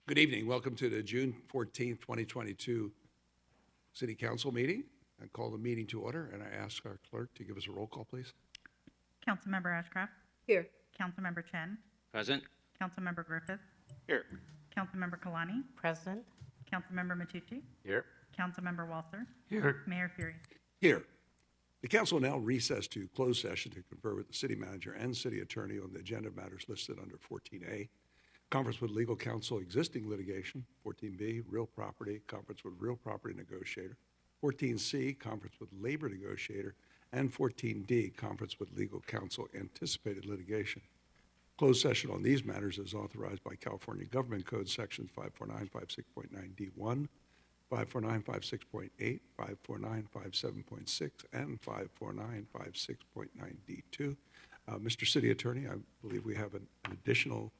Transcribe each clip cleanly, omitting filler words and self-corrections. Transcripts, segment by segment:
Good evening. Welcome to the June 14th, 2022 City Council meeting. I call the meeting to order, and I ask our clerk to give us a roll call, please. Councilmember Ashcraft. Here. Councilmember Chen. Present. Councilmember Griffith. Here. Councilmember Kalani. Present. Councilmember Matucci. Here. Councilmember Walther. Here. Mayor Fury. Here. The council will now recess to closed session to confer with the city manager and city attorney on the agenda matters listed under 14A. Conference with legal counsel, existing litigation. 14B, real property, conference with real property negotiator. 14C, conference with labor negotiator. And 14D, conference with legal counsel, anticipated litigation. Closed session on these matters is authorized by California Government Code Sections 54956.9D1, 54956.8, 54957.6, and 54956.9D2. Mr. City Attorney, I believe we have an additional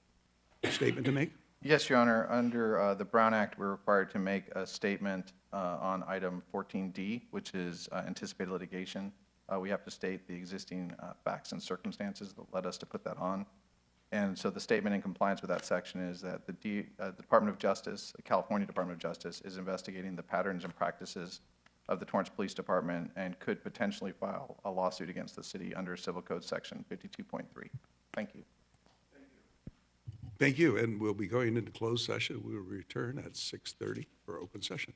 statement to make. Yes, Your Honor. Under the Brown Act, we're required to make a statement on item 14D, which is anticipated litigation. We have to state the existing facts and circumstances that led us to put that on. And so the statement in compliance with that section is that the Department of Justice, the California Department of Justice, is investigating the patterns and practices of the Torrance Police Department and could potentially file a lawsuit against the city under Civil Code Section 52.3. Thank you. Thank you, and we'll be going into closed session. We will return at 6:30 for open session.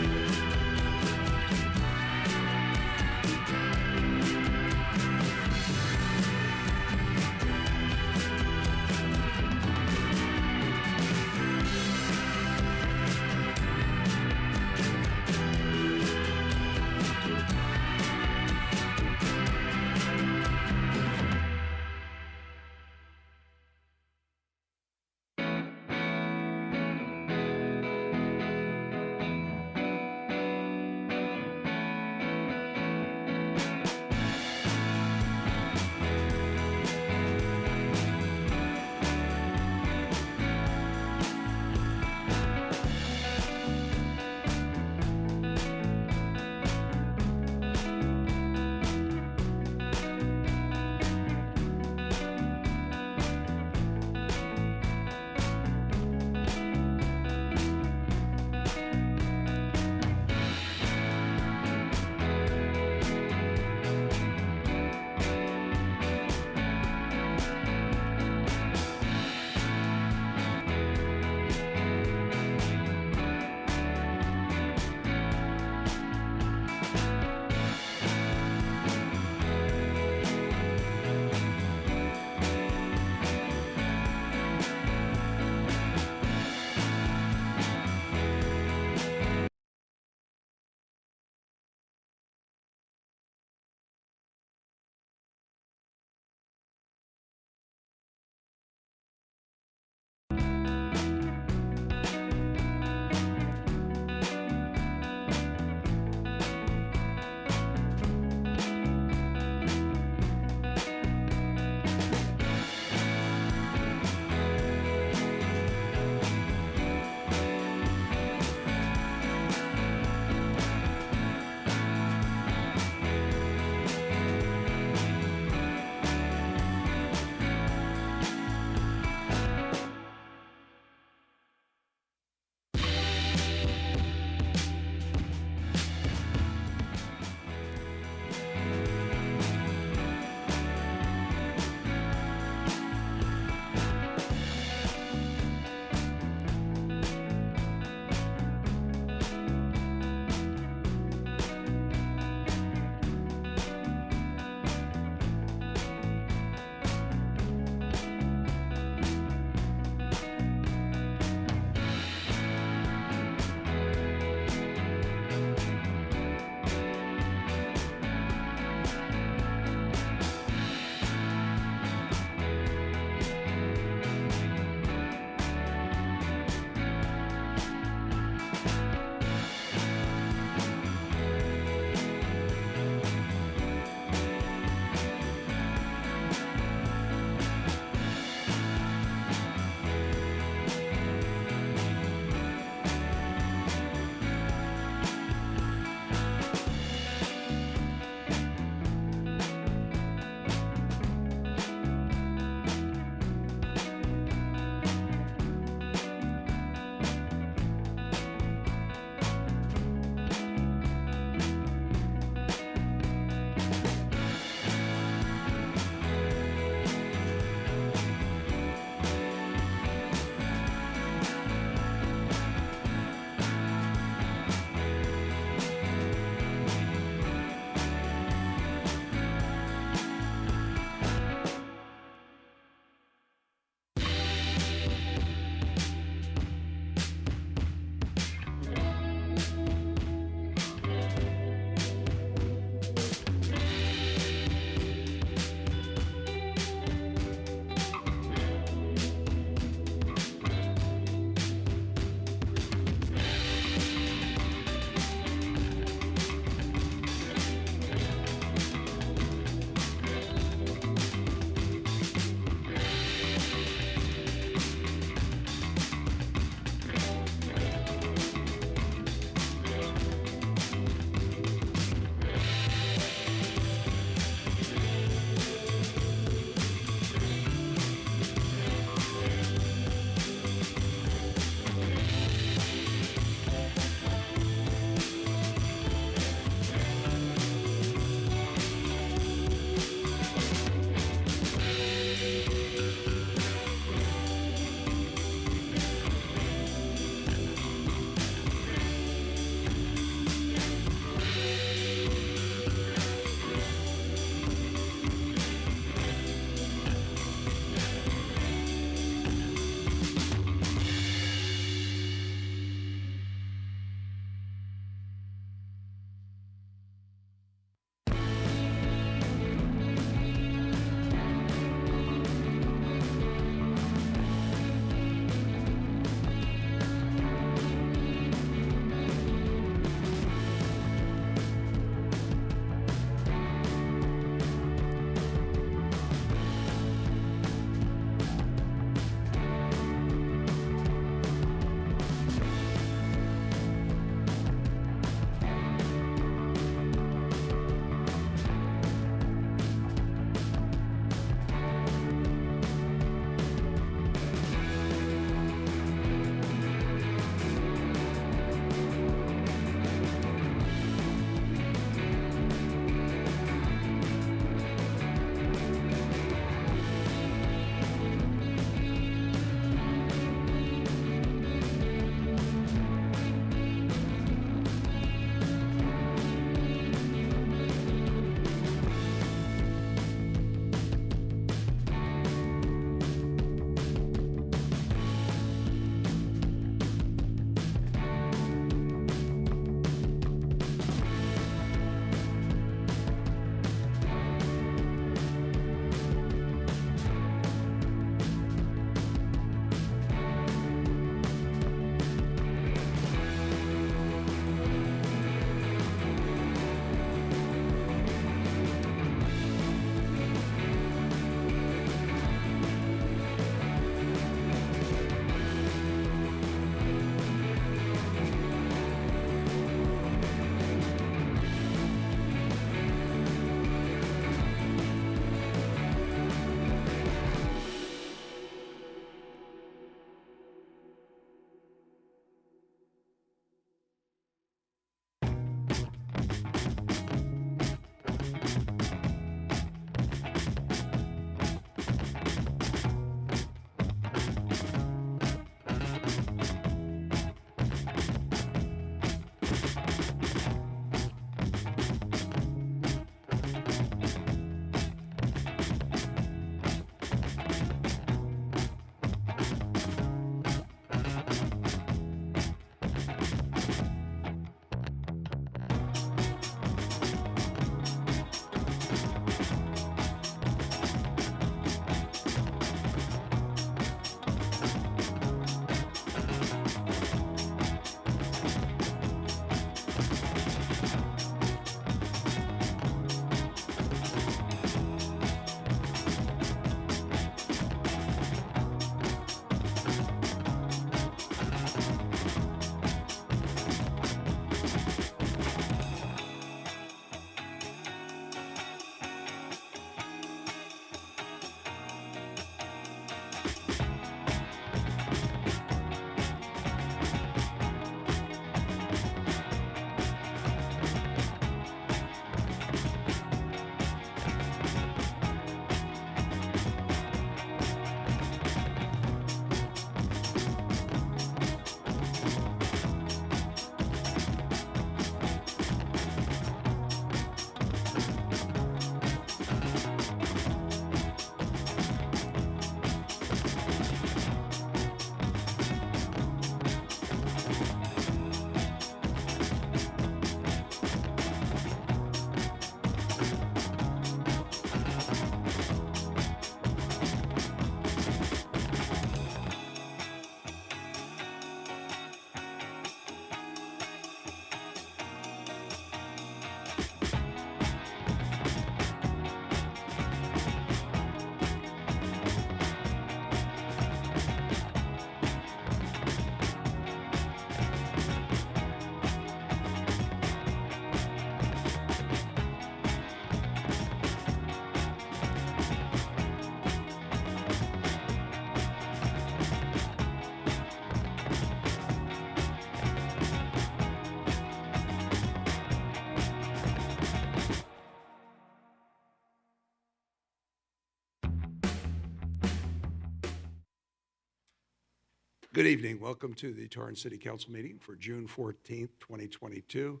Good evening. Welcome to the Torrance City Council meeting for June 14th, 2022.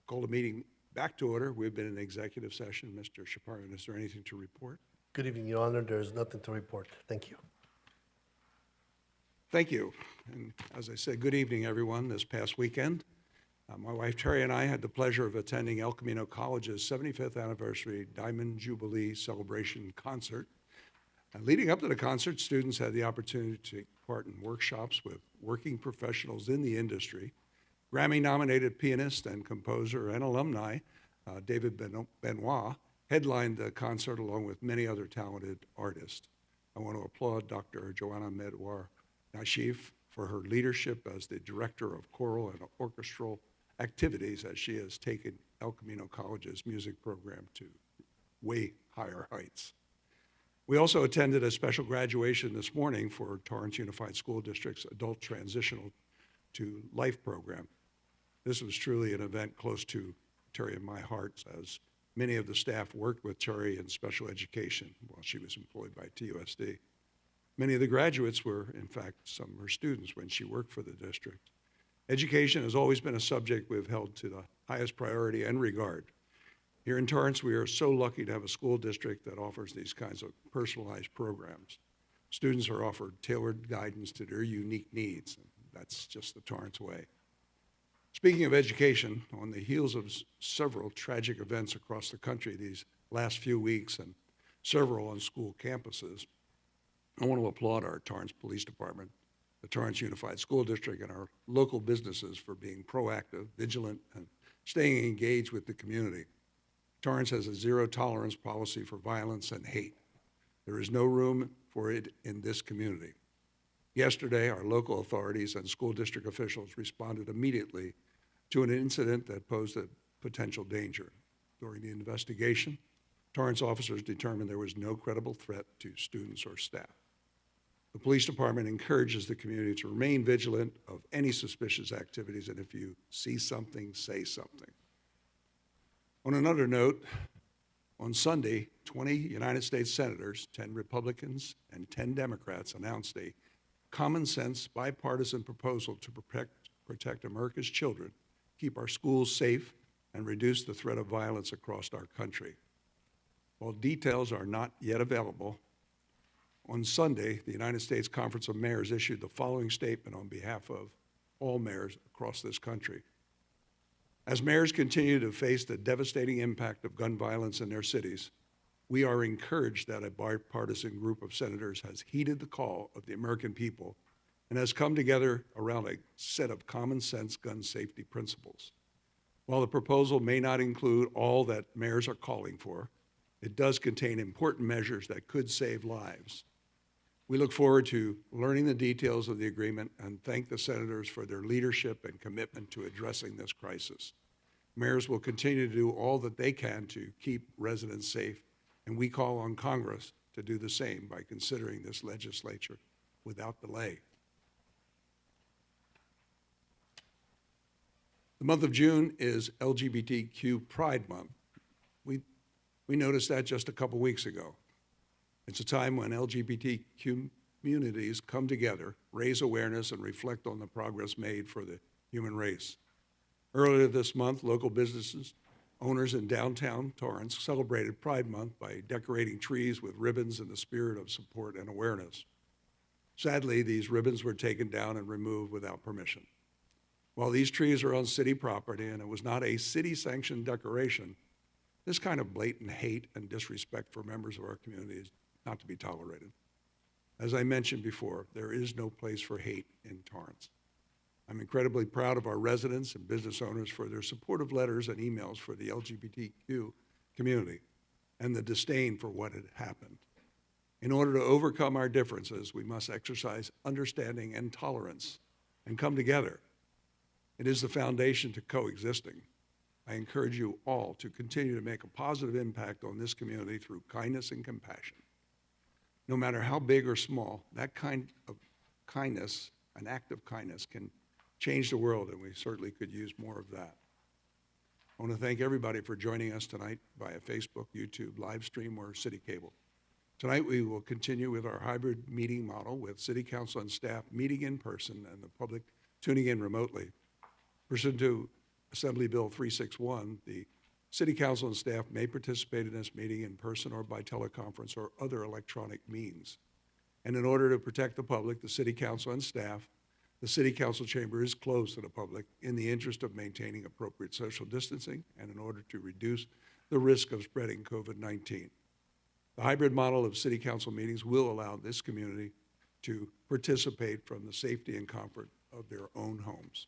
Call the meeting back to order. We've been in executive session. Mr. Chaparro, is there anything to report? Good evening, Your Honor. There is nothing to report. Thank you. Thank you. And as I said, good evening, everyone. This past weekend, my wife Terry and I had the pleasure of attending El Camino College's 75th anniversary Diamond Jubilee celebration concert. Leading up to the concert, students had the opportunity to take part in workshops with working professionals in the industry. Grammy-nominated pianist and composer and alumni David Benoit headlined the concert along with many other talented artists. I want to applaud Dr. Joanna Medwar Nashif for her leadership as the director of choral and orchestral activities as she has taken El Camino College's music program to way higher heights. We also attended a special graduation this morning for Torrance Unified School District's Adult Transitional to Life program. This was truly an event close to Terry and my hearts, as many of the staff worked with Terry in special education while she was employed by TUSD. Many of the graduates were, in fact, some of her students when she worked for the district. Education has always been a subject we've held to the highest priority and regard. Here in Torrance, we are so lucky to have a school district that offers these kinds of personalized programs. Students are offered tailored guidance to their unique needs, and that's just the Torrance way. Speaking of education, on the heels of several tragic events across the country these last few weeks and several on school campuses, I want to applaud our Torrance Police Department, the Torrance Unified School District, and our local businesses for being proactive, vigilant, and staying engaged with the community. Torrance has a zero-tolerance policy for violence and hate. There is no room for it in this community. Yesterday, our local authorities and school district officials responded immediately to an incident that posed a potential danger. During the investigation, Torrance officers determined there was no credible threat to students or staff. The police department encourages the community to remain vigilant of any suspicious activities, and if you see something, say something. On another note, on Sunday, 20 United States senators, 10 Republicans, and 10 Democrats announced a common-sense bipartisan proposal to protect America's children, keep our schools safe, and reduce the threat of violence across our country. While details are not yet available, on Sunday, the United States Conference of Mayors issued the following statement on behalf of all mayors across this country. As mayors continue to face the devastating impact of gun violence in their cities, we are encouraged that a bipartisan group of senators has heeded the call of the American people and has come together around a set of common sense gun safety principles. While the proposal may not include all that mayors are calling for, it does contain important measures that could save lives. We look forward to learning the details of the agreement and thank the senators for their leadership and commitment to addressing this crisis. Mayors will continue to do all that they can to keep residents safe, and we call on Congress to do the same by considering this legislature without delay. The month of June is LGBTQ Pride Month. We noticed that just a couple weeks ago. It's a time when LGBTQ communities come together, raise awareness, and reflect on the progress made for the human race. Earlier this month, local businesses, owners in downtown Torrance celebrated Pride Month by decorating trees with ribbons in the spirit of support and awareness. Sadly, these ribbons were taken down and removed without permission. While these trees are on city property and it was not a city-sanctioned decoration, this kind of blatant hate and disrespect for members of our community is not to be tolerated. As I mentioned before, there is no place for hate in Torrance. I'm incredibly proud of our residents and business owners for their supportive letters and emails for the LGBTQ community and the disdain for what had happened. In order to overcome our differences, we must exercise understanding and tolerance and come together. It is the foundation to coexisting. I encourage you all to continue to make a positive impact on this community through kindness and compassion. No matter how big or small, that kind of kindness, an act of kindness, can change the world, and we certainly could use more of that. I want to thank everybody for joining us tonight via Facebook, YouTube, live stream, or City Cable. Tonight, we will continue with our hybrid meeting model with City Council and staff meeting in person and the public tuning in remotely. Pursuant to Assembly Bill 361, the City Council and staff may participate in this meeting in person or by teleconference or other electronic means. And in order to protect the public, the City Council and staff, the City Council chamber is closed to the public in the interest of maintaining appropriate social distancing and in order to reduce the risk of spreading COVID-19. The hybrid model of City Council meetings will allow this community to participate from the safety and comfort of their own homes.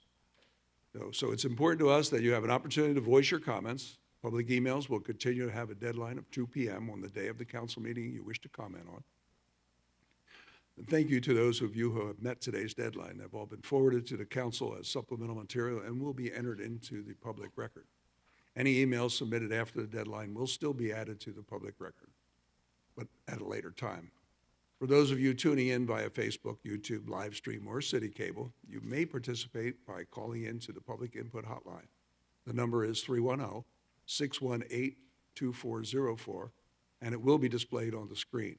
So it's important to us that you have an opportunity to voice your comments. Public emails will continue to have a deadline of 2 p.m. on the day of the council meeting you wish to comment on. And thank you to those of you who have met today's deadline. They've all been forwarded to the council as supplemental material and will be entered into the public record. Any emails submitted after the deadline will still be added to the public record, but at a later time. For those of you tuning in via Facebook, YouTube, live stream, or City Cable, you may participate by calling into the public input hotline. The number is 310-618-2404, and it will be displayed on the screen.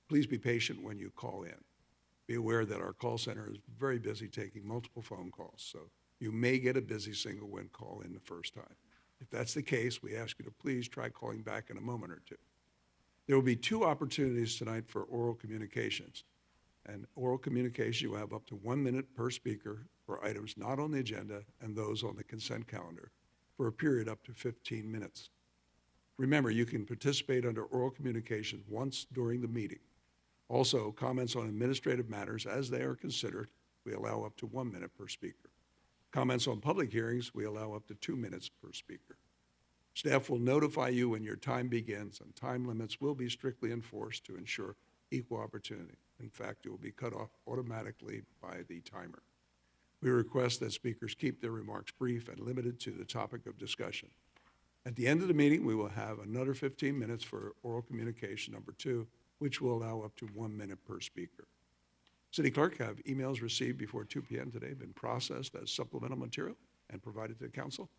Please be patient when you call in. Be aware that our call center is very busy taking multiple phone calls, so you may get a busy single when call in the first time. If that's the case, we ask you to please try calling back in a moment or two. There will be 2 opportunities tonight for oral communications. And oral communication, you have up to 1 minute per speaker for items not on the agenda and those on the consent calendar for a period up to 15 minutes. Remember, you can participate under oral communications once during the meeting. Also, comments on administrative matters as they are considered, we allow up to 1 minute per speaker. Comments on public hearings, we allow up to 2 minutes per speaker. Staff will notify you when your time begins, and time limits will be strictly enforced to ensure equal opportunity. In fact, it will be cut off automatically by the timer. We request that speakers keep their remarks brief and limited to the topic of discussion. At the end of the meeting, we will have another 15 minutes for oral communication number 2, which will allow up to 1 minute per speaker. City Clerk, have emails received before 2 p.m. today been processed as supplemental material and provided to the council?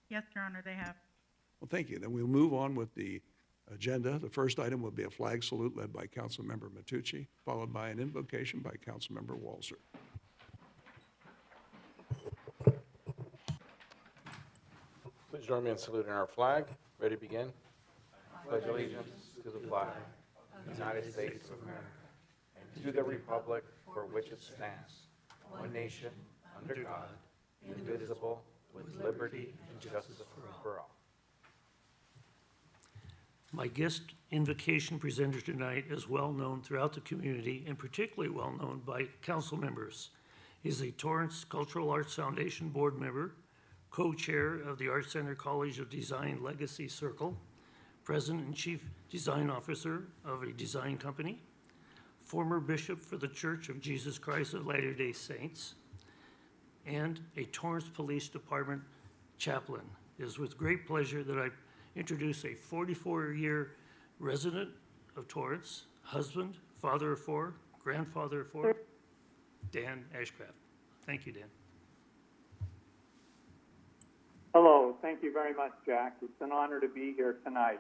Yes, Your Honor, they have. Well, thank you. Then we'll move on with the agenda. The first item will be a flag salute led by Councilmember Matucci, followed by an invocation by Councilmember Walzer. Please join me in saluting our flag. Ready to begin? Pledge allegiance to the flag of the United States of America and to the republic for which it stands, one nation, under God, indivisible, with liberty and justice for all. My guest invocation presenter tonight is well known throughout the community and particularly well known by council members. He's a Torrance Cultural Arts Foundation board member, co-chair of the Art Center College of Design Legacy Circle, president and chief design officer of a design company, former bishop for the Church of Jesus Christ of Latter-day Saints, and a Torrance Police Department chaplain. It is with great pleasure that I introduce a 44-year resident of Torrance, husband, father of 4, grandfather of 4, Dan Ashcraft. Thank you, Dan. Hello, thank you very much, Jack. It's an honor to be here tonight.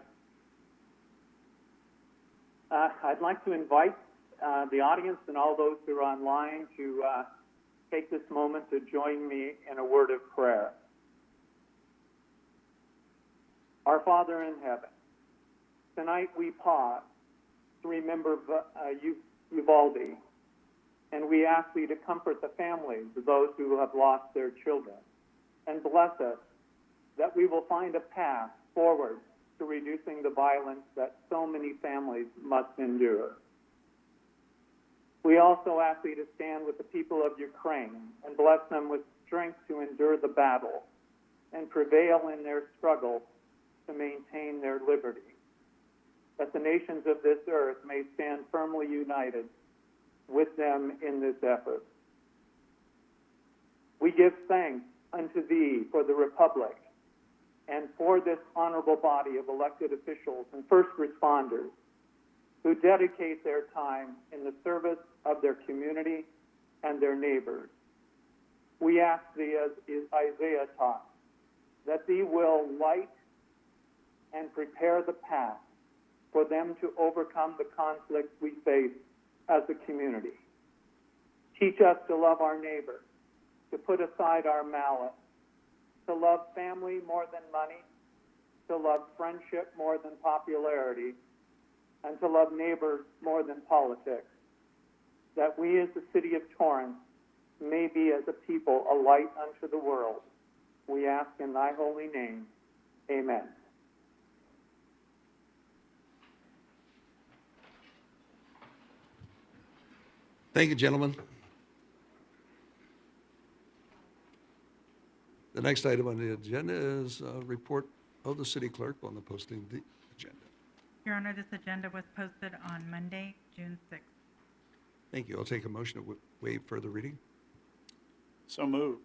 I'd like to invite the audience and all those who are online to take this moment to join me in a word of prayer. Our Father in heaven, tonight we pause to remember Uvalde, and we ask thee to comfort the families of those who have lost their children, and bless us that we will find a path forward to reducing the violence that so many families must endure. We also ask thee to stand with the people of Ukraine and bless them with strength to endure the battle and prevail in their struggle to maintain their liberty, that the nations of this earth may stand firmly united with them in this effort. We give thanks unto thee for the Republic and for this honorable body of elected officials and first responders who dedicate their time in the service of their community and their neighbors. We ask thee, as Isaiah taught, that thee will light and prepare the path for them to overcome the conflicts we face as a community. Teach us to love our neighbor, to put aside our malice, to love family more than money, to love friendship more than popularity, and to love neighbors more than politics, that we as the city of Torrance may be as a people a light unto the world. We ask in thy holy name, amen. Thank you, gentlemen. The next item on the agenda is a report of the city clerk on the posting of the agenda. Your Honor, this agenda was posted on Monday, June 6th. Thank you. I'll take a motion to waive further reading. So moved.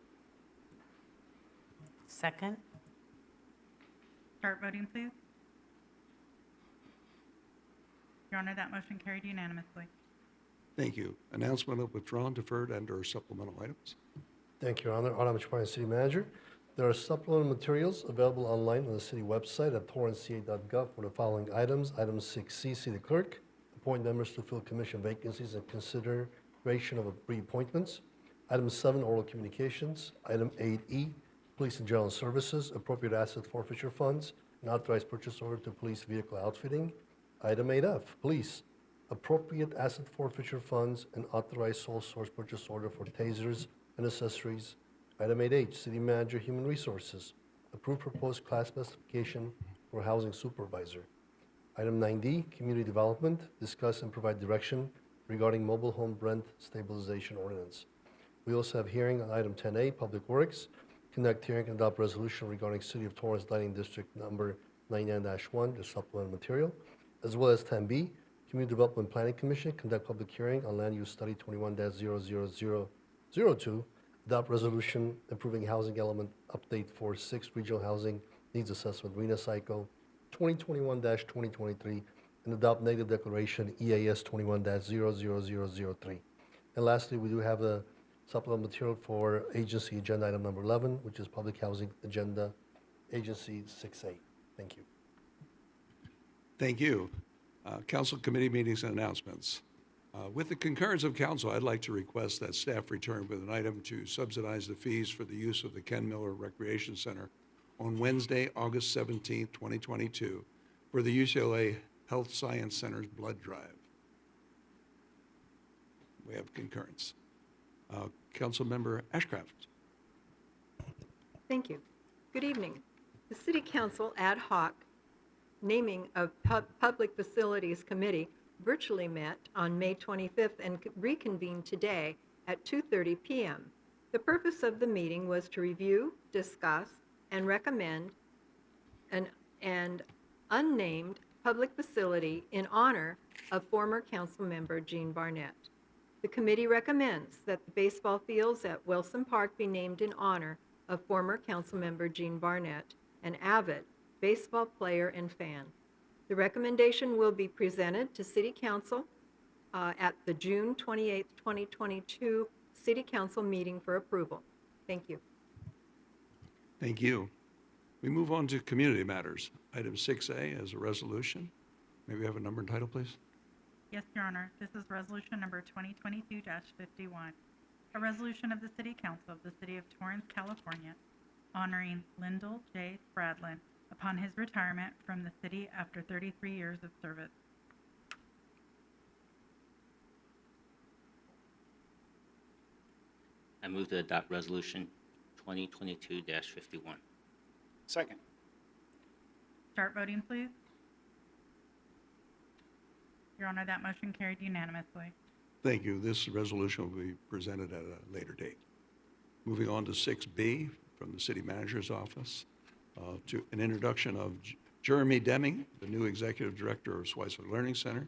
Second? Start voting, please. Your Honor, that motion carried unanimously. Thank you. Announcement of withdrawn, deferred, and/or supplemental items. Thank you, Your Honor. Honor, Mr. City Manager. There are supplemental materials available online on the city website at torranceca.gov for the following items. Item 6C, City Clerk, appoint members to fill commission vacancies and consideration of reappointments. Item 7, Oral Communications. Item 8E, Police and General Services, appropriate asset forfeiture funds, and authorized purchase order to police vehicle outfitting. Item 8F, Police, appropriate asset forfeiture funds, and authorized sole source purchase order for tasers and accessories. Item 8H, City Manager, Human Resources, approve proposed class specification for housing supervisor. Item 9D, Community Development, discuss and provide direction regarding mobile home rent stabilization ordinance. We also have hearing on item 10A, Public Works, conduct hearing and adopt resolution regarding City of Torrance Lighting District number 99-1, the supplemental material, as well as 10B, Community Development Planning Commission, conduct public hearing on Land Use Study 21-00002, adopt resolution approving housing element update for 6 regional housing needs assessment RENA cycle 2021-2023, and adopt negative declaration EAS 21-00003. And lastly, we do have a supplemental material for agency agenda item number 11, which is public housing agenda agency 6A. Thank you. Thank you. Council committee meetings and announcements. With the concurrence of council, I'd like to request that staff return with an item to subsidize the fees for the use of the Ken Miller Recreation Center on Wednesday, August 17, 2022, for the UCLA Health Science Center's blood drive. We have concurrence. Councilmember Ashcraft. Thank you. Good evening. The City Council ad hoc naming of Public Facilities Committee virtually met on May 25th and reconvened today at 2:30 p.m. The purpose of the meeting was to review, discuss, and recommend an unnamed public facility in honor of former council member Jean Barnett. The committee recommends that the baseball fields at Wilson Park be named in honor of former council member Jean Barnett, an avid baseball player and fan. The recommendation will be presented to City Council at the June 28, 2022 City Council meeting for approval. Thank you. Thank you. We move on to community matters. Item 6A is a resolution. May we have a number and title, please? Yes, Your Honor, this is resolution number 2022-51, a resolution of the City Council of the City of Torrance, California, honoring Lyndall J. Spradlin upon his retirement from the city after 33 years of service. I move to adopt resolution 2022-51. Second. Start voting, please. Your Honor, that motion carried unanimously. Thank you. This resolution will be presented at a later date. Moving on to 6B from the City Manager's Office, to an introduction of Jeremy Deming, the new Executive Director of Schweitzer Learning Center.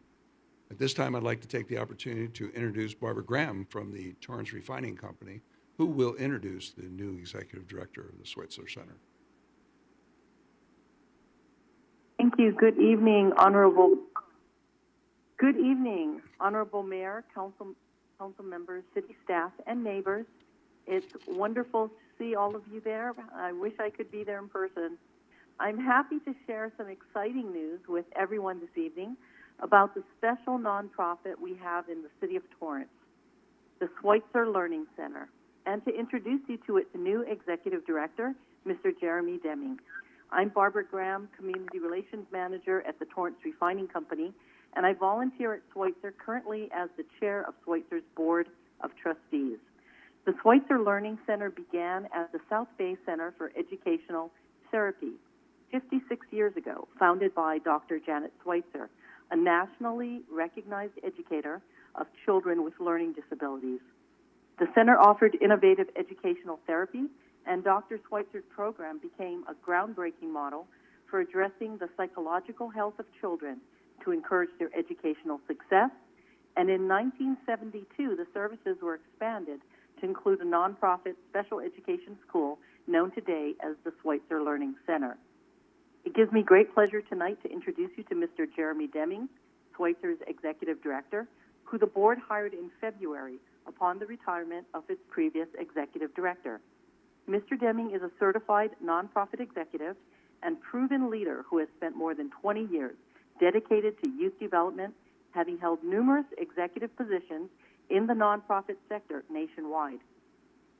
At this time, I'd like to take the opportunity to introduce Barbara Graham from the Torrance Refining Company, who will introduce the new Executive Director of the Schweitzer Center. Thank you. Good evening, Honorable Mayor, Council members, city staff, and neighbors. It's wonderful to see all of you there. I wish I could be there in person. I'm happy to share some exciting news with everyone this evening about the special nonprofit we have in the city of Torrance, the Schweitzer Learning Center, and to introduce you to its new executive director, Mr. Jeremy Deming. I'm Barbara Graham, Community Relations Manager at the Torrance Refining Company, and I volunteer at Schweitzer currently as the chair of Schweitzer's Board of Trustees. The Schweitzer Learning Center began as the South Bay Center for Educational Therapy 56 years ago, founded by Dr. Janet Schweitzer, a nationally recognized educator of children with learning disabilities. The center offered innovative educational therapy, and Dr. Schweitzer's program became a groundbreaking model for addressing the psychological health of children to encourage their educational success. And in 1972, the services were expanded to include a nonprofit special education school known today as the Schweitzer Learning Center. It gives me great pleasure tonight to introduce you to Mr. Jeremy Deming, Schweitzer's executive director, who the board hired in February upon the retirement of its previous executive director. Mr. Deming is a certified nonprofit executive and proven leader who has spent more than 20 years dedicated to youth development, having held numerous executive positions in the nonprofit sector nationwide.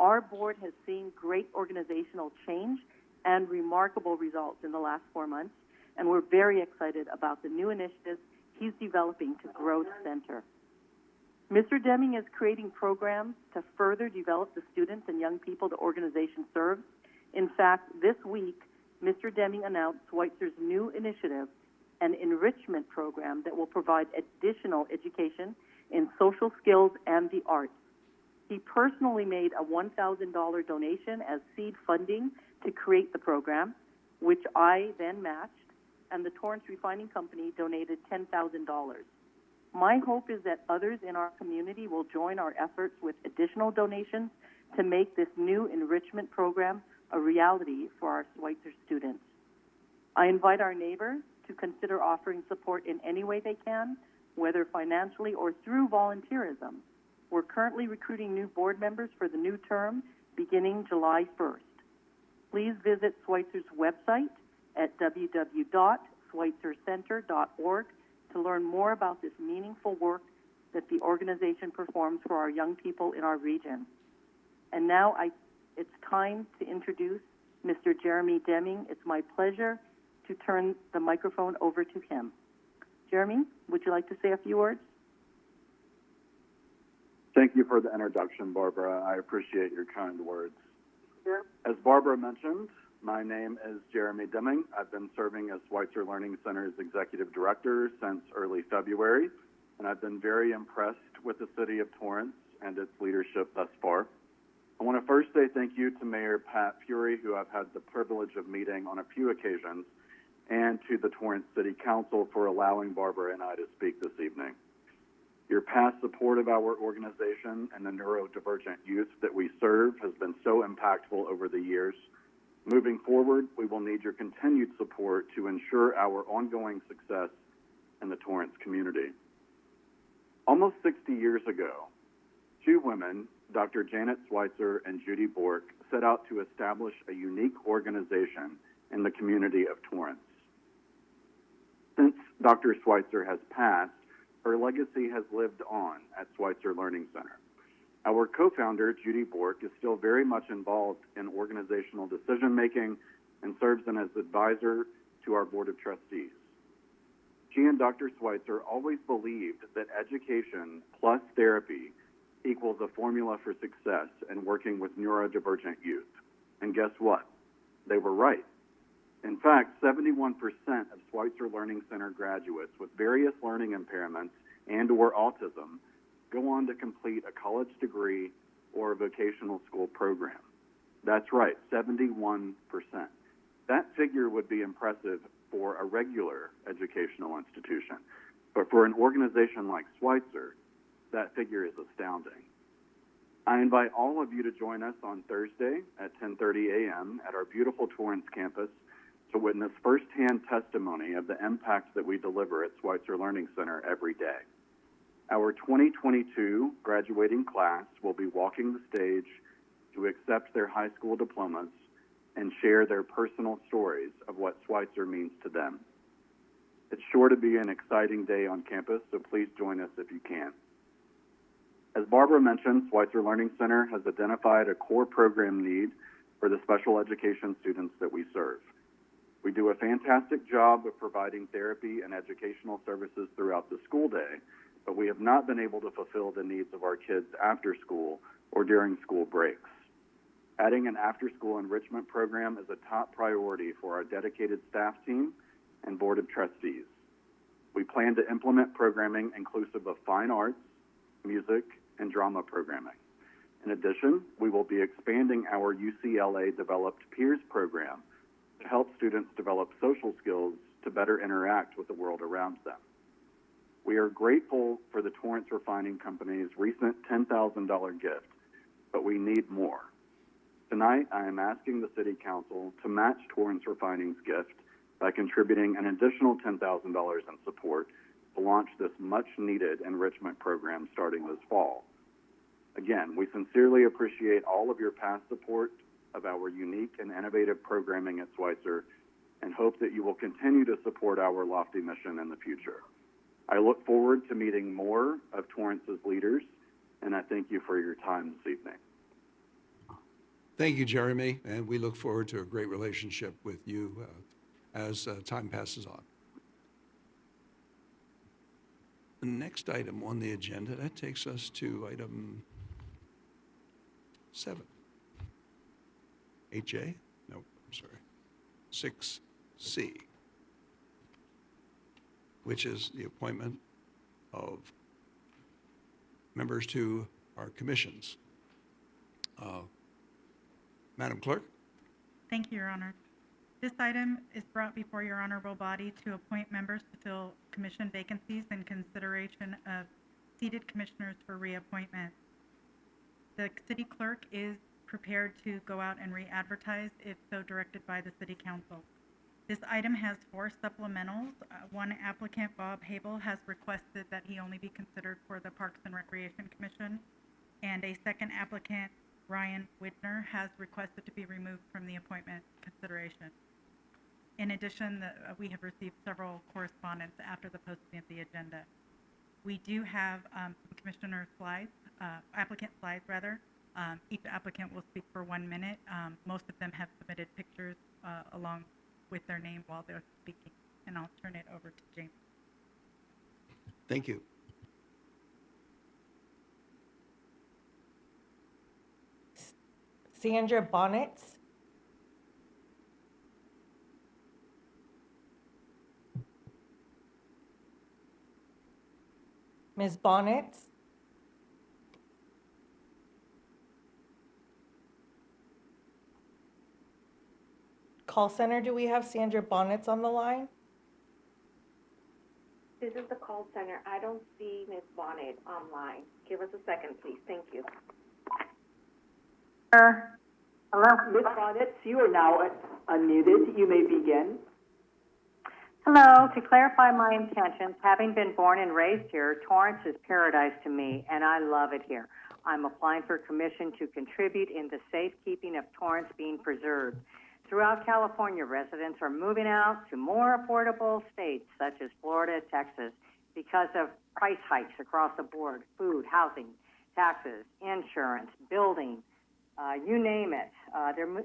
Our board has seen great organizational change and remarkable results in the last 4 months, and we're very excited about the new initiatives he's developing to grow the center. Mr. Deming is creating programs to further develop the students and young people the organization serves. In fact, this week, Mr. Deming announced Schweitzer's new initiative, an enrichment program that will provide additional education in social skills and the arts. He personally made a $1,000 donation as seed funding to create the program, which I then matched, and the Torrance Refining Company donated $10,000. My hope is that others in our community will join our efforts with additional donations to make this new enrichment program a reality for our Schweitzer students. I invite our neighbors to consider offering support in any way they can, whether financially or through volunteerism. We're currently recruiting new board members for the new term beginning July 1st. Please visit Schweitzer's website at www.schweitzercenter.org to learn more about this meaningful work that the organization performs for our young people in our region. And now it's time to introduce Mr. Jeremy Deming. It's my pleasure to turn the microphone over to him. Jeremy, would you like to say a few words? Thank you for the introduction, Barbara. I appreciate your kind words. Sure. As Barbara mentioned, my name is Jeremy Deming. I've been serving as Schweitzer Learning Center's executive director since early February, and I've been very impressed with the city of Torrance and its leadership thus far. I want to first say thank you to Mayor Pat Fury, who I've had the privilege of meeting on a few occasions, and to the Torrance City Council for allowing Barbara and I to speak this evening. Your past support of our organization and the neurodivergent youth that we serve has been so impactful over the years. Moving forward, we will need your continued support to ensure our ongoing success in the Torrance community. Almost 60 years ago, two women, Dr. Janet Schweitzer and Judy Bork, set out to establish a unique organization in the community of Torrance. Since Dr. Schweitzer has passed, her legacy has lived on at Schweitzer Learning Center. Our co-founder, Judy Bork, is still very much involved in organizational decision-making and serves as advisor to our board of trustees. She and Dr. Schweitzer always believed that education plus therapy equals a formula for success in working with neurodivergent youth. And guess what? They were right. In fact, 71% of Schweitzer Learning Center graduates with various learning impairments and/or autism go on to complete a college degree or a vocational school program. That's right, 71%. That figure would be impressive for a regular educational institution, but for an organization like Schweitzer, that figure is astounding. I invite all of you to join us on Thursday at 10:30 a.m. at our beautiful Torrance campus to witness firsthand testimony of the impact that we deliver at Schweitzer Learning Center every day. Our 2022 graduating class will be walking the stage to accept their high school diplomas, and share their personal stories of what Schweitzer means to them. It's sure to be an exciting day on campus, so please join us if you can. As Barbara mentioned, Schweitzer Learning Center has identified a core program need for the special education students that we serve. We do a fantastic job of providing therapy and educational services throughout the school day, but we have not been able to fulfill the needs of our kids after school or during school breaks. Adding an after-school enrichment program is a top priority for our dedicated staff team and Board of Trustees. We plan to implement programming inclusive of fine arts, music, and drama programming. In addition, we will be expanding our UCLA-developed Peers program to help students develop social skills to better interact with the world around them. We are grateful for the Torrance Refining Company's recent $10,000 gift, but we need more. Tonight, I am asking the City Council to match Torrance Refining's gift by contributing an additional $10,000 in support to launch this much-needed enrichment program starting this fall. Again, we sincerely appreciate all of your past support of our unique and innovative programming at Schweitzer and hope that you will continue to support our lofty mission in the future. I look forward to meeting more of Torrance's leaders, and I thank you for your time this evening. Thank you, Jeremy, and we look forward to a great relationship with you as time passes on. The next item on the agenda, that takes us to item 7. 8J? No, I'm sorry. 6C, which is the appointment of members to our commissions. Madam Clerk? Thank you, Your Honor. This item is brought before your honorable body to appoint members to fill commission vacancies in consideration of seated commissioners for reappointment. The city clerk is prepared to go out and re-advertise if so directed by the City Council. This item has 4 supplementals. One applicant, Bob Habel, has requested that he only be considered for the Parks and Recreation Commission, and a second applicant, Ryan Widner, has requested to be removed from the appointment consideration. In addition, we have received several correspondence after the posting of the agenda. We do have some commissioner slides, applicant slides rather. Each applicant will speak for 1 minute. Most of them have submitted pictures along with their name while they're speaking, and I'll turn it over to James. Thank you. Sandra Bonnet. Ms. Bonnet. Call center, do we have Sandra Bonnets on the line? This is the call center. I don't see Ms. Bonnet online. Give us a second, please. Thank you. Hello, Ms. Bonnet, you are now unmuted. You may begin. Hello. To clarify my intentions, having been born and raised here, Torrance is paradise to me, and I love it here. I'm applying for commission to contribute in the safekeeping of Torrance being preserved. Throughout California, residents are moving out to more affordable states such as Florida, Texas, because of price hikes across the board: food, housing, taxes, insurance, building, you name it.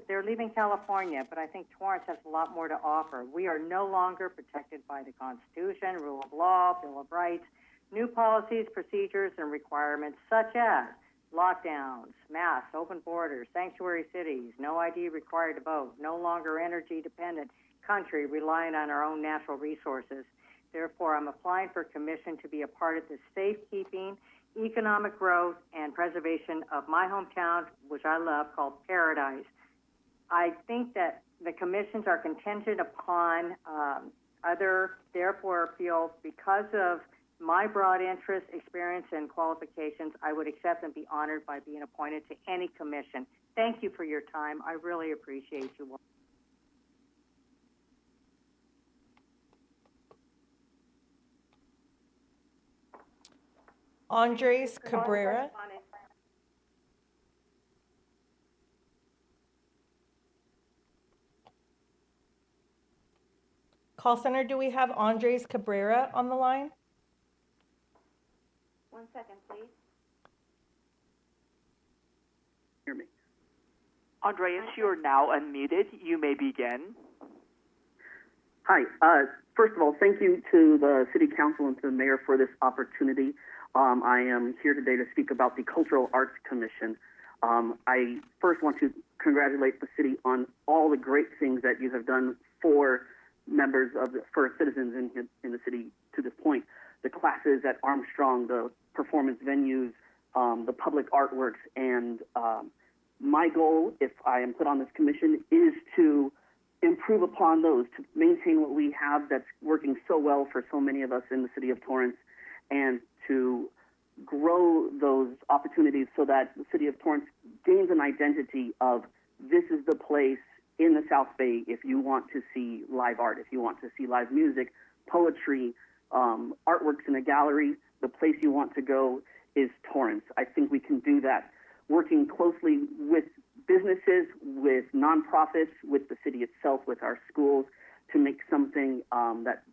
They're leaving California, but I think Torrance has a lot more to offer. We are no longer protected by the Constitution, rule of law, Bill of Rights, new policies, procedures, and requirements such as lockdowns, masks, open borders, sanctuary cities, no ID required to vote, no longer energy-dependent country relying on our own natural resources. Therefore, I'm applying for commission to be a part of the safekeeping, economic growth, and preservation of my hometown, which I love, called Paradise. I think that the commissions are contingent upon therefore feel because of my broad interest, experience, and qualifications, I would accept and be honored by being appointed to any commission. Thank you for your time. I really appreciate you. Andres Cabrera. Call center, do we have Andres Cabrera on the line? 1 second, please. Hear me. Andreas, you are now unmuted. You may begin. Hi. First of all, thank you to the City Council and to the Mayor for this opportunity. I am here today to speak about the Cultural Arts Commission. I first want to congratulate the city on all the great things that you have done for for citizens in the city to this point. The classes at Armstrong, the performance venues, the public artworks, and my goal, if I am put on this commission, is to improve upon those, to maintain what we have that's working so well for so many of us in the city of Torrance, and to grow those opportunities so that the city of Torrance gains an identity of this is the place in the South Bay if you want to see live art, if you want to see live music, poetry, artworks in a gallery. The place you want to go is Torrance. I think we can do that working closely with businesses, with nonprofits, with the city itself, with our schools, to make something that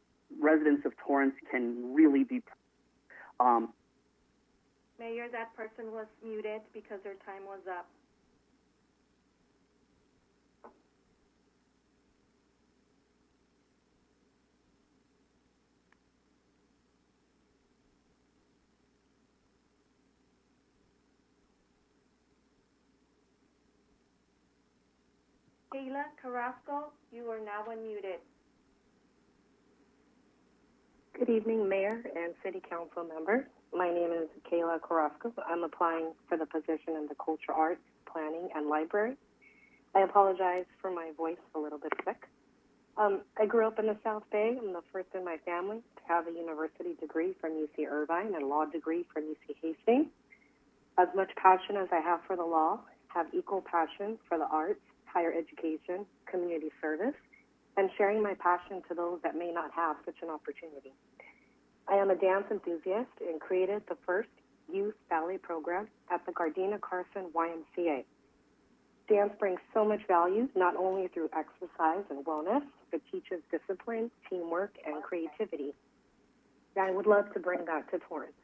residents of Torrance can really be. Mayor, that person was muted because their time was up. Kayla Carrasco, you are now unmuted. Good evening, Mayor and City Council members. My name is Kayla Carrasco. I'm applying for the position in the Cultural Arts, Planning, and Library. I apologize for my voice, a little bit sick. I grew up in the South Bay. I'm the first in my family to have a university degree from UC Irvine and a law degree from UC Hastings. As much passion as I have for the law, I have equal passion for the arts, higher education, community service, and sharing my passion to those that may not have such an opportunity. I am a dance enthusiast and created the first youth ballet program at the Gardena Carson YMCA. Dance brings so much value, not only through exercise and wellness, but teaches discipline, teamwork, and creativity. And I would love to bring that to Torrance.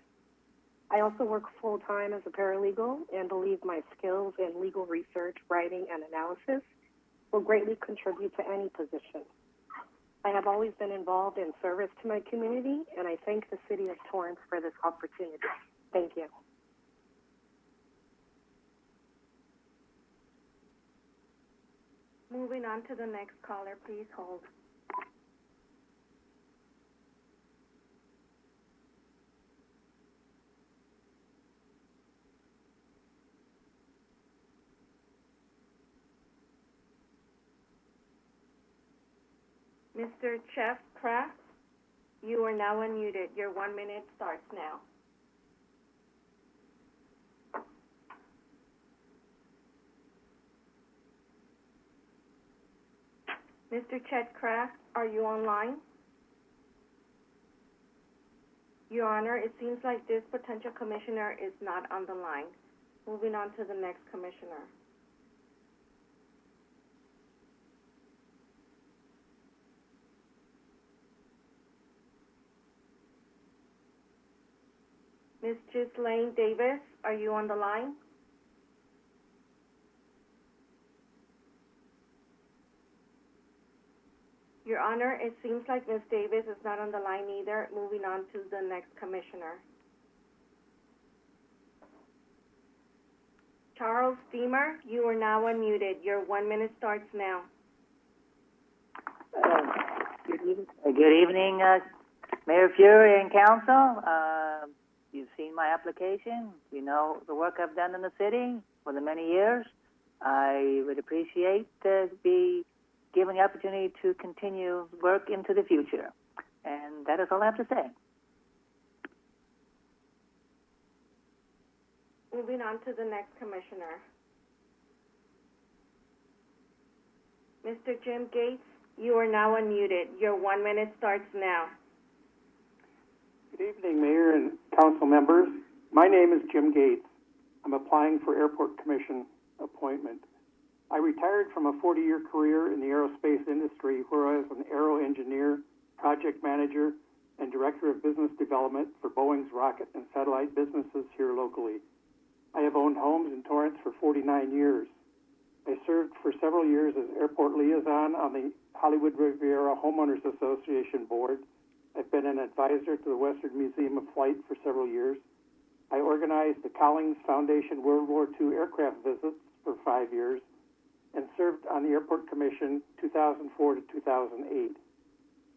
I also work full-time as a paralegal and believe my skills in legal research, writing, and analysis will greatly contribute to any position. I have always been involved in service to my community, and I thank the City of Torrance for this opportunity. Thank you. Moving on to the next caller, please hold. Mr. Chef Kraft, you are now unmuted. Your 1 minute starts now. Mr. Chet Kraft, are you online? Your Honor, it seems like this potential commissioner is not on the line. Moving on to the next commissioner. Ms. Ghislaine Davis, are you on the line? Your Honor, it seems like Ms. Davis is not on the line either. Moving on to the next commissioner. Charles Steamer, you are now unmuted. Your 1 minute starts now. Good evening, Mayor Fury and Council. You've seen my application. You know the work I've done in the city for the many years. I would appreciate to be given the opportunity to continue work into the future. And that is all I have to say. Moving on to the next commissioner. Mr. Jim Gates, you are now unmuted. Your 1 minute starts now. Good evening, Mayor and Council members. My name is Jim Gates. I'm applying for Airport Commission appointment. I retired from a 40-year career in the aerospace industry where I was an aero engineer project manager, and director of business development for Boeing's rocket and satellite businesses here locally. I have owned homes in Torrance for 49 years. I served for several years as airport liaison on the Hollywood Riviera Homeowners Association board. I've been an advisor to the Western Museum of Flight for several years. I organized the Collins Foundation World War II aircraft visits for 5 years and served on the Airport Commission 2004 to 2008.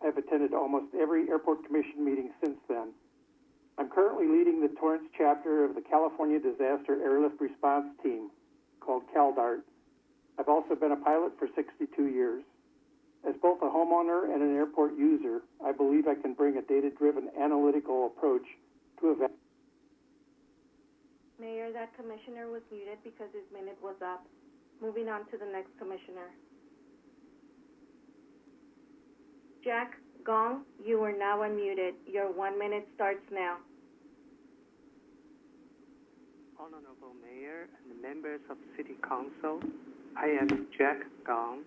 I've attended almost every Airport Commission meeting since then. I'm currently leading the Torrance chapter of the California Disaster Airlift Response Team, called CalDART. I've also been a pilot for 62 years. As both a homeowner and an airport user, I believe I can bring a data-driven analytical approach to events. Mayor, that commissioner was muted because his minute was up. Moving on to the next commissioner. Jack Gong, you are now unmuted. Your 1 minute starts now. Honorable Mayor and members of City Council, I am Jack Gong,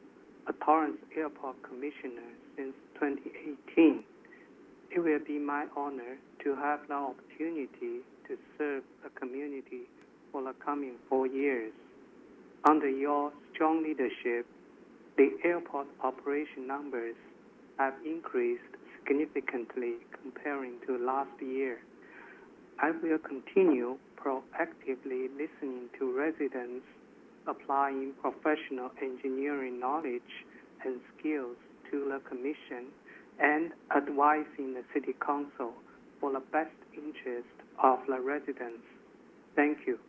a Torrance Airport Commissioner since 2018. It will be my honor to have the opportunity to serve the community for the coming 4 years. Under your strong leadership, the airport operation numbers have increased significantly comparing to last year. I will continue proactively listening to residents, applying professional engineering knowledge and skills to the Commission, and advising the City Council for the best interest of the residents. Thank you.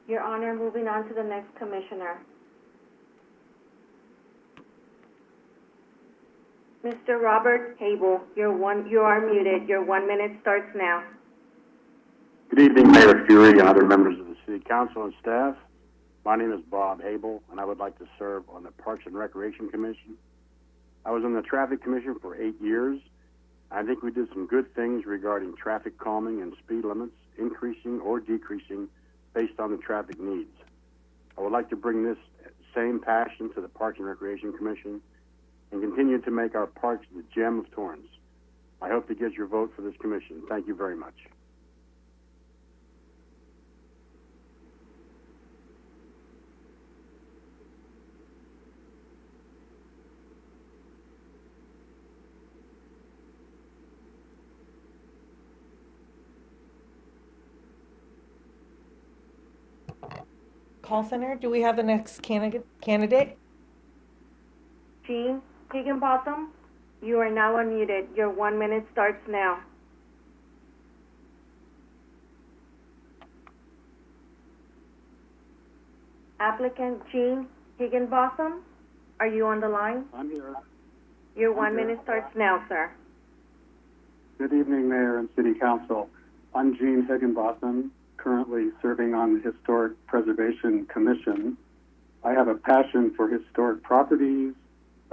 Your Honor, moving on to the next commissioner. Mr. Robert Hable, you are muted. Your 1 minute starts now. Good evening, Mayor Fury and other members of the City Council and staff. My name is Bob Hable, and I would like to serve on the Parks and Recreation Commission. I was on the Traffic Commission for 8 years. I think we did some good things regarding traffic calming and speed limits, increasing or decreasing based on the traffic needs. I would like to bring this same passion to the Parks and Recreation Commission and continue to make our parks the gem of Torrance. I hope to get your vote for this commission. Thank you very much. Call center, do we have the next candidate? Jean Higginbotham, you are now unmuted. Your 1 minute starts now. Applicant Jean Higginbotham, are you on the line? I'm here. Your 1 minute starts now, sir. Good evening, Mayor and City Council. I'm Gene Higginbotham, currently serving on the Historic Preservation Commission. I have a passion for historic properties,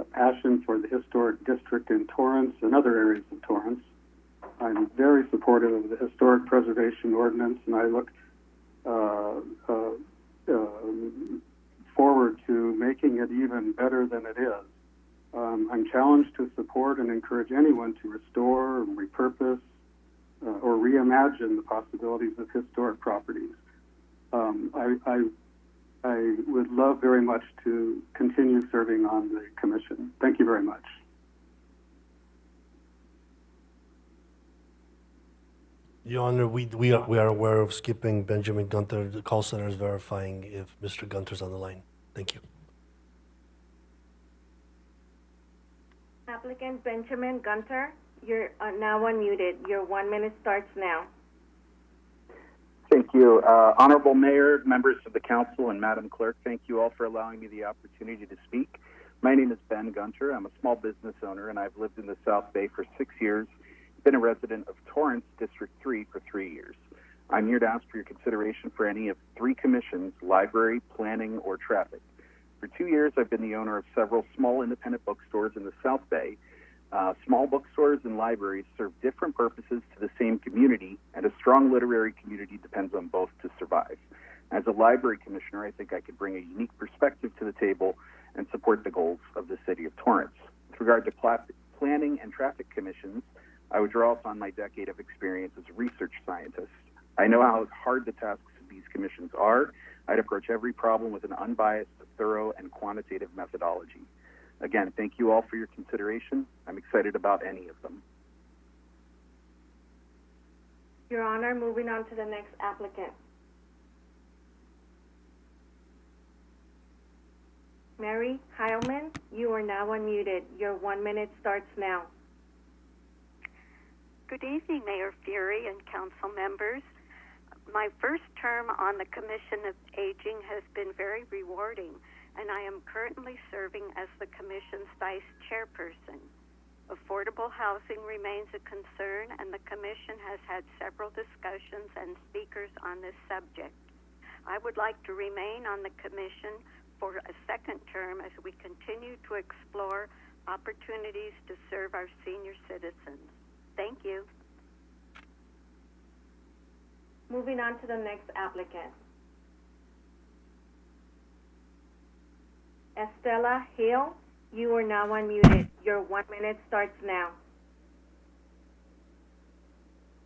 a passion for the historic district in Torrance and other areas of Torrance. I'm very supportive of the Historic Preservation Ordinance, and I look forward to making it even better than it is. I'm challenged to support and encourage anyone to restore, repurpose, or reimagine the possibilities of historic properties. I would love very much to continue serving on the commission. Thank you very much. Your Honor, we are aware of skipping Benjamin Gunter. The call center is verifying if Mr. Gunter's on the line. Thank you. Applicant Benjamin Gunter, you're now unmuted. Your 1 minute starts now. Thank you. Honorable Mayor, members of the Council, and Madam Clerk, thank you all for allowing me the opportunity to speak. My name is Ben Gunter. I'm a small business owner, and I've lived in the South Bay for 6 years, been a resident of Torrance District 3 for 3 years. I'm here to ask for your consideration for any of 3 commissions: library, planning, or traffic. For 2 years, I've been the owner of several small independent bookstores in the South Bay. Small bookstores and libraries serve different purposes to the same community, and a strong literary community depends on both to survive. As a library commissioner, I think I could bring a unique perspective to the table and support the goals of the City of Torrance. With regard to planning and traffic commissions, I would draw upon my decade of experience as a research scientist. I know how hard the tasks of these commissions are. I'd approach every problem with an unbiased, thorough, and quantitative methodology. Again, thank you all for your consideration. I'm excited about any of them. Your Honor, moving on to the next applicant. Mary Heilman, you are now unmuted. Your 1 minute starts now. Good evening, Mayor Fury and council members. My first term on the Commission of Aging has been very rewarding, and I am currently serving as the Commission's Vice Chairperson. Affordable housing remains a concern, and the Commission has had several discussions and speakers on this subject. I would like to remain on the Commission for a second term as we continue to explore opportunities to serve our senior citizens. Thank you. Moving on to the next applicant. Estella Hill, you are now unmuted. Your 1 minute starts now.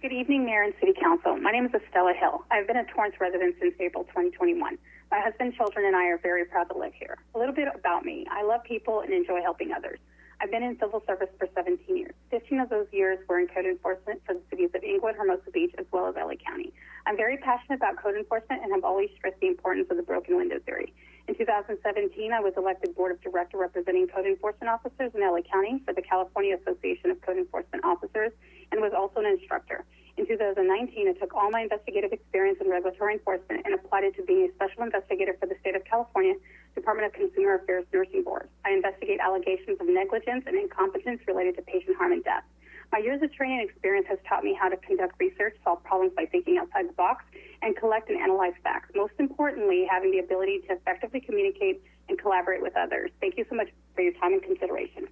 Good evening, Mayor and City Council. My name is Estella Hill. I've been a Torrance resident since April 2021. My husband, children, and I are very proud to live here. A little bit about me. I love people and enjoy helping others. I've been in civil service for 17 years. 15 of those years were in code enforcement for the cities of Inglewood, Hermosa Beach, as well as LA County. I'm very passionate about code enforcement and have always stressed the importance of the broken window theory. In 2017, I was elected Board of Director representing code enforcement officers in LA County for the California Association of Code Enforcement Officers and was also an instructor. In 2019, I took all my investigative experience in regulatory enforcement and applied it to being a special investigator for the state of California Department of Consumer Affairs Nursing Board. I investigate allegations of negligence and incompetence related to patient harm and death. My years of training and experience has taught me how to conduct research, solve problems by thinking outside the box, and collect and analyze facts. Most importantly, having the ability to effectively communicate and collaborate with others. Thank you so much for your time and consideration.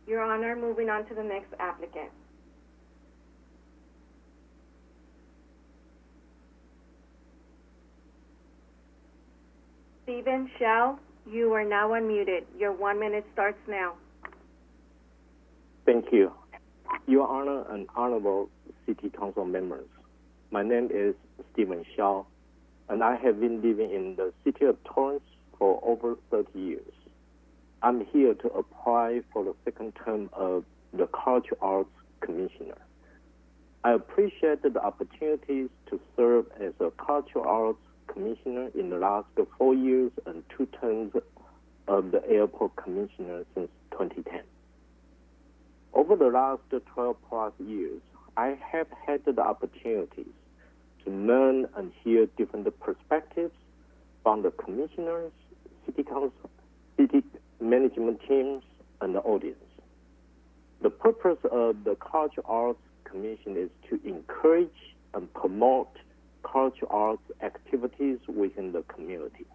Your Honor, moving on to the next applicant. Stephen Shell, you are now unmuted. Your 1 minute starts now. Thank you. Your Honor and Honorable City Council members, my name is Stephen Shaw, and I have been living in the city of Torrance for over 30 years. I'm here to apply for the second term of the Cultural Arts Commissioner. I appreciate the opportunities to serve as a Cultural Arts Commissioner in the last 4 years and 2 terms of the Airport Commissioner since 2010. Over the last 12 plus years, I have had the opportunities to learn and hear different perspectives from the commissioners, city council, city management teams, and the audience. The purpose of the Cultural Arts Commission is to encourage and promote cultural arts activities within the community.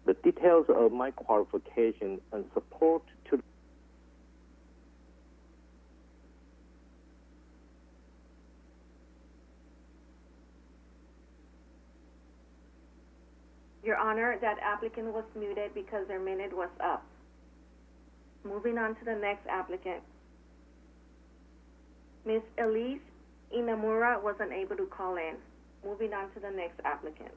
The details of my qualification and support to Your Honor, that applicant was muted because their minute was up. Moving on to the next applicant. Ms. Elise Inamura was unable to call in. Moving on to the next applicant.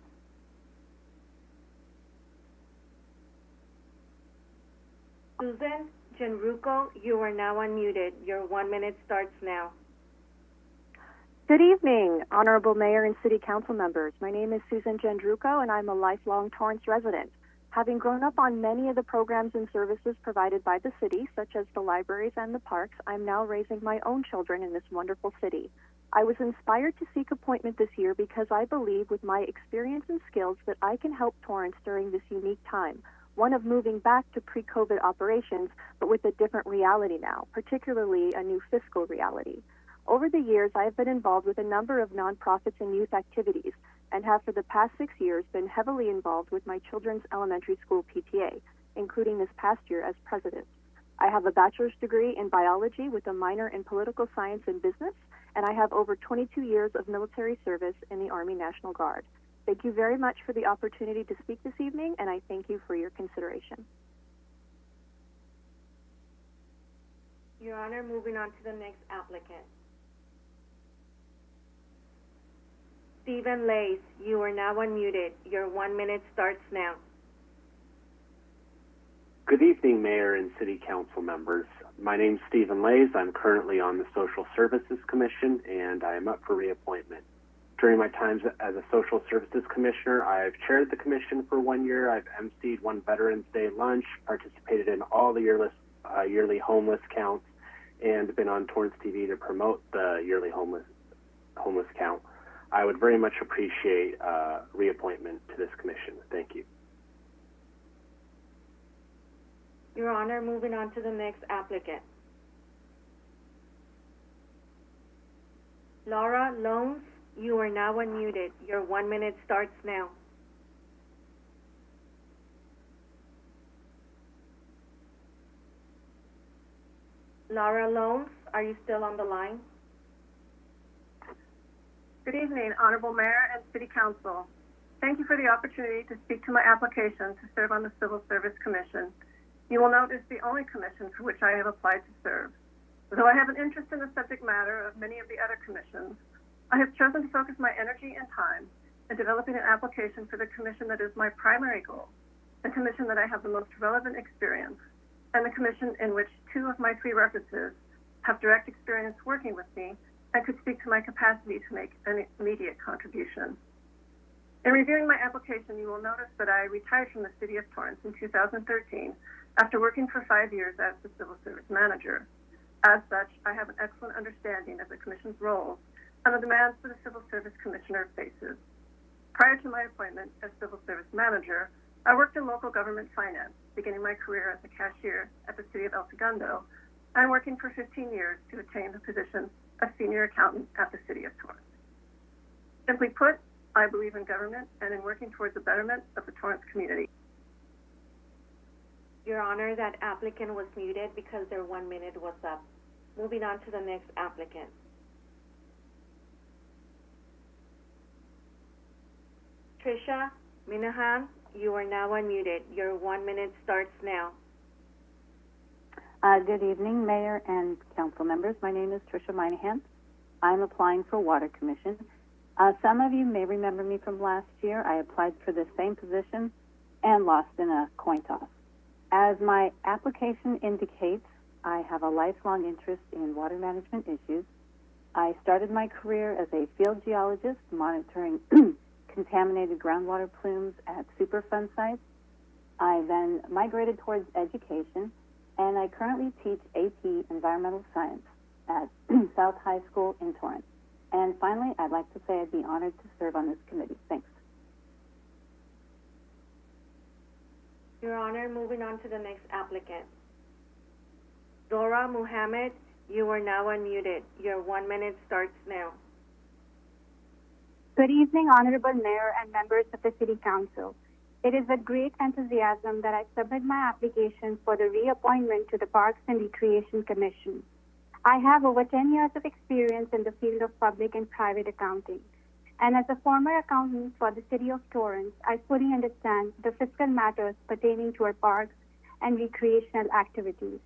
Susan Genruco, you are now unmuted. Your 1 minute starts now. Good evening, Honorable Mayor and City Council members. My name is Susan Gendruco, and I'm a lifelong Torrance resident. Having grown up on many of the programs and services provided by the city, such as the libraries and the parks, I'm now raising my own children in this wonderful city. I was inspired to seek appointment this year because I believe with my experience and skills that I can help Torrance during this unique time, one of moving back to pre-COVID operations, but with a different reality now, particularly a new fiscal reality. Over the years, I have been involved with a number of nonprofits and youth activities and have for the past 6 years been heavily involved with my children's elementary school PTA, including this past year as president. I have a bachelor's degree in biology with a minor in political science and business, and I have over 22 years of military service in the Army National Guard. Thank you very much for the opportunity to speak this evening, and I thank you for your consideration. Your Honor, moving on to the next applicant. Stephen Lace, you are now unmuted. Your 1 minute starts now. Good evening, Mayor and City Council members. My name's Stephen Lays. I'm currently on the Social Services Commission, and I am up for reappointment. During my times as a Social Services Commissioner, I've chaired the commission for 1 year. I've emceed one Veterans Day lunch, participated in all the yearly homeless counts, and been on Torrance TV to promote the yearly homeless count. I would very much appreciate reappointment to this commission. Thank you. Your Honor, moving on to the next applicant. Laura Loans, you are now unmuted. Your 1 minute starts now. Laura Loans, are you still on the line? Good evening, Honorable Mayor and City Council. Thank you for the opportunity to speak to my application to serve on the Civil Service Commission. You will note it's the only commission for which I have applied to serve. Though I have an interest in the subject matter of many of the other commissions, I have chosen to focus my energy and time in developing an application for the commission that is my primary goal, the commission that I have the most relevant experience, and the commission in which 2 of my 3 references have direct experience working with me and could speak to my capacity to make an immediate contribution. In reviewing my application, you will notice that I retired from the City of Torrance in 2013 after working for 5 years as the Civil Service Manager. As such, I have an excellent understanding of the Commission's roles and the demands that a Civil Service Commissioner faces. Prior to my appointment as Civil Service Manager, I worked in local government finance, beginning my career as a cashier at the City of El Segundo, and working for 15 years to attain the position of Senior Accountant at the City of Torrance. Simply put, I believe in government and in working towards the betterment of the Torrance community. Your Honor, that applicant was muted because their 1 minute was up. Moving on to the next applicant. Trisha Minahan, you are now unmuted. Your 1 minute starts now. Good evening, Mayor and Council members. My name is Trisha Minahan. I'm applying for Water Commission. Some of you may remember me from last year. I applied for the same position and lost in a coin toss. As my application indicates, I have a lifelong interest in water management issues. I started my career as a field geologist monitoring contaminated groundwater plumes at Superfund sites. I then migrated towards education, and I currently teach AP Environmental Science at South High School in Torrance. And finally, I'd like to say I'd be honored to serve on this committee. Thanks. Your Honor, moving on to the next applicant. Dora Muhammad, you are now unmuted. Your 1 minute starts now. Good evening, Honorable Mayor and members of the City Council. It is with great enthusiasm that I submit my application for the reappointment to the Parks and Recreation Commission. I have over 10 years of experience in the field of public and private accounting. And as a former accountant for the City of Torrance, I fully understand the fiscal matters pertaining to our parks and recreational activities.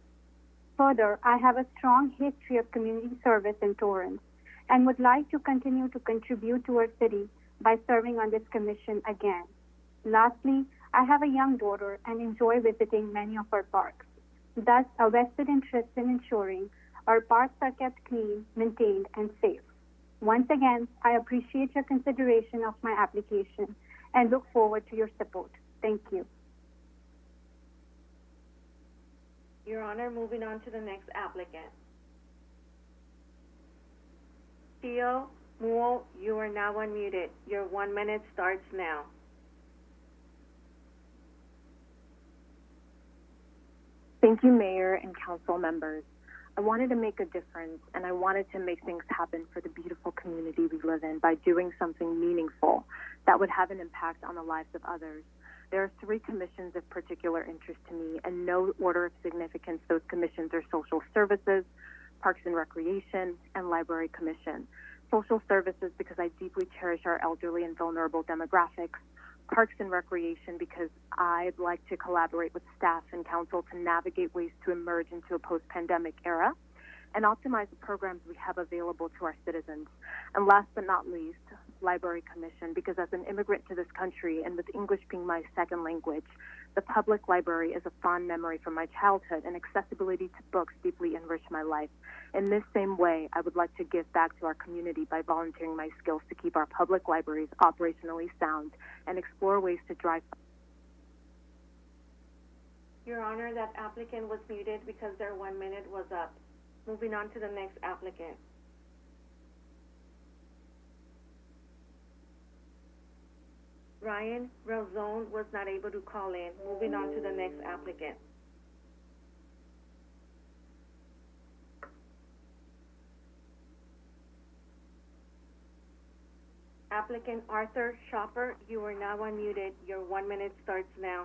Further, I have a strong history of community service in Torrance and would like to continue to contribute to our city by serving on this commission again. Lastly, I have a young daughter and enjoy visiting many of our parks. Thus, a vested interest in ensuring our parks are kept clean, maintained, and safe. Once again, I appreciate your consideration of my application and look forward to your support. Thank you. Your Honor, moving on to the next applicant. Theo Muo, you are now unmuted. Your 1 minute starts now. Thank you, Mayor and Council members. I wanted to make a difference, and I wanted to make things happen for the beautiful community we live in by doing something meaningful that would have an impact on the lives of others. There are 3 commissions of particular interest to me, and no order of significance. Those commissions are Social Services, Parks and Recreation, and Library Commission. social services because I deeply cherish our elderly and vulnerable demographics, parks and recreation because I'd like to collaborate with staff and council to navigate ways to emerge into a post-pandemic era, and optimize the programs we have available to our citizens. And last but not least, Library Commission, because as an immigrant to this country and with English being my second language, the public library is a fond memory from my childhood, and accessibility to books deeply enriched my life. In this same way, I would like to give back to our community by volunteering my skills to keep our public libraries operationally sound and explore ways to drive. Your Honor, that applicant was muted because their 1 minute was up. Moving on to the next applicant. Ryan Rosone was not able to call in. Moving on to the next applicant. Applicant Arthur Shopper, you are now unmuted. Your 1 minute starts now.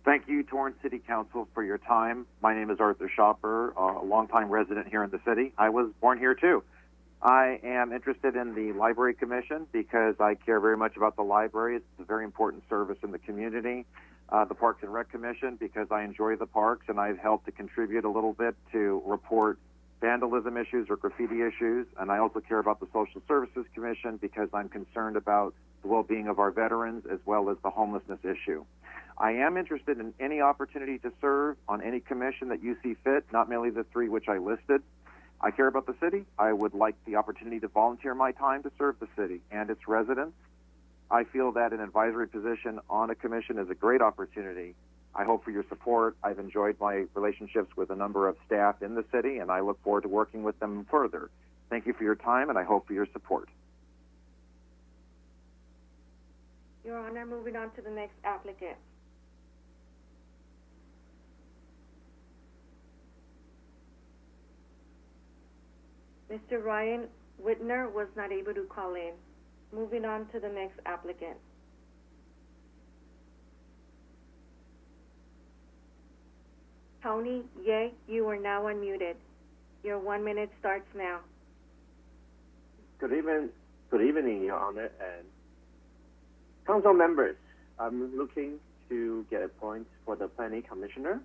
Thank you, Torrance City Council, for your time. My name is Arthur Shopper, a longtime resident here in the city. I was born here, too. I am interested in the Library Commission because I care very much about the library. It's a very important service in the community. The Parks and Rec Commission because I enjoy the parks, and I've helped to contribute a little bit to report vandalism issues or graffiti issues. And I also care about the Social Services Commission because I'm concerned about the well-being of our veterans as well as the homelessness issue. I am interested in any opportunity to serve on any commission that you see fit, not merely the three which I listed. I care about the city. I would like the opportunity to volunteer my time to serve the city and its residents. I feel that an advisory position on a commission is a great opportunity. I hope for your support. I've enjoyed my relationships with a number of staff in the city, and I look forward to working with them further. Thank you for your time, and I hope for your support. Your Honor, moving on to the next applicant. Mr. Ryan Whitner was not able to call in. Moving on to the next applicant. Tony Ye, you are now unmuted. Your 1 minute starts now. Good evening, Your Honor and council members. I'm looking to get appointed for the Planning Commissioner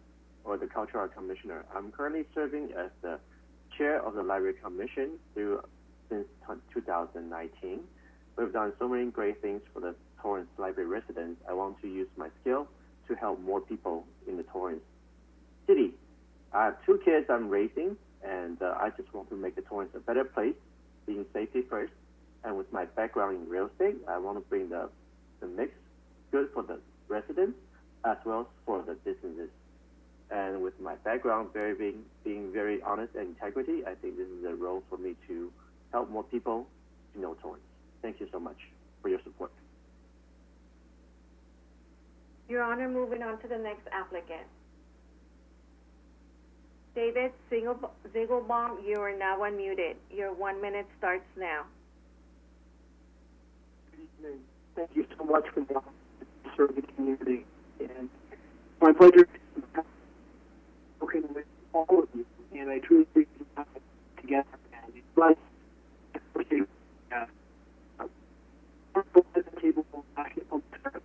or the Cultural Commissioner. I'm currently serving as the Chair of the Library Commission since 2019. We've done so many great things for the Torrance Library residents. I want to use my skill to help more people in the Torrance City. I have 2 kids I'm raising, and I just want to make the Torrance a better place, being safety first. And with my background in real estate, I want to bring the mix good for the residents as well as for the businesses. And with my background being very honest and integrity, I think this is a role for me to help more people to know Torrance. Thank you so much for your support. Your Honor, moving on to the next applicant. David Ziegelbaum, you are now unmuted. Your 1 minute starts now. Good evening. Thank you so much for the opportunity to serve the community. And my pleasure working with all of you. And I truly appreciate you together. And it's like the table for basketball service.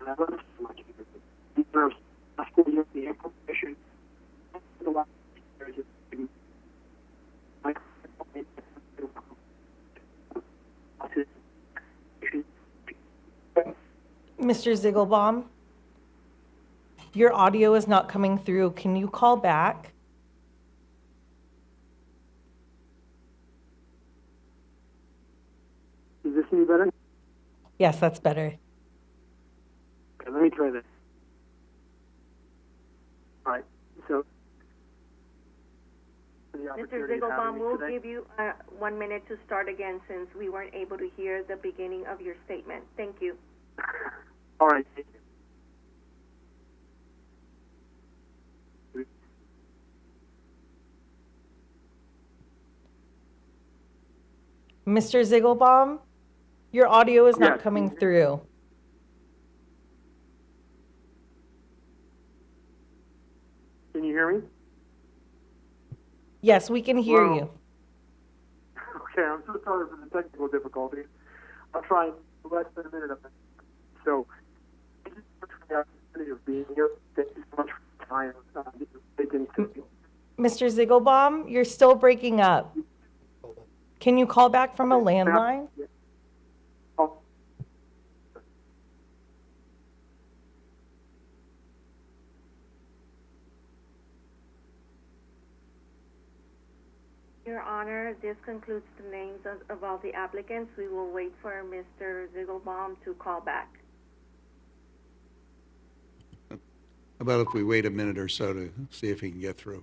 I love it so much. In terms of school year, the appropriation, the last years, Mr. Ziegelbaum, your audio is not coming through. Can you call back? Is this any better? Yes, that's better. Okay, let me try this. All right, so Mr. Ziegelbaum, we'll give you 1 minute to start again since we weren't able to hear the beginning of your statement. Thank you. All right. Mr. Ziegelbaum, your audio is not coming through. hear me? Yes, we can hear Hello? you. Okay, I'm so sorry for the technical difficulties. I'll try in less than a minute of it. So, thank you so much for the opportunity of being here. Thank you so much for the time that you've taken to Mr. Ziegelbaum, you're still breaking up. Can you call back from a landline? Oh, Your Honor, this concludes the names of all the applicants. We will wait for Mr. Ziegelbaum to call back. How about if we wait a minute or so to see if he can get through?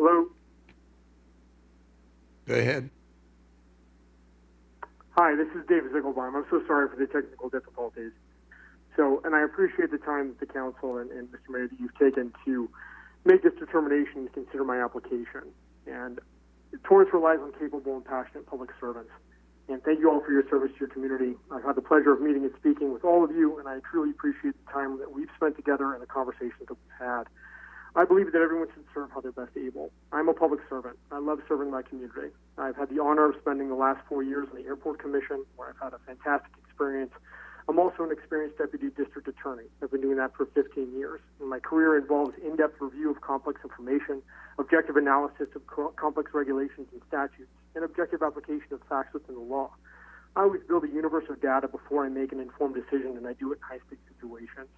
hello? Go ahead. Hi, this is David Ziegelbaum. I'm so sorry for the technical difficulties. So, and I appreciate the time that the council and Mr. Mayor that you've taken to make this determination to consider my application. And Torrance relies on capable and passionate public servants. And thank you all for your service to your community. I've had the pleasure of meeting and speaking with all of you, and I truly appreciate the time that we've spent together and the conversations that we've had. I believe that everyone should serve how they're best able. I'm a public servant. I love serving my community. I've had the honor of spending the last 4 years on the Airport Commission, where I've had a fantastic experience. I'm also an experienced deputy district attorney. I've been doing that for 15 years. And my career involves in-depth review of complex information, objective analysis of complex regulations and statutes, and objective application of facts within the law. I always build a universe of data before I make an informed decision, and I do it in high-stakes situations.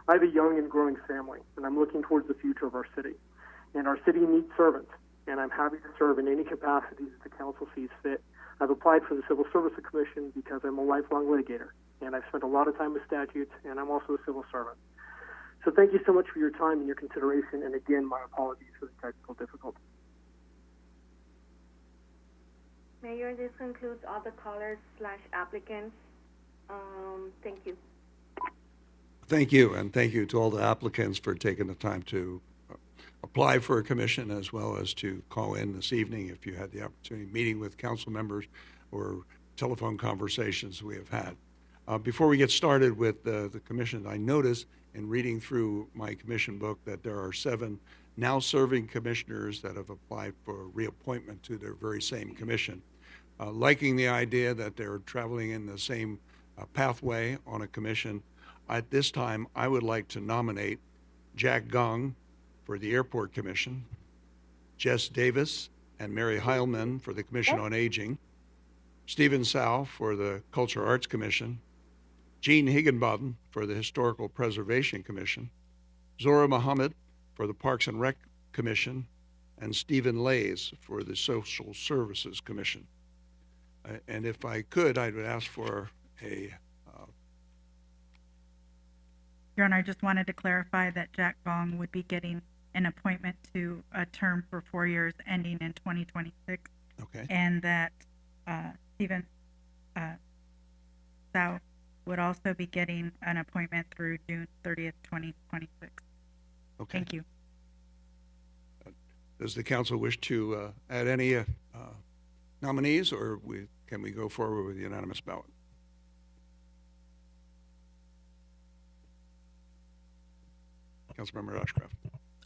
I have a young and growing family, and I'm looking towards the future of our city. And our city needs servants, and I'm happy to serve in any capacity that the council sees fit. I've applied for the Civil Service Commission because I'm a lifelong litigator, and I've spent a lot of time with statutes, and I'm also a civil servant. So thank you so much for your time and your consideration, and again, my apologies for the technical difficulties. Mayor, this concludes all the callers/applicants. Thank you. Thank you, and thank you to all the applicants for taking the time to apply for a commission, as well as to call in this evening if you had the opportunity, meeting with council members or telephone conversations we have had. Before we get started with the commission, I noticed in reading through my commission book that there are 7 now serving commissioners that have applied for reappointment to their very same commission. Liking the idea that they're traveling in the same pathway on a commission, at this time, I would like to nominate Jack Gong for the Airport Commission, Jess Davis and Mary Heilman for the Commission on Aging, Stephen Sow for the Culture Arts Commission, Jean Higginbotham for the Historical Preservation Commission, Zora Muhammad for the Parks and Rec Commission, and Stephen Lays for the Social Services Commission. And if I could, I would ask for a Your Honor, I just wanted to clarify that Jack Gong would be getting an appointment to a term for 4 years ending in 2026. Okay. And that Stephen Sow would also be getting an appointment through June 30th, 2026. Okay. Thank you. Does the council wish to add any nominees, or can we go forward with the unanimous ballot? Councilmember Ashcraft.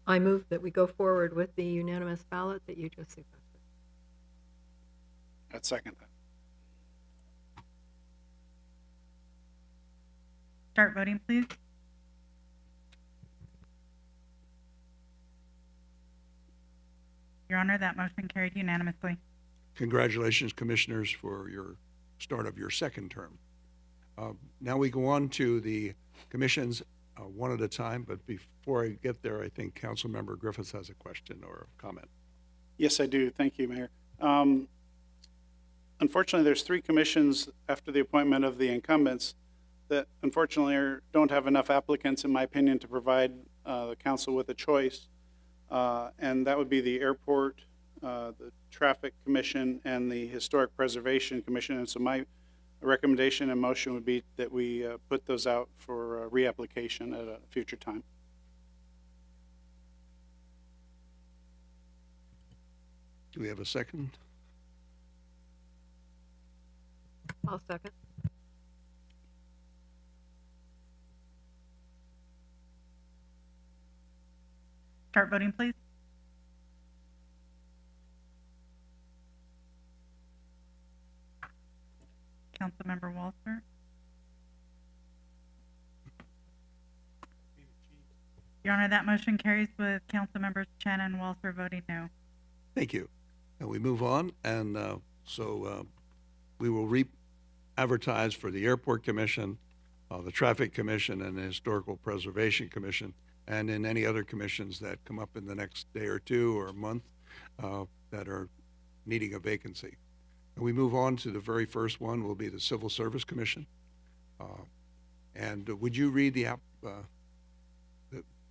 I move that we go forward with the unanimous ballot that you just suggested. I'd second that. Start voting, please. Your Honor, that motion carried unanimously. Congratulations, commissioners, for your start of your second term. Now we go on to the commissions one at a time, but before I get there, I think Councilmember Griffiths has a question or a comment. Yes, I do. Thank you, Mayor. Unfortunately, there's 3 commissions after the appointment of the incumbents that unfortunately don't have enough applicants, in my opinion, to provide the council with a choice. And that would be the Airport, the Traffic Commission, and the Historic Preservation Commission. And so my A recommendation and motion would be that we put those out for reapplication at a future time. Do we have a second? I'll second. Start voting, please. Councilmember Walter. Your Honor, that motion carries with Councilmembers Chen and Walter voting no. Thank you. And we move on, and we will re-advertise for the Airport Commission, the Traffic Commission, and the Historical Preservation Commission, and in any other commissions that come up in the next day or two or month that are needing a vacancy. And we move on to the very first one, will be the Civil Service Commission. And would you read the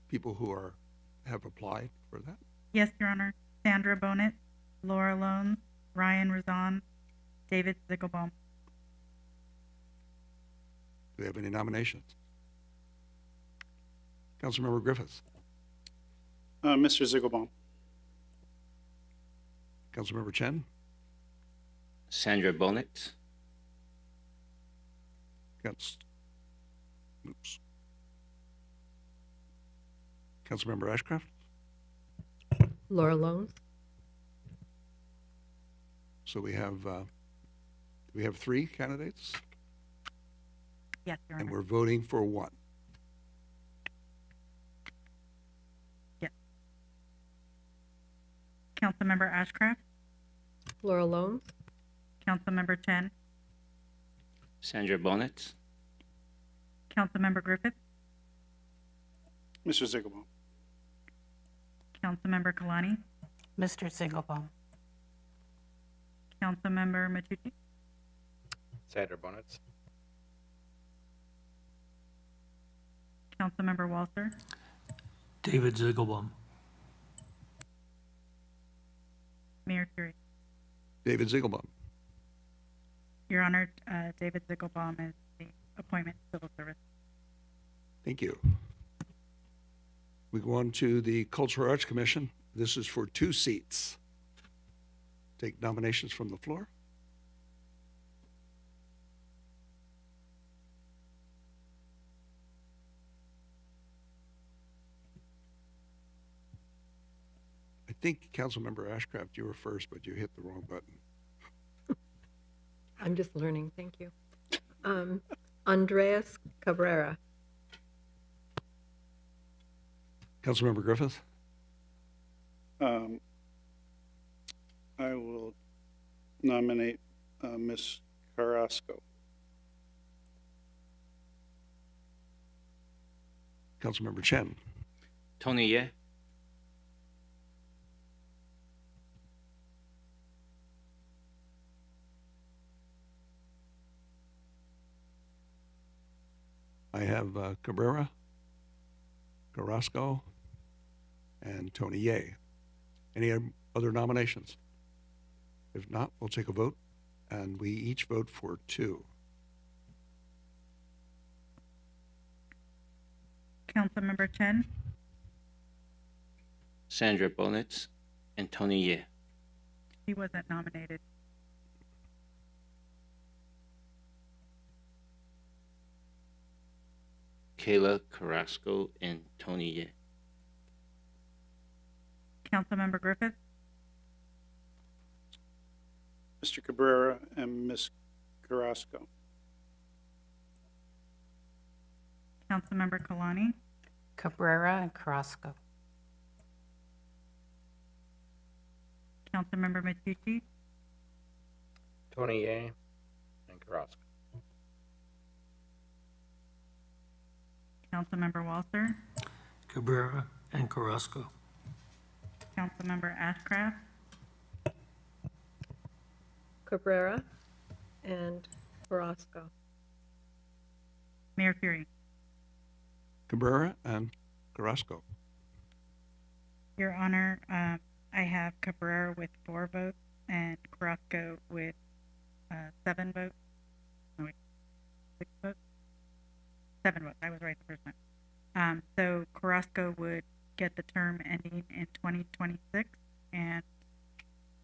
people who have applied for that? Yes, Your Honor. Sandra Bonnet, Laura Lones, Ryan Razan, David Zickelbaum. Do we have any nominations? Councilmember Griffiths. Mr. Zickelbaum. Councilmember Chen. Sandra Bonnet. Councilmember Ashcraft. Laura Lones. So we have three candidates? Yes, Your Honor. And we're voting for one. Yes. Councilmember Ashcraft. Laura Lones. Councilmember Chen. Sandra Bonnet. Councilmember Griffith. Mr. Zickelbaum. Councilmember Kalani. Mr. Zickelbaum. Councilmember Matucci. Sandra Bonnet. Councilmember Walter. David Zickelbaum. Mayor Curie. David Zickelbaum. Your Honor, David Zickelbaum is the appointment to civil service. Thank you. We go on to the Cultural Arts Commission. This is for 2 seats. Take nominations from the floor. I think Councilmember Ashcraft, you were first, but you hit the wrong button. I'm just learning. Thank you. Andreas Cabrera. Councilmember Griffith. I will nominate Ms. Carrasco. Councilmember Chen. Tony Ye. I have Cabrera, Carrasco, and Tony Ye. Any other nominations? If not, we'll take a vote, and we each vote for 2. Councilmember Chen. Sandra Bonnet and Tony Ye. He wasn't nominated. Kayla Carrasco and Tony Ye. Councilmember Griffith. Mr. Cabrera and Ms. Carrasco. Councilmember Kalani. Cabrera and Carrasco. Councilmember Matucci. Tony Ye and Carrasco. Councilmember Walter. Cabrera and Carrasco. Councilmember Ashcraft. Cabrera and Carrasco. Mayor Curie. Cabrera and Carrasco. Your Honor, I have Cabrera with 4 votes and Carrasco with 7 votes. 7 votes. I was right the first time. So Carrasco would get the term ending in 2026, and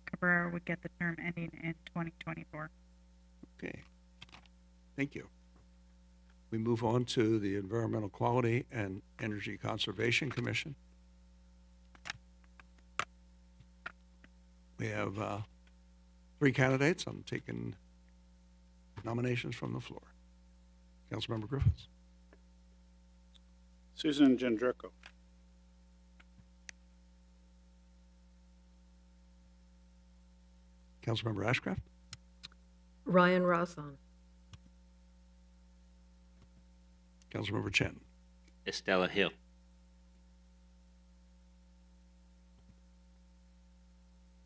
Cabrera would get the term ending in 2024. Okay. Thank you. We move on to the Environmental Quality and Energy Conservation Commission. We have 3 candidates. I'm taking nominations from the floor. Councilmember Griffiths. Susan Jandrico. Councilmember Ashcraft. Ryan Rawson. Councilmember Chen. Estella Hill.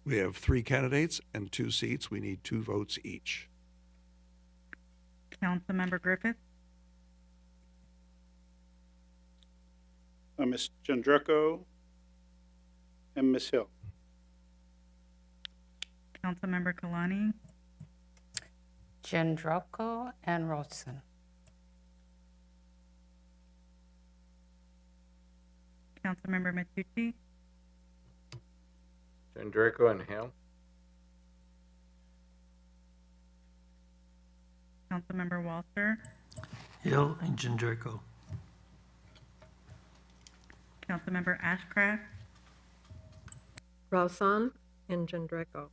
We have 3 candidates and 2 seats. We need 2 votes each. Councilmember Griffith, Ms. Jandrico and Ms. Hill. Councilmember Kalani, Jandrico and Rawson. Councilmember Matucci, Jandrico and Hill. Councilmember Walter, Hill and Jandrico. Councilmember Ashcraft, Rawson and Jandrico.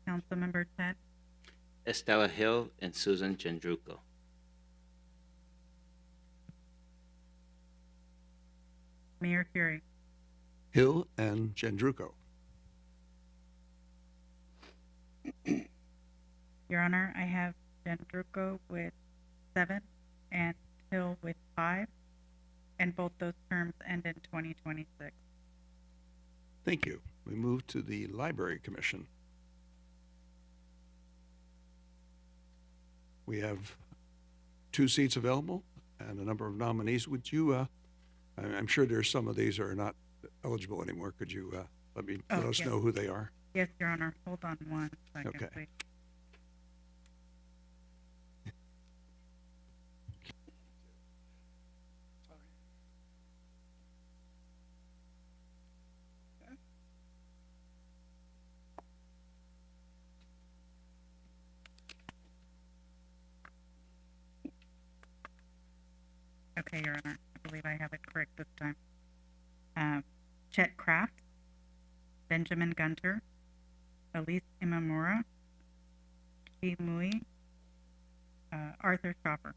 Councilmember Chen, Estella Hill and Susan Jandrico. Mayor Fury. Hill and Jandrico. Your Honor, I have Jandrico with 7 and Hill with 5, and both those terms end in 2026. Thank you. We move to the Library Commission. We have 2 seats available and a number of nominees. Would you, I'm sure there's some of these are not eligible anymore. Could you let us yes. know who they are? Yes, Your Honor. Hold on one second, Okay. please. Okay, Your Honor. I believe I have it correct this time. Chet Kraft, Benjamin Gunter, Elise Imamura, Chi Mui, Arthur Schopper.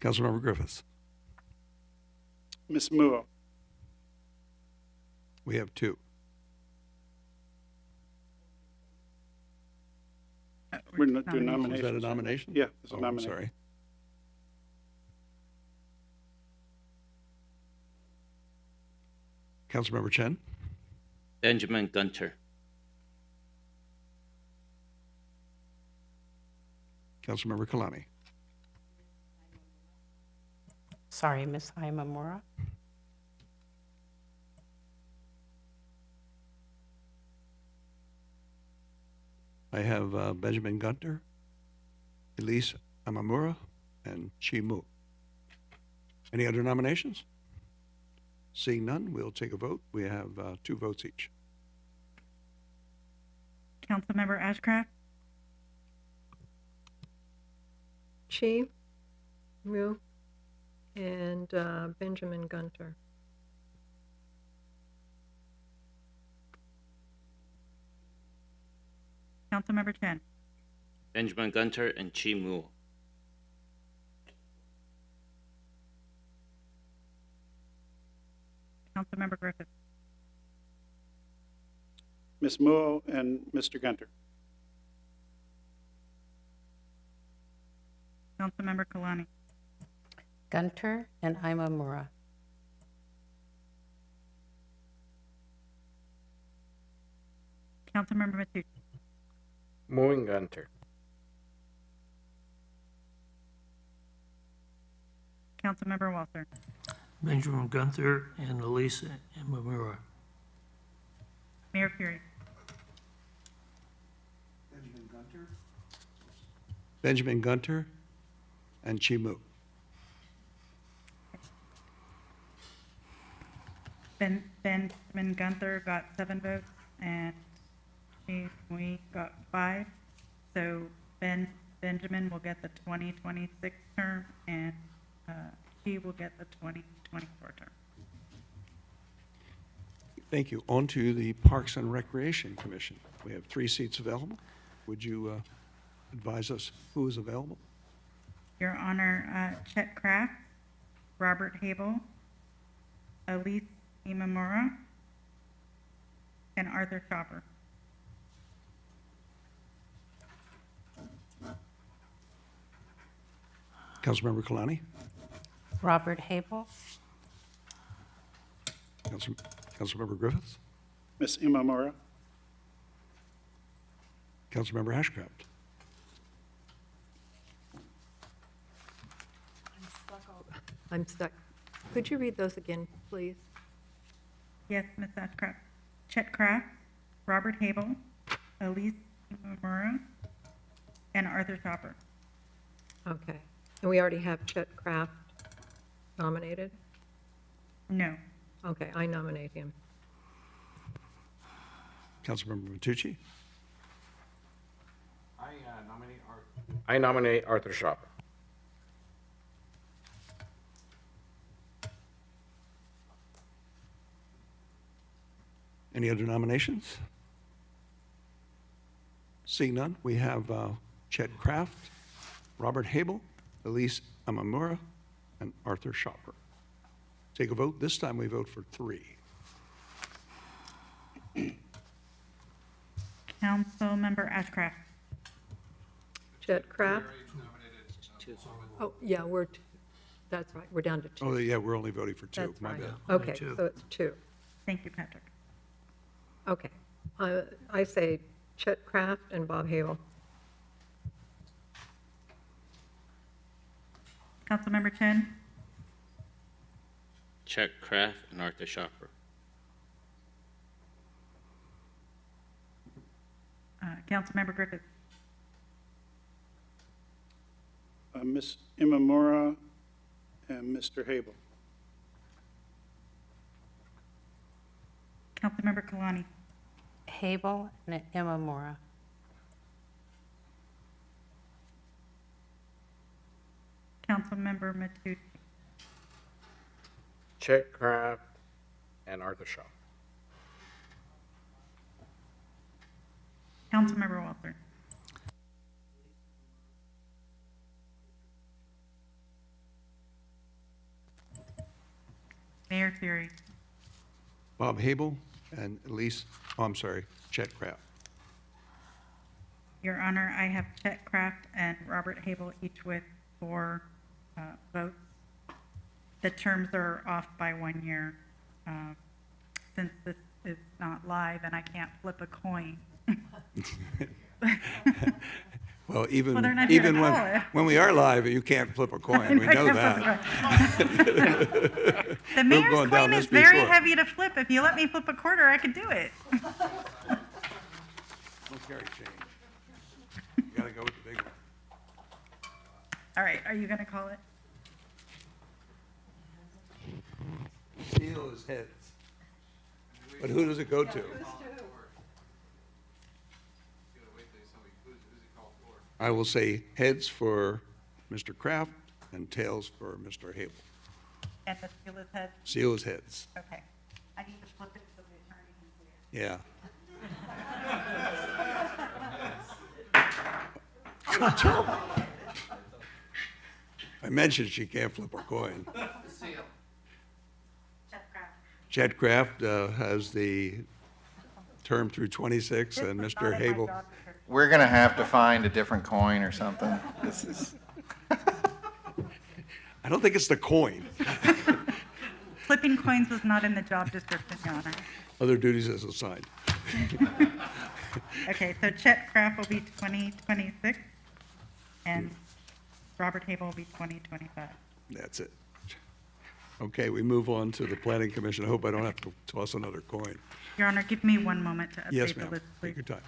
Councilmember Griffiths. Ms. Muo. We have 2. We're not doing nominations. nominations. Is that a nomination? Yeah, it's a I'm nomination. sorry. Councilmember Chen. Benjamin Gunter. Councilmember Kalani. Sorry, Ms. Imamura. I have Benjamin Gunter, Elise Imamura, and Chi Mu. Any other nominations? Seeing none, we'll take a vote. We have 2 votes each. Councilmember Ashcraft, Chi Mu and Benjamin Gunter. Councilmember Chen, Benjamin Gunter and Chi Mu. Councilmember Griffith, Ms. Muo and Mr. Gunter. Councilmember Kalani, Gunter and Imamura. Councilmember Matucci, Moving Gunter. Councilmember Walter, Benjamin Gunther, and Elise Imamura. Mayor Fury. Benjamin Gunter and Chimu. Benjamin Gunther got 7 votes, and we got 5. So Benjamin will get the 2026 term, and he will get the 2024 term. Thank you. On to the Parks and Recreation Commission. We have 3 seats available. Would you advise us who is available? Your Honor, Chet Kraft, Robert Habel, Elise Imamura, and Arthur Schopper. Councilmember Kalani? Robert Habel, Councilmember Griffiths? Ms. Imamura. Councilmember Ashcraft? I'm stuck. Could you read those again, please? Yes, Ms. Ashcraft. Chet Kraft, Robert Habel, Elise Imamura, and Arthur Schopper. Okay. And we already have Chet Kraft nominated? No. Okay, I nominate him. Councilmember Matucci? I nominate Arthur Schopper. Any other nominations? Seeing none, we have Chet Kraft, Robert Habel, Elise Imamura, and Arthur Schopper. Take a vote. This time we vote for 3. Councilmember Ashcraft. Chet Kraft? Oh, yeah, that's right, we're down to 2. Oh, yeah, we're only voting for 2. That's My right. bad. Okay, so it's 2. Thank you, Patrick. Okay. I say Chet Kraft and Bob Habel. Councilmember Chen. Chet Kraft and Arthur Schopper. Councilmember Griffith. Ms. Imamura and Mr. Habel. Councilmember Kalani. Habel, and Imamura. Councilmember Matucci. Chet Kraft and Arthur Schopper. Councilmember Walter. Mayor Fury. Bob Habel and Elise, Chet Kraft. Your Honor, I have Chet Kraft and Robert Habel, each with 4 votes. The terms are off by 1 year. Since this is not live and I can't flip a coin. Well, even well, when we are live, you can't flip a coin. We know that. The mayor's coin is very heavy to flip. If you let me flip a quarter, I could do it. Don't carry change. You gotta go with the big one. All right, are you gonna call it? Seal is heads. But who does it go to? I will say heads for Mr. Kraft and tails for Mr. Habel. And the seal is heads? Seal is heads. Okay. I need to flip it so the attorney can see it. Yeah. Terrible. I mentioned she can't flip a coin. Chet Kraft has the term through 26, and Mr. Habel. We're going to have to find a different coin or something. This is. I don't think it's the coin. Flipping coins was not in the job description, Your Honor. Other duties as assigned. Okay, so Chet Kraft will be 2026, and Robert Habel will be 2025. That's it. Okay, we move on to the Planning Commission. I hope I don't have to toss another coin. Your Honor, give me one moment to Yes, update the ma'am. list, please. Take your time.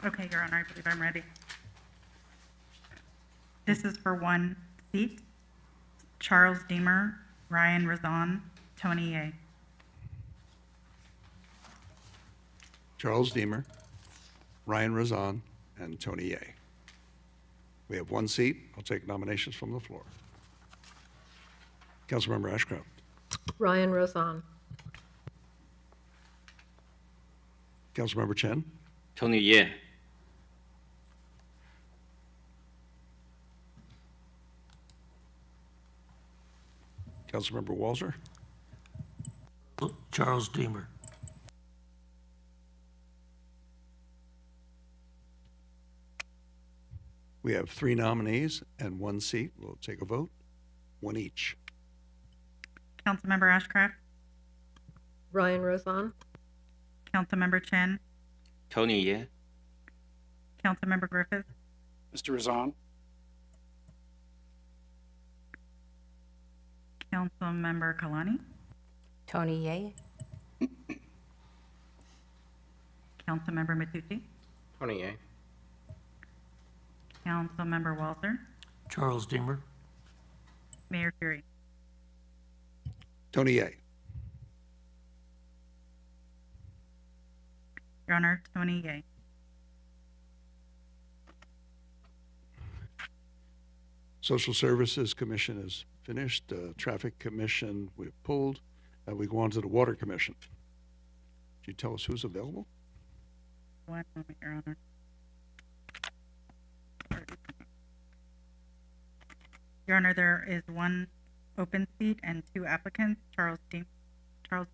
Okay, Your Honor, I believe I'm ready. This is for one seat. Charles Deemer, Ryan Razan, Tony Ye. Charles Deemer, Ryan Razan, and Tony Ye. We have one seat. I'll take nominations from the floor. Councilmember Ashcraft. Ryan Rosan. Councilmember Chen. Tony Ye. Councilmember Walzer. Charles Deemer. We have three nominees and one seat. We'll take a vote, one each. Councilmember Ashcraft, Ryan Rosan. Councilmember Chen, Tony Ye. Councilmember Griffith, Mr. Razan. Councilmember Kalani, Tony Ye. Councilmember Matucci, Tony Ye. Councilmember Walter, Charles Deemer. Mayor Fury. Tony Ye. Your Honor, Tony Ye. Social Services Commission is finished. Traffic Commission we've pulled. We go on to the Water Commission. Could you tell us who's available? One moment, Your Honor. Your Honor, there is one open seat and two applicants, Charles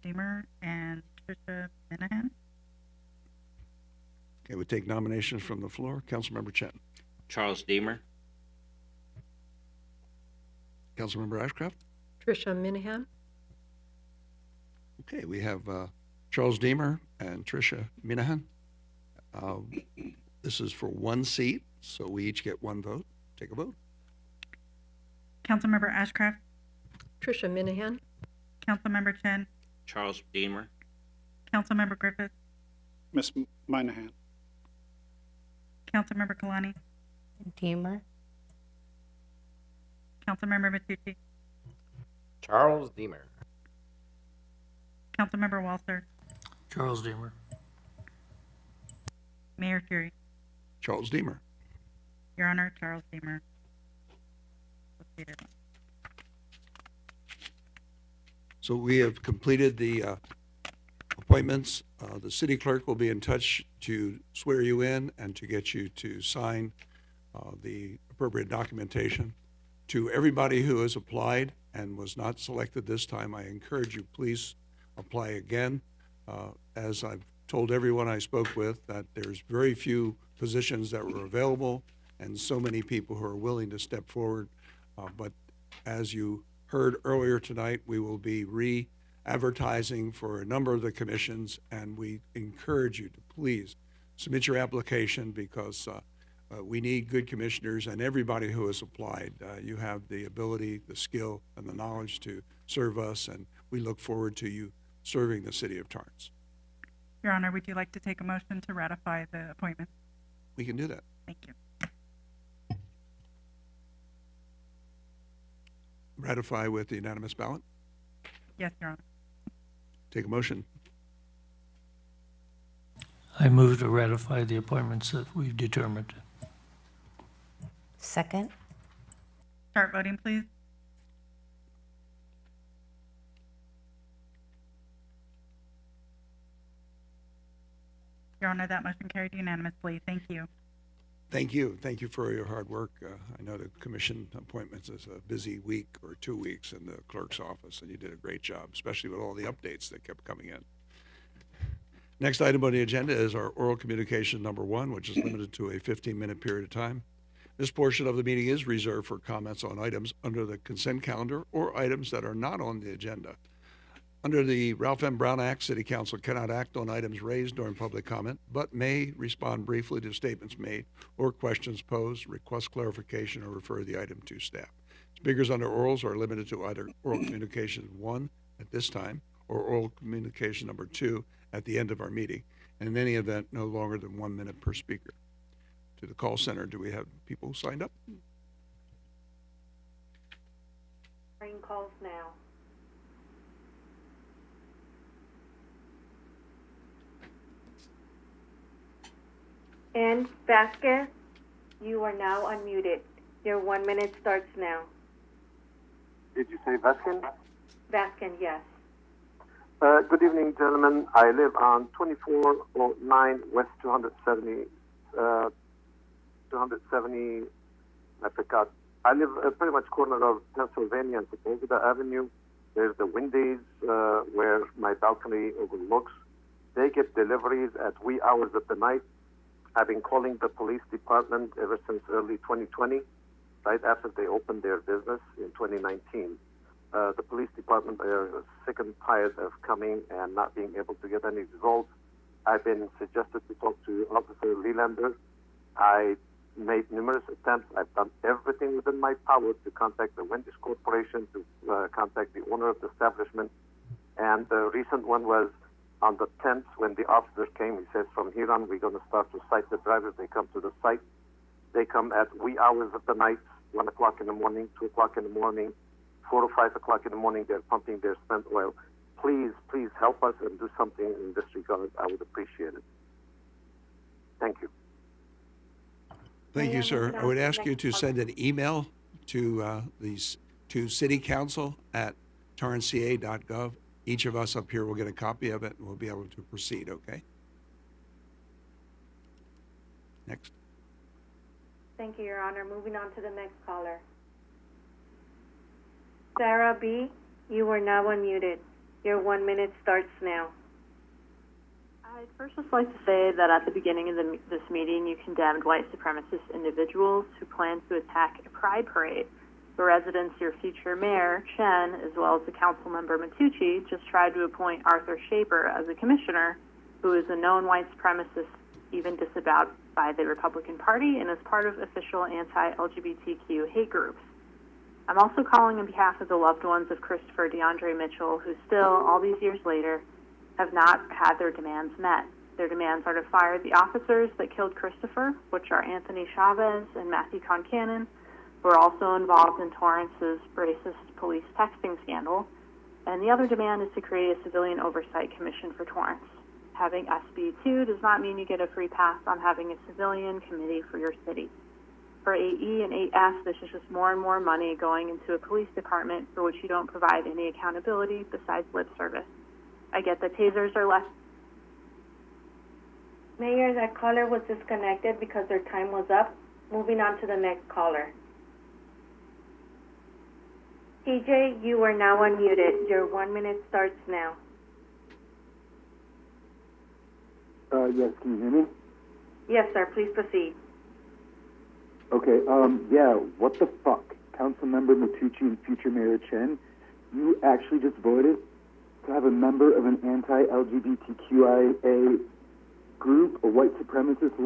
Deemer and Tricia Minahan. Okay, we take nominations from the floor. Councilmember Chen. Charles Deemer. Councilmember Ashcraft. Tricia Minahan. Okay, we have Charles Deemer and Tricia Minahan. This is for one seat, so we each get one vote. Take a vote. Councilmember Ashcraft, Tricia Minahan. Councilmember Chen, Charles Deemer. Councilmember Griffith, Ms. Minahan. Councilmember Kalani, Deemer. Councilmember Matucci, Charles Deemer. Councilmember Walter, Charles Deemer. Mayor Fury. Charles Deemer. Your Honor, Charles Deemer. So we have completed the appointments. The city clerk will be in touch to swear you in and to get you to sign the appropriate documentation. To everybody who has applied and was not selected this time, I encourage you, please apply again. As I've told everyone I spoke with, that there's very few positions that were available and so many people who are willing to step forward. But as you heard earlier tonight, we will be re-advertising for a number of the commissions, and we encourage you to please submit your application because we need good commissioners, and everybody who has applied, you have the ability, the skill, and the knowledge to serve us, and we look forward to you serving the city of Torrance. Your Honor, would you like to take a motion to ratify the appointment? We can do that. Thank you. Ratify with the unanimous ballot. Yes, Your Honor. Take a motion. I move to ratify the appointments that we've determined. Second. Start voting, please. Your Honor, that motion carried unanimously. Thank you. Thank you. Thank you for your hard work. I know the commission appointments is a busy week or 2 weeks in the clerk's office, and you did a great job, especially with all the updates that kept coming in. Next item on the agenda is our oral communication number 1, which is limited to a 15-minute period of time. This portion of the meeting is reserved for comments on items under the consent calendar or items that are not on the agenda. Under the Ralph M. Brown Act, City Council cannot act on items raised during public comment, but may respond briefly to statements made or questions posed, request clarification, or refer the item to staff. Speakers under orals are limited to either oral communication 1 at this time or oral communication number 2 at the end of our meeting, and in any event, no longer than 1 minute per speaker. To the call center, do we have people who signed up? Calls now. And Vasquez, you are now unmuted. Your 1 minute starts now. Did you say Vasquez? Vasquez, yes. Good evening, gentlemen. I live on 2409 West 270, I forgot. I live pretty much corner of Pennsylvania and Sepulveda Avenue. There's the Wendy's where my balcony overlooks. They get deliveries at wee hours of the night. I've been calling the police department ever since early 2020, right after they opened their business in 2019. The police department are sick and tired of coming and not being able to get any results. I've been suggested to talk to Officer Leelander. I made numerous attempts. I've done everything within my power to contact the Wendy's Corporation, to contact the owner of the establishment. And the recent one was on the 10th when the officer came. He says, from here on, we're going to start to cite the drivers. They come to the site. They come at wee hours of the night, 1 o'clock in the morning, 2 o'clock in the morning, 4 or 5 o'clock in the morning. They're pumping their spent oil. Please, please help us and do something in this regard. I would appreciate it. Thank you. Thank you, sir. I would ask you to send an email to to City Council at torranceca.gov. Each of us up here will get a copy of it, and we'll be able to proceed, okay? Next. Thank you, Your Honor. Moving on to the next caller. Sarah B., you are now unmuted. Your 1 minute starts now. I'd first just like to say that at the beginning of this meeting, you condemned white supremacist individuals who plan to attack a pride parade. The residents, your future mayor, Chen, as well as the council member Matucci, just tried to appoint Arthur Shaper as a commissioner, who is a known white supremacist, even disavowed by the Republican Party and is part of official anti-LGBTQ hate groups. I'm also calling on behalf of the loved ones of Christopher DeAndre Mitchell, who still, all these years later, have not had their demands met. Their demands are to fire the officers that killed Christopher, which are Anthony Chavez and Matthew Concannon, who are also involved in Torrance's racist police texting scandal. And the other demand is to create a civilian oversight commission for Torrance. Having SB2 does not mean you get a free pass on having a civilian committee for your city. For 8E and 8F, this is just more and more money going into a police department for which you don't provide any accountability besides lip service. I get that tasers are less. Mayor, that caller was disconnected because their time was up. Moving on to the next caller. TJ, you are now unmuted. Your 1 minute starts now. Yes, can you hear me? Yes, sir. Please proceed. Okay, yeah, what the fuck? Councilmember Matucci and future Mayor Chen, you actually just voted to have a member of an anti-LGBTQIA group, a white supremacist,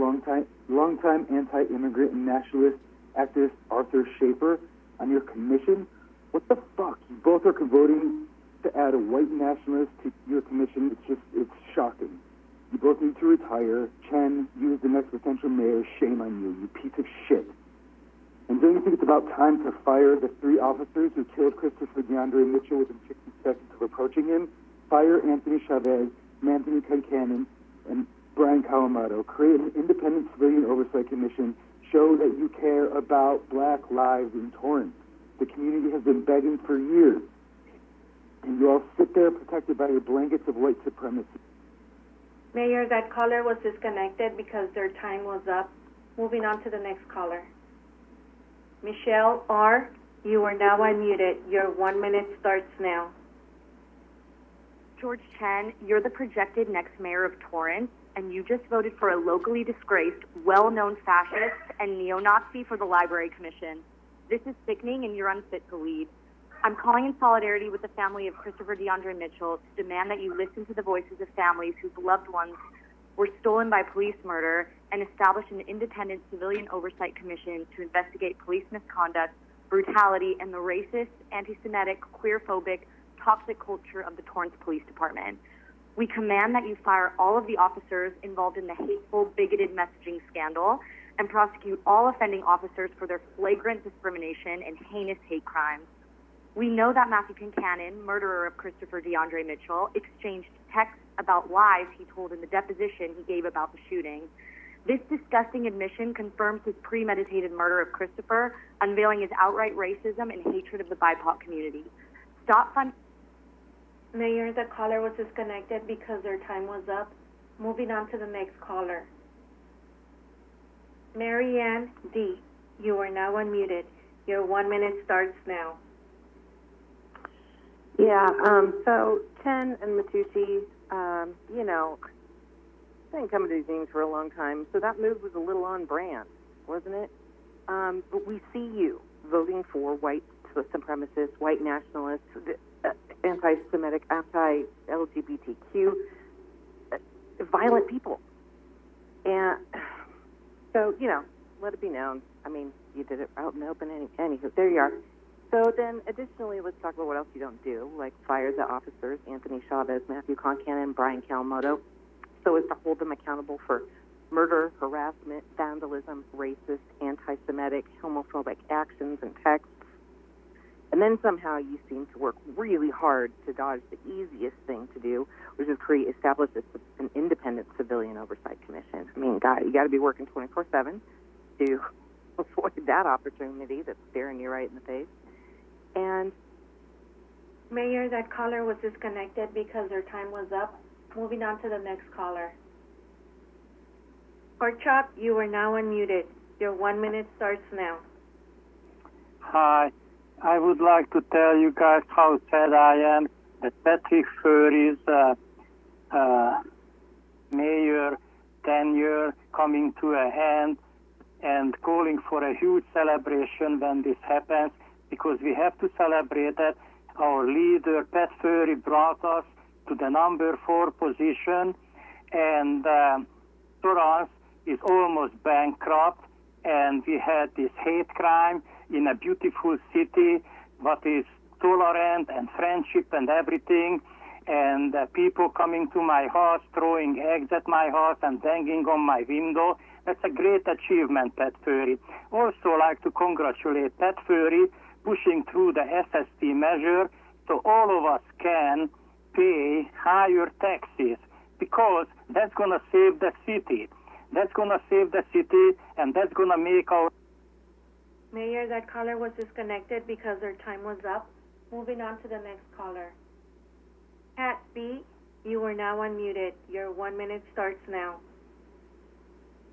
longtime anti-immigrant and nationalist activist Arthur Shaper on your commission? What the fuck? You both are voting to add a white nationalist to your commission. It's shocking. You both need to retire. Chen, you as the next potential mayor, shame on you, you piece of shit. And don't you think it's about time to fire the 3 officers who killed Christopher DeAndre Mitchell within 60 seconds of approaching him? Fire Anthony Chavez, Anthony Concannon, and Brian Kawamoto. Create an independent civilian oversight commission. Show that you care about black lives in Torrance. The community has been begging for years. And you all sit there protected by your blankets of white supremacy. Mayor, that caller was disconnected because their time was up. Moving on to the next caller. Michelle R., you are now unmuted. Your 1 minute starts now. George Chen, you're the projected next mayor of Torrance, and you just voted for a locally disgraced, well-known fascist and neo-Nazi for the Library Commission. This is sickening, and you're unfit to lead. I'm calling in solidarity with the family of Christopher DeAndre Mitchell to demand that you listen to the voices of families whose loved ones were stolen by police murder and establish an independent civilian oversight commission to investigate police misconduct, brutality, and the racist, anti-Semitic, queer-phobic, toxic culture of the Torrance Police Department. We command that you fire all of the officers involved in the hateful, bigoted messaging scandal and prosecute all offending officers for their flagrant discrimination and heinous hate crimes. We know that Matthew Concannon, murderer of Christopher DeAndre Mitchell, exchanged texts about lies he told in the deposition he gave about the shooting. This disgusting admission confirms his premeditated murder of Christopher, unveiling his outright racism and hatred of the BIPOC community. Stop funding. Mayor, the caller was disconnected because their time was up. Moving on to the next caller. Marianne D., you are now unmuted. Your 1 minute starts now. Yeah, so Chen and Matucci, you know, I've been coming to these meetings for a long time, so that move was a little on brand, wasn't it? But we see you voting for white supremacists, white nationalists, anti-Semitic, anti-LGBTQ, violent people. And so, you know, let it be known. I mean, you did it out in the open. Anywho, there you are. So then, additionally, let's talk about what else you don't do, like fire the officers, Anthony Chavez, Matthew Concannon, Brian Kawamoto, so as to hold them accountable for murder, harassment, vandalism, racist, anti-Semitic, homophobic actions and texts. And then somehow you seem to work really hard to dodge the easiest thing to do, which is establish an independent civilian oversight commission. I mean, God, you got to be working 24/7 to avoid that opportunity that's staring you right in the face. And Mayor, that caller was disconnected because their time was up. Moving on to the next caller. Porkchop, you are now unmuted. Your 1 minute starts now. Hi. I would like to tell you guys how sad I am that Patrick Furry's mayor tenure coming to a end and calling for a huge celebration when this happens, because we have to celebrate that our leader, Pat Furry, brought us to the number 4 position, and Torrance is almost bankrupt, and we had this hate crime in a beautiful city, what is tolerant and friendship and everything, and people coming to my house, throwing eggs at my house and banging on my window. That's a great achievement, Pat Furry. Also like to congratulate Pat Furry pushing through the SST measure so all of us can pay higher taxes, because that's going to save the city. That's going to save the city, and that's going to make our... Mayor, that caller was disconnected because their time was up. Moving on to the next caller. Pat B., you are now unmuted. Your 1 minute starts now.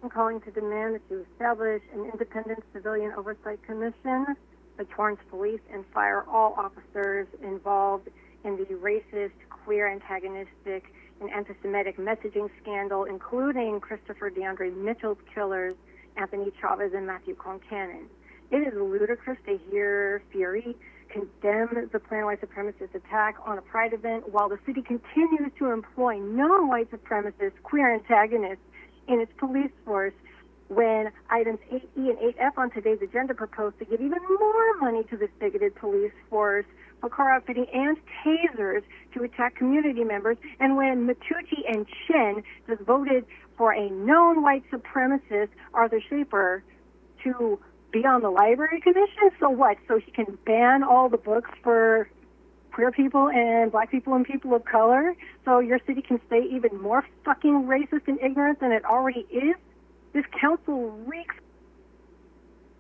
I'm calling to demand that you establish an independent civilian oversight commission for Torrance Police and fire all officers involved in the racist, queer, antagonistic, and anti-Semitic messaging scandal, including Christopher DeAndre Mitchell's killers, Anthony Chavez and Matthew Concannon. It is ludicrous to hear Fury condemn the planned white supremacist attack on a pride event while the city continues to employ non-white supremacist queer antagonists in its police force, when items 8E and 8F on today's agenda propose to give even more money to this bigoted police force for car outfitting and tasers to attack community members, and when Matucci and Chen just voted for a known white supremacist, Arthur Schaefer, to be on the library commission. So what? So he can ban all the books for queer people and black people and people of color, so your city can stay even more fucking racist and ignorant than it already is? This council reeks.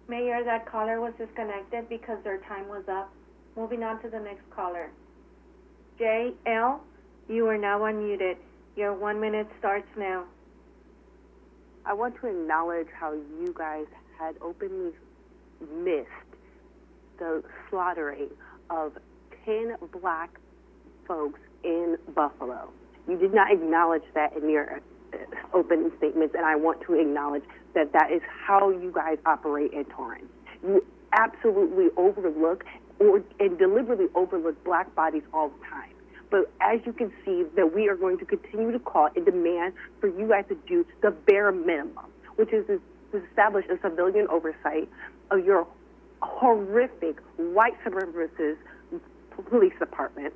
Mayor, that caller was disconnected because their time was up. Moving on to the next caller. JL, you are now unmuted. Your 1 minute starts now. I want to acknowledge how you guys had openly missed the slaughtering of 10 black folks in Buffalo. You did not acknowledge that in your opening statements, and I want to acknowledge that that is how you guys operate in Torrance. You absolutely overlook and deliberately overlook black bodies all the time. But as you can see, that we are going to continue to call and demand for you guys to do the bare minimum, which is to establish a civilian oversight of your horrific white supremacist police department,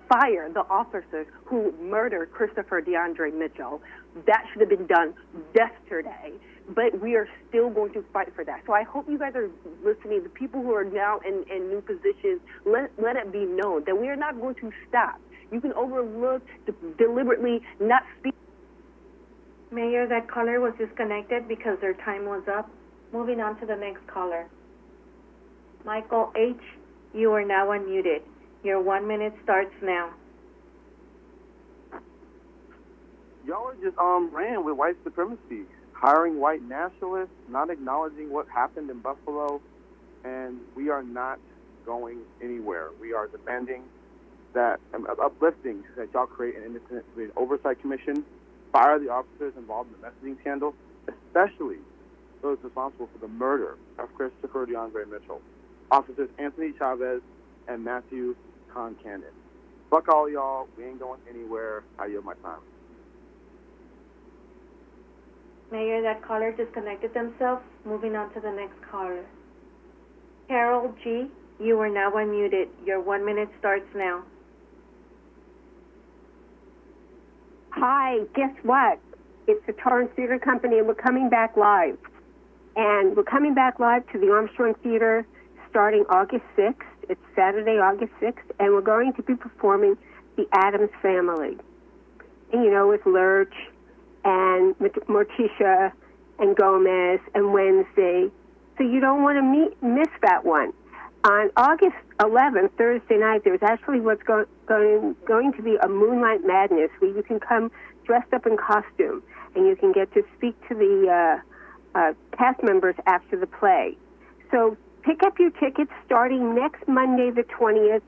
fire the officers who murdered Christopher DeAndre Mitchell. That should have been done yesterday, but we are still going to fight for that. So I hope you guys are listening. The people who are now in new positions, let it be known that we are not going to stop. You can overlook, deliberately not speak. Mayor, that caller was disconnected because their time was up. Moving on to the next caller. Michael H., you are now unmuted. Your 1 minute starts now. Y'all are just ran with white supremacy, hiring white nationalists, not acknowledging what happened in Buffalo, and we are not going anywhere. We are demanding that, uplifting that y'all create an independent oversight commission, fire the officers involved in the messaging scandal, especially those responsible for the murder of Christopher DeAndre Mitchell, Officers Anthony Chavez and Matthew Concannon. Fuck all y'all. We ain't going anywhere. I yield my time. Mayor, that caller disconnected themselves. Moving on to the next caller. Carol G., you are now unmuted. Your 1 minute starts now. Hi, guess what? It's the Torrance Theater Company, and we're coming back live. And we're coming back live to the Armstrong Theater starting August 6th. It's Saturday, August 6th, and we're going to be performing The Addams Family. And, you know, with Lurch and Morticia and Gomez and Wednesday. So you don't want to miss that one. On August 11th, Thursday night, there's actually what's going to be a Moonlight Madness where you can come dressed up in costume and you can get to speak to the cast members after the play. So pick up your tickets starting next Monday, the 20th.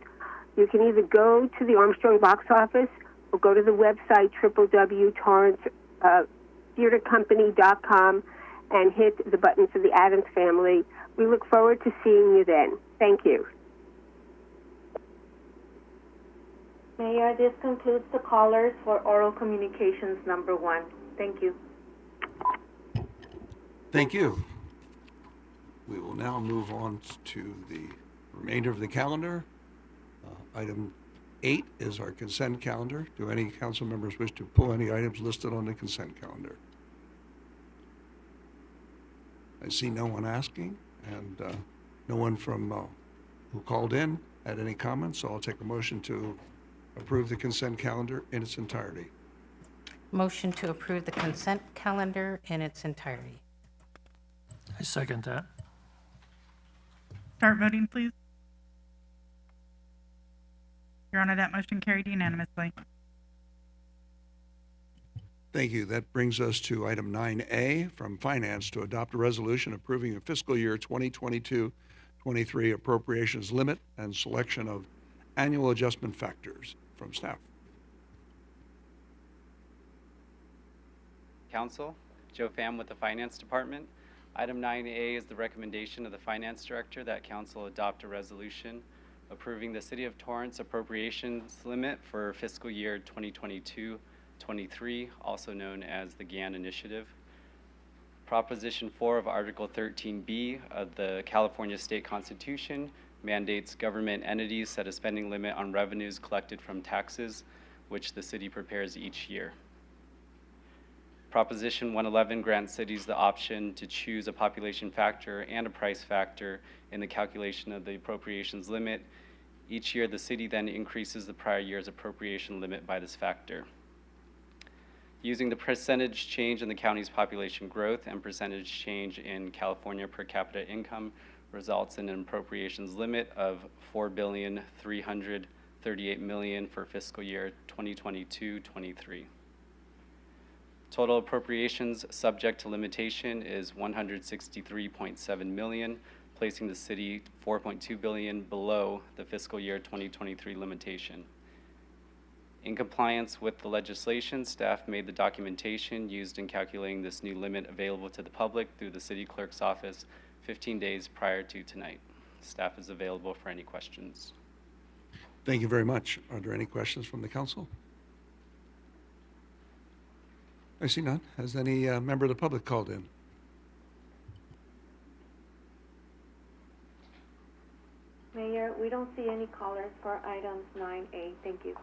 You can either go to the Armstrong box office or go to the website, www.torrancetheatercompany.com, and hit the button for the Addams Family. We look forward to seeing you then. Thank you. Mayor, this concludes the callers for oral communications number 1. Thank you. Thank you. We will now move on to the remainder of the calendar. Item 8 is our consent calendar. Do any council members wish to pull any items listed on the consent calendar? I see no one asking, and no one from who called in had any comments, so I'll take a motion to approve the consent calendar in its entirety. Motion to approve the consent calendar in its entirety. I second that. Start voting, please. Your Honor, that motion carried unanimously. Thank you. That brings us to item 9A from Finance to adopt a resolution approving a fiscal year 2022-23 appropriations limit and selection of annual adjustment factors from staff. Council, Joe Pham with the Finance Department. Item 9A is the recommendation of the Finance Director that Council adopt a resolution approving the City of Torrance appropriations limit for fiscal year 2022-23, also known as the GAN Initiative. Proposition 4 of Article 13B of the California State Constitution mandates government entities set a spending limit on revenues collected from taxes, which the city prepares each year. Proposition 111 grants cities the option to choose a population factor and a price factor in the calculation of the appropriations limit. Each year, the city then increases the prior year's appropriation limit by this factor. Using the percentage change in the county's population growth and percentage change in California per capita income results in an appropriations limit of $4,338,000,000 for fiscal year 2022-23. Total appropriations subject to limitation is $163.7 million, placing the city $4.2 billion below the fiscal year 2023 limitation. In compliance with the legislation, staff made the documentation used in calculating this new limit available to the public through the city clerk's office 15 days prior to tonight. Staff is available for any questions. Thank you very much. Are there any questions from the council? I see none. Has any member of the public called in? Mayor, we don't see any callers for items 9A. Thank you.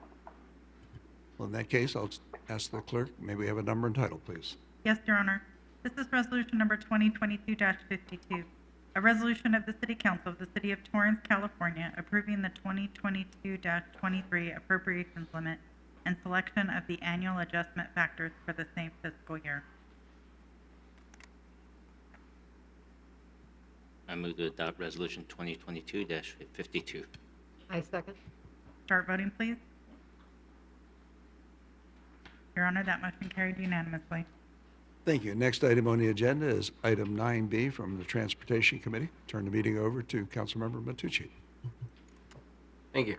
Well, in that case, I'll ask the clerk, may we have a number and title, please? Yes, Your Honor. This is resolution number 2022-52, a resolution of the City Council of the City of Torrance, California, approving the 2022-23 appropriations limit and selection of the annual adjustment factors for the same fiscal year. I move to adopt resolution 2022-52. I second. Start voting, please. Your Honor, that motion carried unanimously. Thank you. Next item on the agenda is item 9B from the Transportation Committee. Turn the meeting over to Councilmember Matucci. Thank you.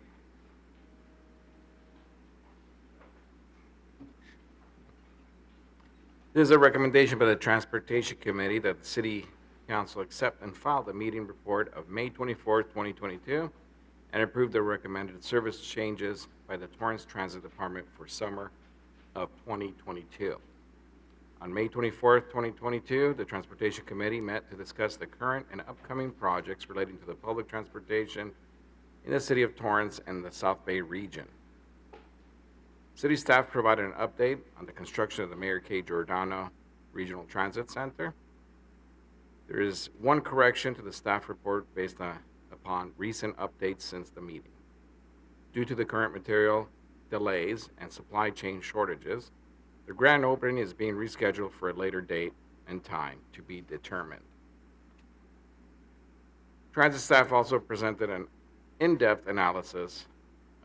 This is a recommendation by the Transportation Committee that the City Council accept and file the meeting report of May 24th, 2022, and approve the recommended service changes by the Torrance Transit Department for summer of 2022. On May 24th, 2022, the Transportation Committee met to discuss the current and upcoming projects relating to the public transportation in the City of Torrance and the South Bay region. City staff provided an update on the construction of the Mayor K. Giordano Regional Transit Center. There is one correction to the staff report based upon recent updates since the meeting. Due to the current material delays and supply chain shortages, the grand opening is being rescheduled for a later date and time to be determined. Transit staff also presented an in-depth analysis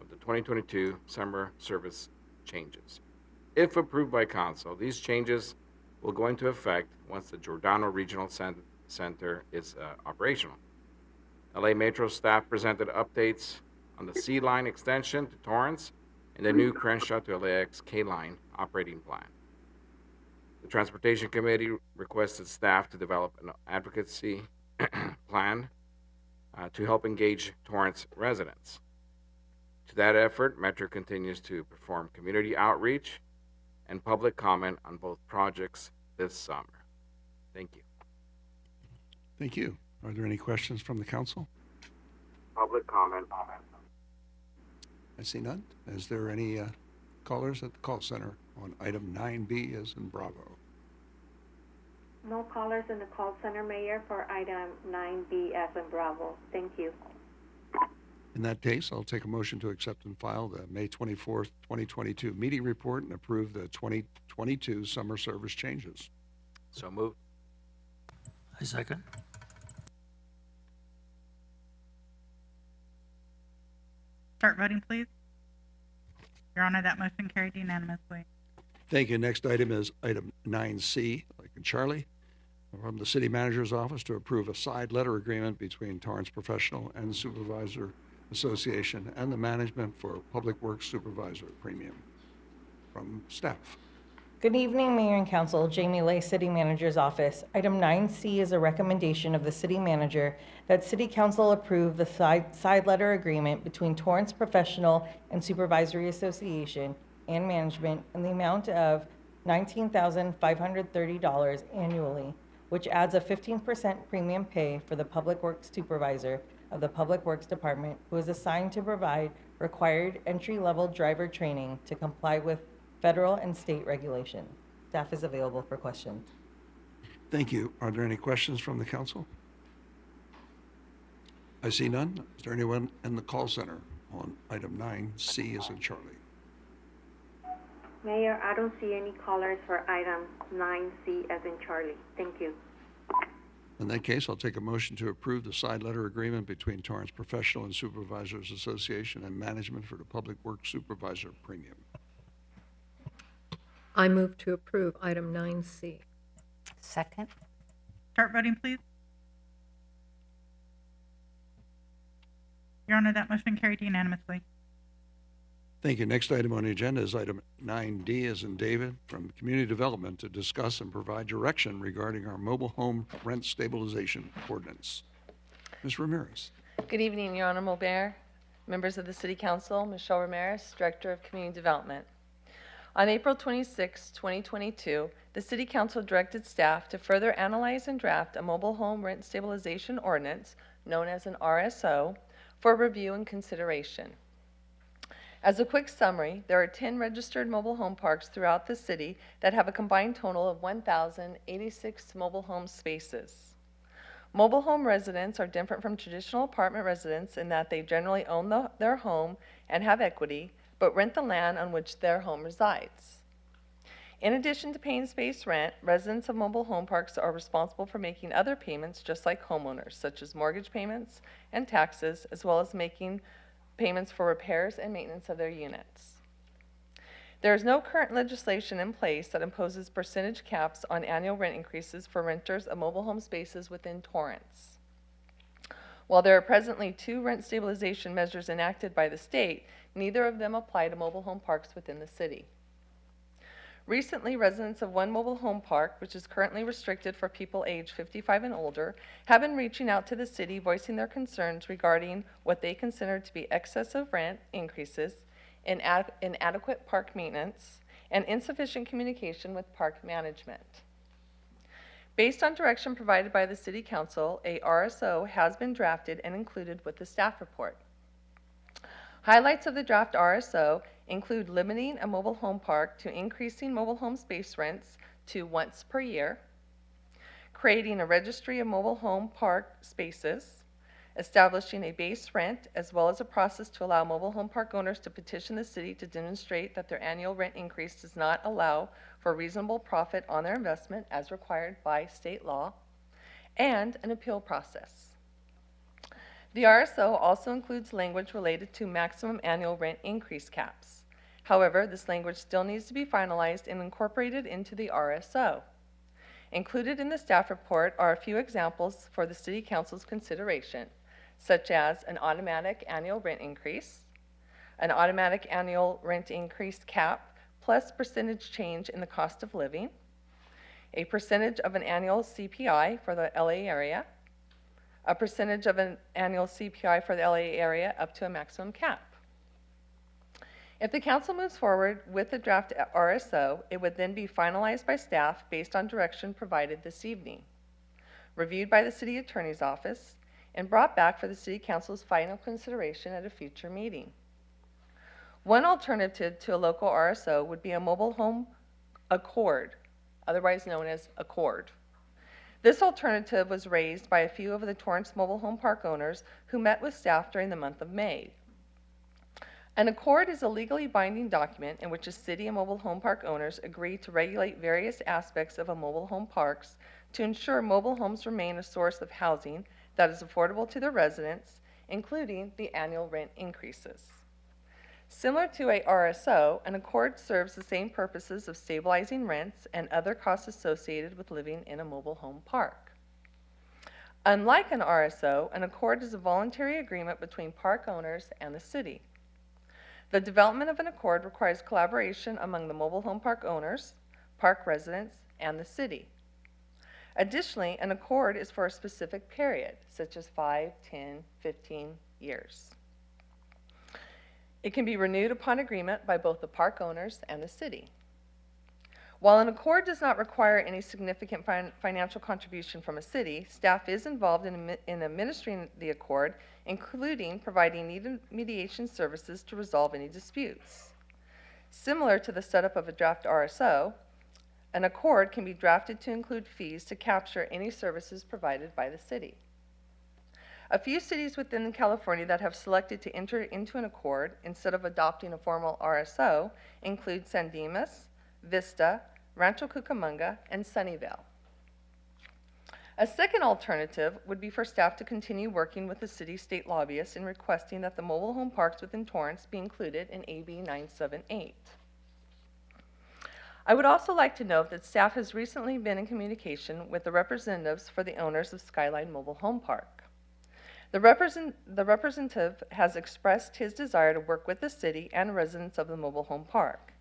of the 2022 summer service changes. If approved by council, these changes will go into effect once the Giordano Regional Center is operational. LA Metro staff presented updates on the C line extension to Torrance and the new Crenshaw to LAX K line operating plan. The Transportation Committee requested staff to develop an advocacy plan to help engage Torrance residents. To that effort, Metro continues to perform community outreach and public comment on both projects this summer. Thank you. Thank you. Are there any questions from the council? Public comment. I see none. Is there any callers at the call center on item 9B as in Bravo? No callers in the call center, Mayor, for item 9B as in Bravo. Thank you. In that case, I'll take a motion to accept and file the May 24th, 2022 meeting report and approve the 2022 summer service changes. So moved. I second. Start voting, please. Your Honor, that motion carried unanimously. Thank you. Next item is item 9C, like in Charlie, from the City Manager's Office to approve a side letter agreement between Torrance Professional and Supervisor Association and the management for Public Works Supervisor Premium. From staff. Good evening, Mayor and Council. Jamie Lay, City Manager's Office. Item 9C is a recommendation of the City Manager that City Council approve the side letter agreement between Torrance Professional and Supervisory Association and management in the amount of $19,530 annually, which adds a 15% premium pay for the Public Works Supervisor of the Public Works Department, who is assigned to provide required entry-level driver training to comply with federal and state regulation. Staff is available for questions. Thank you. Are there any questions from the council? I see none. Is there anyone in the call center on item 9C as in Charlie? Mayor, I don't see any callers for item 9C as in Charlie. Thank you. In that case, I'll take a motion to approve the side letter agreement between Torrance Professional and Supervisors Association and management for the Public Works Supervisor Premium. I move to approve item 9C. Second. Start voting, please. Your Honor, that motion carried unanimously. Thank you. Next item on the agenda is item 9D, as in David, from Community Development, to discuss and provide direction regarding our mobile home rent stabilization ordinance. Ms. Ramirez. Good evening, Your Honorable Mayor, members of the City Council, Michelle Ramirez, Director of Community Development. On April 26, 2022, the City Council directed staff to further analyze and draft a mobile home rent stabilization ordinance, known as an RSO, for review and consideration. As a quick summary, there are 10 registered mobile home parks throughout the city that have a combined total of 1,086 mobile home spaces. Mobile home residents are different from traditional apartment residents in that they generally own their home and have equity, but rent the land on which their home resides. In addition to paying space rent, residents of mobile home parks are responsible for making other payments just like homeowners, such as mortgage payments and taxes, as well as making payments for repairs and maintenance of their units. There is no current legislation in place that imposes percentage caps on annual rent increases for renters of mobile home spaces within Torrance. While there are presently 2 rent stabilization measures enacted by the state, neither of them apply to mobile home parks within the city. Recently, residents of one mobile home park, which is currently restricted for people aged 55 and older, have been reaching out to the city voicing their concerns regarding what they consider to be excessive rent increases, inadequate park maintenance, and insufficient communication with park management. Based on direction provided by the City Council, a RSO has been drafted and included with the staff report. Highlights of the draft RSO include limiting a mobile home park to increasing mobile home space rents to once per year, creating a registry of mobile home park spaces, establishing a base rent, as well as a process to allow mobile home park owners to petition the city to demonstrate that their annual rent increase does not allow for reasonable profit on their investment as required by state law, and an appeal process. The RSO also includes language related to maximum annual rent increase caps. However, this language still needs to be finalized and incorporated into the RSO. Included in the staff report are a few examples for the City Council's consideration, such as an automatic annual rent increase, an automatic annual rent increase cap plus percentage change in the cost of living, a percentage of an annual CPI for the LA area, a percentage of an annual CPI for the LA area up to a maximum cap. If the council moves forward with the draft RSO, it would then be finalized by staff based on direction provided this evening, reviewed by the City Attorney's Office, and brought back for the City Council's final consideration at a future meeting. One alternative to a local RSO would be a mobile home accord, otherwise known as Accord. This alternative was raised by a few of the Torrance mobile home park owners who met with staff during the month of May. An accord is a legally binding document in which a city and mobile home park owners agree to regulate various aspects of a mobile home parks to ensure mobile homes remain a source of housing that is affordable to their residents, including the annual rent increases. Similar to a RSO, an accord serves the same purposes of stabilizing rents and other costs associated with living in a mobile home park. Unlike an RSO, an accord is a voluntary agreement between park owners and the city. The development of an accord requires collaboration among the mobile home park owners, park residents, and the city. Additionally, an accord is for a specific period, such as 5, 10, 15 years. It can be renewed upon agreement by both the park owners and the city. While an accord does not require any significant financial contribution from a city, staff is involved in administering the accord, including providing needed mediation services to resolve any disputes. Similar to the setup of a draft RSO, an accord can be drafted to include fees to capture any services provided by the city. A few cities within California that have selected to enter into an accord instead of adopting a formal RSO include San Dimas, Vista, Rancho Cucamonga, and Sunnyvale. A second alternative would be for staff to continue working with the city state lobbyists in requesting that the mobile home parks within Torrance be included in AB 978. I would also like to note that staff has recently been in communication with the representatives for the owners of Skyline Mobile Home Park. The representative has expressed his desire to work with the city and residents of the mobile home park.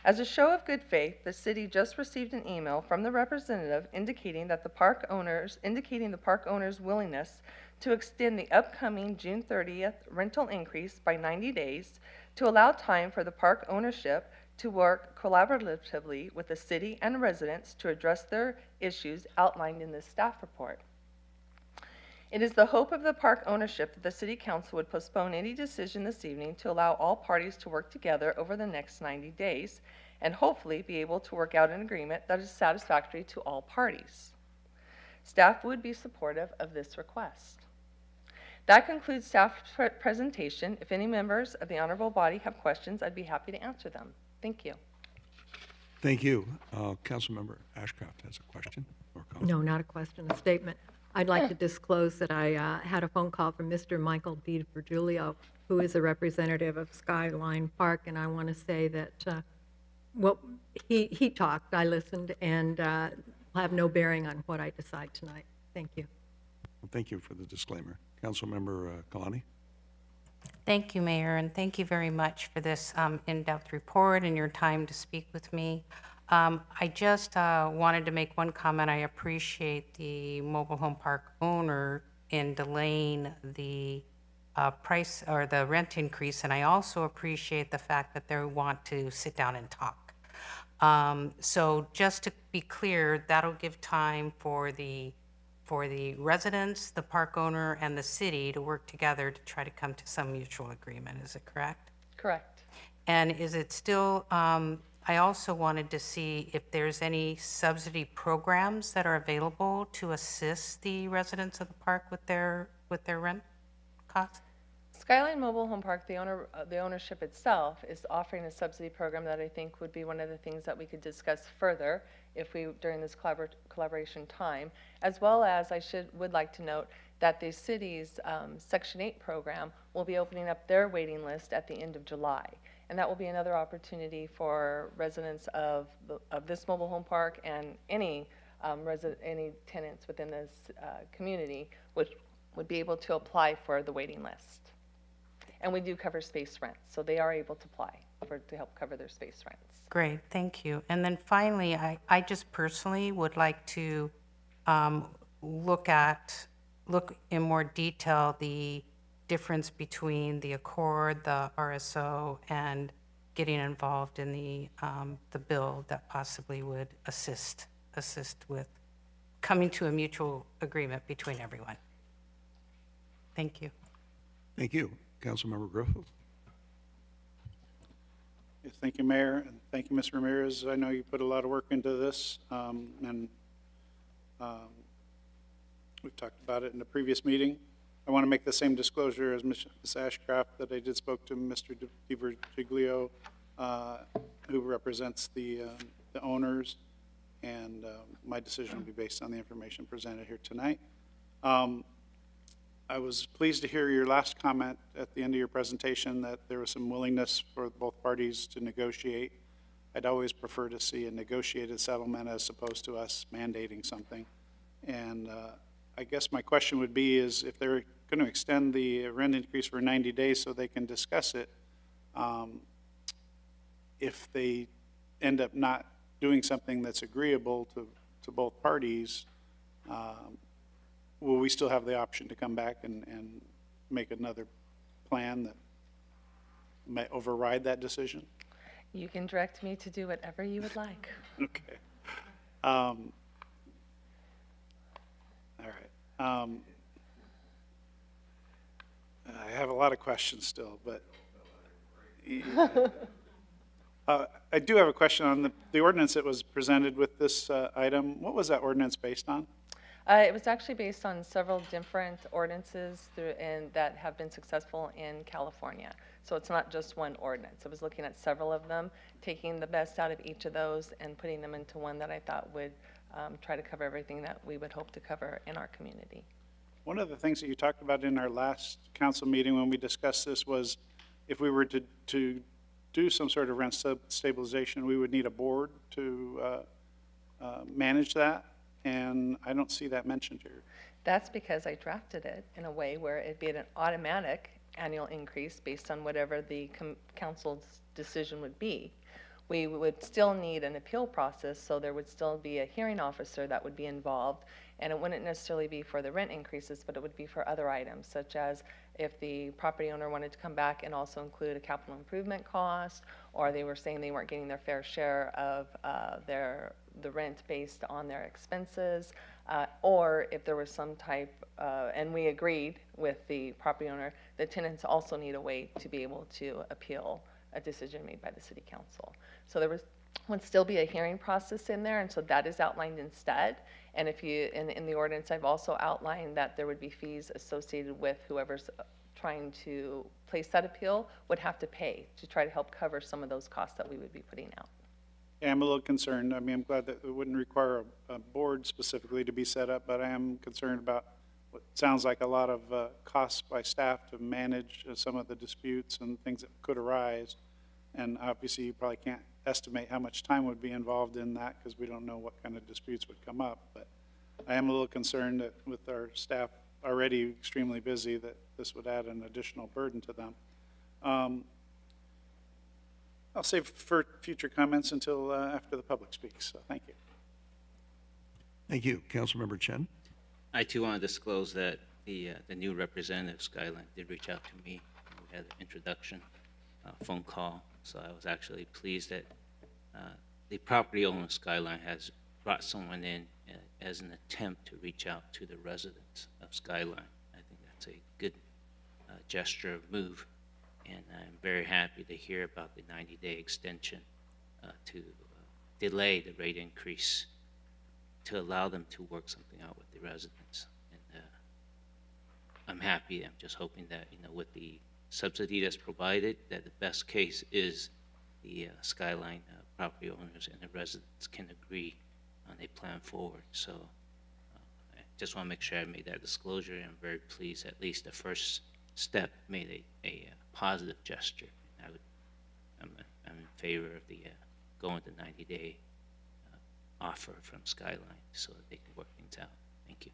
As a show of good faith, the city just received an email from the representative indicating the park owner's willingness to extend the upcoming June 30th rental increase by 90 days to allow time for the park ownership to work collaboratively with the city and residents to address their issues outlined in this staff report. It is the hope of the park ownership that the City Council would postpone any decision this evening to allow all parties to work together over the next 90 days and hopefully be able to work out an agreement that is satisfactory to all parties. Staff would be supportive of this request. That concludes staff's presentation. If any members of the honorable body have questions, I'd be happy to answer them. Thank you. Thank you. Councilmember Ashcraft has a question or comment. No, not a question, a statement. I'd like to disclose that I had a phone call from Mr. Michael D. Virgilio, who is a representative of Skyline Park, and I want to say that he talked, I listened, and will have no bearing on what I decide tonight. Thank you. Well, thank you for the disclaimer. Councilmember Kalani. Thank you, Mayor, and thank you very much for this in-depth report and your time to speak with me. I just wanted to make one comment. I appreciate the mobile home park owner in delaying the price or the rent increase, and I also appreciate the fact that they want to sit down and talk. So just to be clear, that'll give time for the residents, the park owner, and the city to work together to try to come to some mutual agreement. Is it correct? Correct. And is it still, I also wanted to see if there's any subsidy programs that are available to assist the residents of the park with their rent costs? Skyline Mobile Home Park, the ownership itself, is offering a subsidy program that I think would be one of the things that we could discuss further if we during this collaboration time, as well as would like to note that the city's Section 8 program will be opening up their waiting list at the end of July. And that will be another opportunity for residents of this mobile home park and any tenants within this community which would be able to apply for the waiting list. And we do cover space rents, so they are able to apply to help cover their space rents. Great, thank you. And then finally, I just personally would like to look in more detail the difference between the Accord, the RSO, and getting involved in the bill that possibly would assist with coming to a mutual agreement between everyone. Thank you. Thank you. Councilmember Griffith. Yes, thank you, Mayor, and thank you, Ms. Ramirez. I know you put a lot of work into this, and we've talked about it in the previous meeting. I want to make the same disclosure as Ms. Ashcraft that I did spoke to Mr. DiVergiglio, who represents the owners, and my decision will be based on the information presented here tonight. I was pleased to hear your last comment at the end of your presentation that there was some willingness for both parties to negotiate. I'd always prefer to see a negotiated settlement as opposed to us mandating something. And I guess my question would be is if they're going to extend the rent increase for 90 days so they can discuss it, if they end up not doing something that's agreeable to both parties, will we still have the option to come back and make another plan that may override that decision? You can direct me to do whatever you would like. Okay. All right. I have a lot of questions still, but I do have a question on the ordinance that was presented with this item. What was that ordinance based on? It was actually based on several different ordinances that have been successful in California. So it's not just one ordinance. I was looking at several of them, taking the best out of each of those and putting them into one that I thought would try to cover everything that we would hope to cover in our community. One of the things that you talked about in our last council meeting when we discussed this was if we were to do some sort of rent stabilization, we would need a board to manage that, and I don't see that mentioned here. That's because I drafted it in a way where it'd be an automatic annual increase based on whatever the council's decision would be. We would still need an appeal process, so there would still be a hearing officer that would be involved, and it wouldn't necessarily be for the rent increases, but it would be for other items, such as if the property owner wanted to come back and also include a capital improvement cost, or they were saying they weren't getting their fair share of the rent based on their expenses, or if there was some type, and we agreed with the property owner, the tenants also need a way to be able to appeal a decision made by the city council. So there would still be a hearing process in there, and so that is outlined instead. And if you, in the ordinance, I've also outlined that there would be fees associated with whoever's trying to place that appeal would have to pay to try to help cover some of those costs that we would be putting out. Yeah, I'm a little concerned. I mean, I'm glad that it wouldn't require a board specifically to be set up, but I am concerned about what sounds like a lot of costs by staff to manage some of the disputes and things that could arise. And obviously, you probably can't estimate how much time would be involved in that because we don't know what kind of disputes would come up. But I am a little concerned that with our staff already extremely busy, that this would add an additional burden to them. I'll save for future comments until after the public speaks. So thank you. Thank you. Councilmember Chen. I too want to disclose that the new representative, Skyline, did reach out to me. We had an introduction phone call, so I was actually pleased that the property owner, Skyline, has brought someone in as an attempt to reach out to the residents of Skyline. I think that's a good gesture of move, and I'm very happy to hear about the 90-day extension to delay the rate increase to allow them to work something out with the residents. And I'm happy. I'm just hoping that, with the subsidy that's provided, that the best case is the Skyline property owners and the residents can agree on a plan forward. So I just want to make sure I made that disclosure, and I'm very pleased at least the first step made a positive gesture. I'm in favor of the going to 90-day offer from Skyline so that they can work things out. Thank you.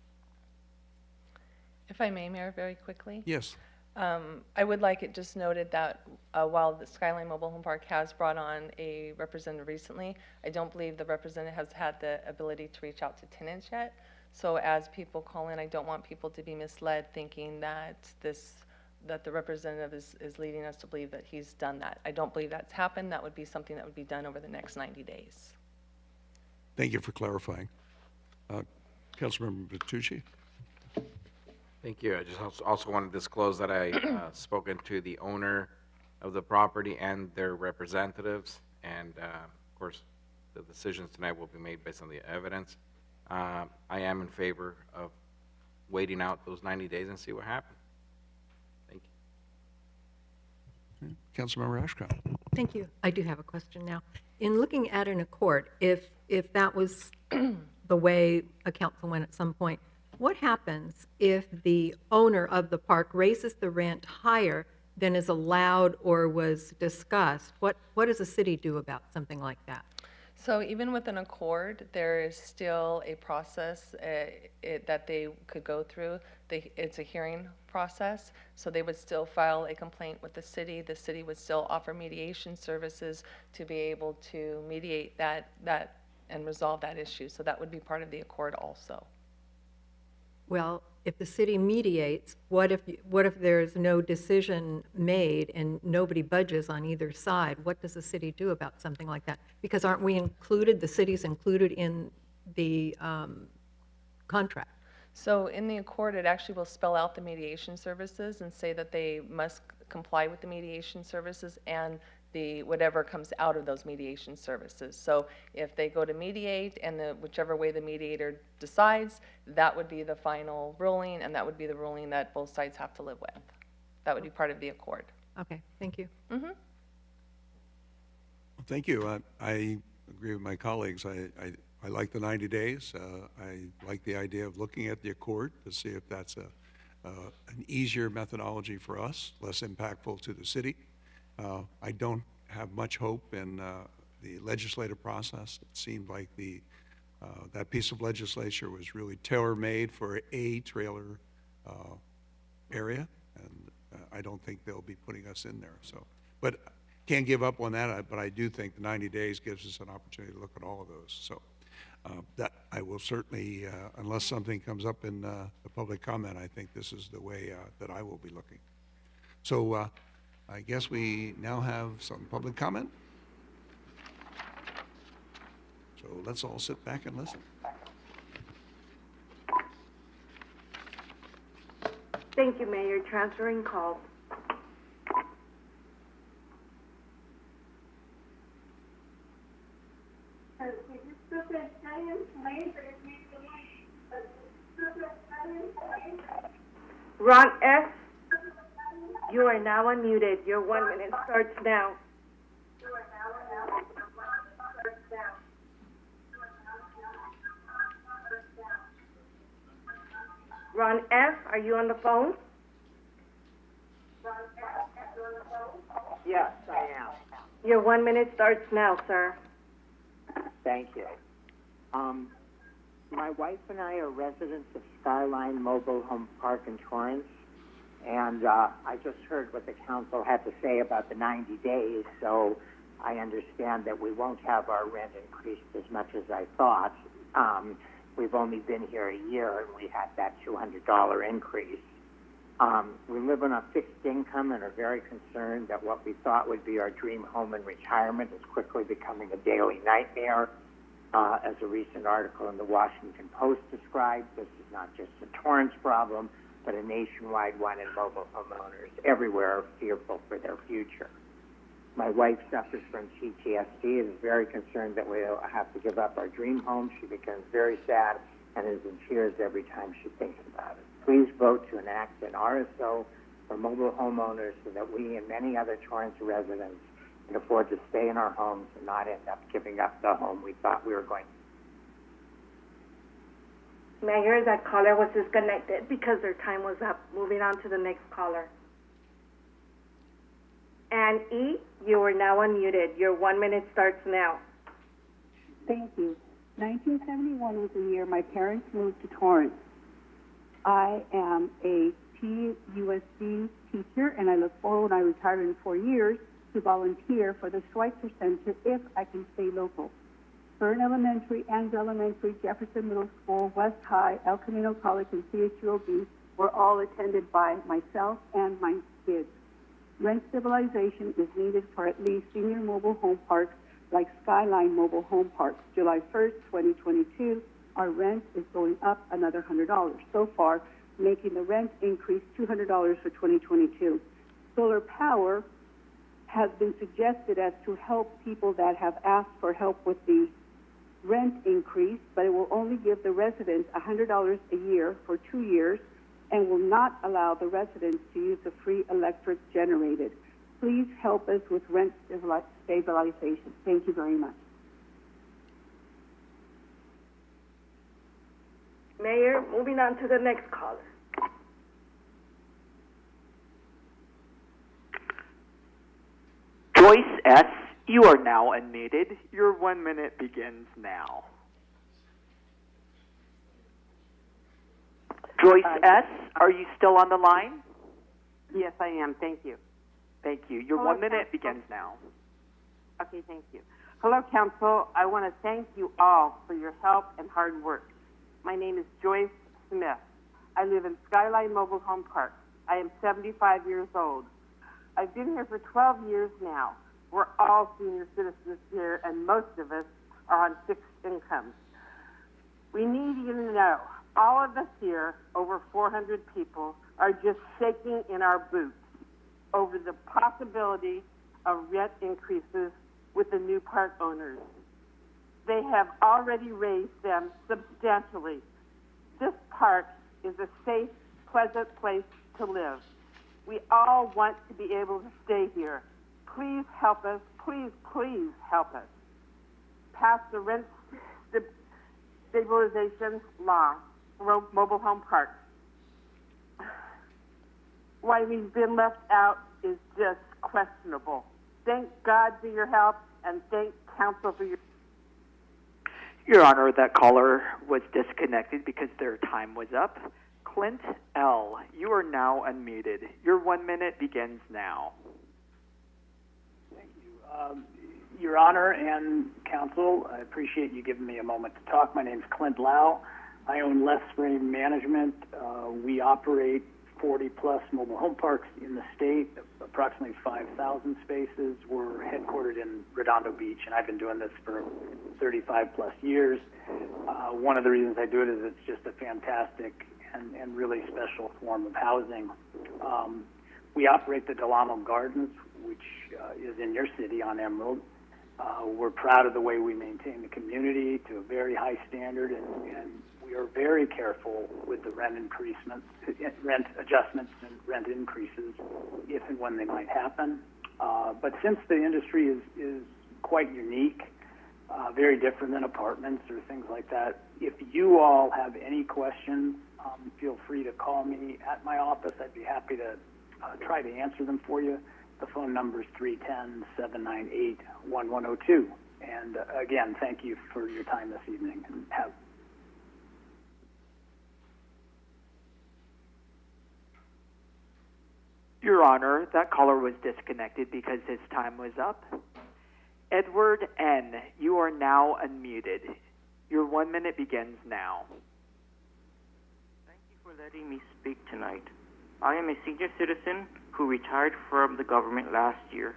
If I may, Mayor, very quickly. Yes. I would like it just noted that while the Skyline Mobile Home Park has brought on a representative recently, I don't believe the representative has had the ability to reach out to tenants yet. So as people call in, I don't want people to be misled thinking that the representative is leading us to believe that he's done that. I don't believe that's happened. That would be something that would be done over the next 90 days. Thank you for clarifying. Councilmember Bertucci. Thank you. I just also want to disclose that I spoken to the owner of the property and their representatives, and of course, the decisions tonight will be made based on the evidence. I am in favor of waiting out those 90 days and see what happens. Thank you. Councilmember Ashcroft. Thank you. I do have a question now. In looking at an accord, if that was the way a council went at some point, what happens if the owner of the park raises the rent higher than is allowed or was discussed? What does the city do about something like that? So even with an accord, there is still a process that they could go through. It's a hearing process, so they would still file a complaint with the city. The city would still offer mediation services to be able to mediate that and resolve that issue. So that would be part of the accord also. Well, if the city mediates, what if there's no decision made and nobody budges on either side? What does the city do about something like that? Because aren't we included, the city's included in the contract? So in the accord, it actually will spell out the mediation services and say that they must comply with the mediation services and whatever comes out of those mediation services. So if they go to mediate and whichever way the mediator decides, that would be the final ruling, and that would be the ruling that both sides have to live with. That would be part of the accord. Okay, thank you. Mm-hmm. Thank you. I agree with my colleagues. I like the 90 days. I like the idea of looking at the accord to see if that's an easier methodology for us, less impactful to the city. I don't have much hope in the legislative process. It seemed like that piece of legislation was really tailor-made for a trailer area, and I don't think they'll be putting us in there. So, but can't give up on that. But I do think the 90 days gives us an opportunity to look at all of those. So that I will certainly, unless something comes up in the public comment, I think this is the way that I will be looking. So I guess we now have some public comment. So let's all sit back and listen. Thank you, Mayor. Transferring calls. Ron S., you are now unmuted. Your 1 minute starts now. Ron F., are you on the phone? Yes, I am. Your 1 minute starts now, sir. Thank you. My wife and I are residents of Skyline Mobile Home Park in Torrance, and I just heard what the council had to say about the 90 days, so I understand that we won't have our rent increased as much as I thought. We've only been here a year, and we had that $200 increase. We live on a fixed income and are very concerned that what we thought would be our dream home in retirement is quickly becoming a daily nightmare. As a recent article in the Washington Post described, this is not just a Torrance problem, but a nationwide one, and mobile homeowners everywhere are fearful for their future. My wife suffers from PTSD and is very concerned that we'll have to give up our dream home. She becomes very sad and is in tears every time she thinks about it. Please vote to enact an RSO for mobile homeowners so that we and many other Torrance residents can afford to stay in our homes and not end up giving up the home we thought we were going to. Mayor, that caller was disconnected because their time was up. Moving on to the next caller. Ann E., you are now unmuted. Your 1 minute starts now. Thank you. 1971 was the year my parents moved to Torrance. I am a TUSD teacher, and I look forward, when I retire in 4 years, to volunteer for the Schweitzer Center if I can stay local. Fern Elementary, Anns Elementary, Jefferson Middle School, West High, El Camino College, and CHUOB were all attended by myself and my kids. Rent stabilization is needed for at least senior mobile home parks like Skyline Mobile Home Parks. July 1st, 2022, our rent is going up another $100 so far, making the rent increase $200 for 2022. Solar power has been suggested as to help people that have asked for help with the rent increase, but it will only give the residents $100 a year for 2 years and will not allow the residents to use the free electric generated. Please help us with rent stabilization. Thank you very much. Mayor, moving on to the next caller. Joyce S., you are now unmuted. Your 1 minute begins now. Joyce S., are you still on the line? Yes, I am. Thank you. Thank you. Your Hello, 1 minute Council. begins now. Okay, thank you. Hello, Council. I want to thank you all for your help and hard work. My name is Joyce Smith. I live in Skyline Mobile Home Park. I am 75 years old. I've been here for 12 years now. We're all senior citizens here, and most of us are on fixed incomes. We need you to know, all of us here, over 400 people, are just shaking in our boots over the possibility of rent increases with the new park owners. They have already raised them substantially. This park is a safe, pleasant place to live. We all want to be able to stay here. Please help us. Please, please help us. Pass the rent stabilization law for mobile home parks. Why we've been left out is just questionable. Thank God for your help, and thank council for your... Your Honor, that caller was disconnected because their time was up. Clint L., you are now unmuted. Your 1 minute begins now. Thank you. Your Honor and Council, I appreciate you giving me a moment to talk. My name is Clint Lau. I own Left Frame Management. We operate 40-plus mobile home parks in the state, approximately 5,000 spaces. We're headquartered in Redondo Beach, and I've been doing this for 35-plus years. One of the reasons I do it is it's just a fantastic and really special form of housing. We operate the Delano Gardens, which is in your city on Emerald. We're proud of the way we maintain the community to a very high standard, and we are very careful with the rent adjustments and rent increases if and when they might happen. But since the industry is quite unique, very different than apartments or things like that, if you all have any questions, feel free to call me at my office. I'd be happy to try to answer them for you. The phone number is 310-798-1102. And again, thank you for your time this evening. And Your Honor, that caller was disconnected because his time was up. Edward N., you are now unmuted. Your 1 minute begins now. Thank you for letting me speak tonight. I am a senior citizen who retired from the government last year.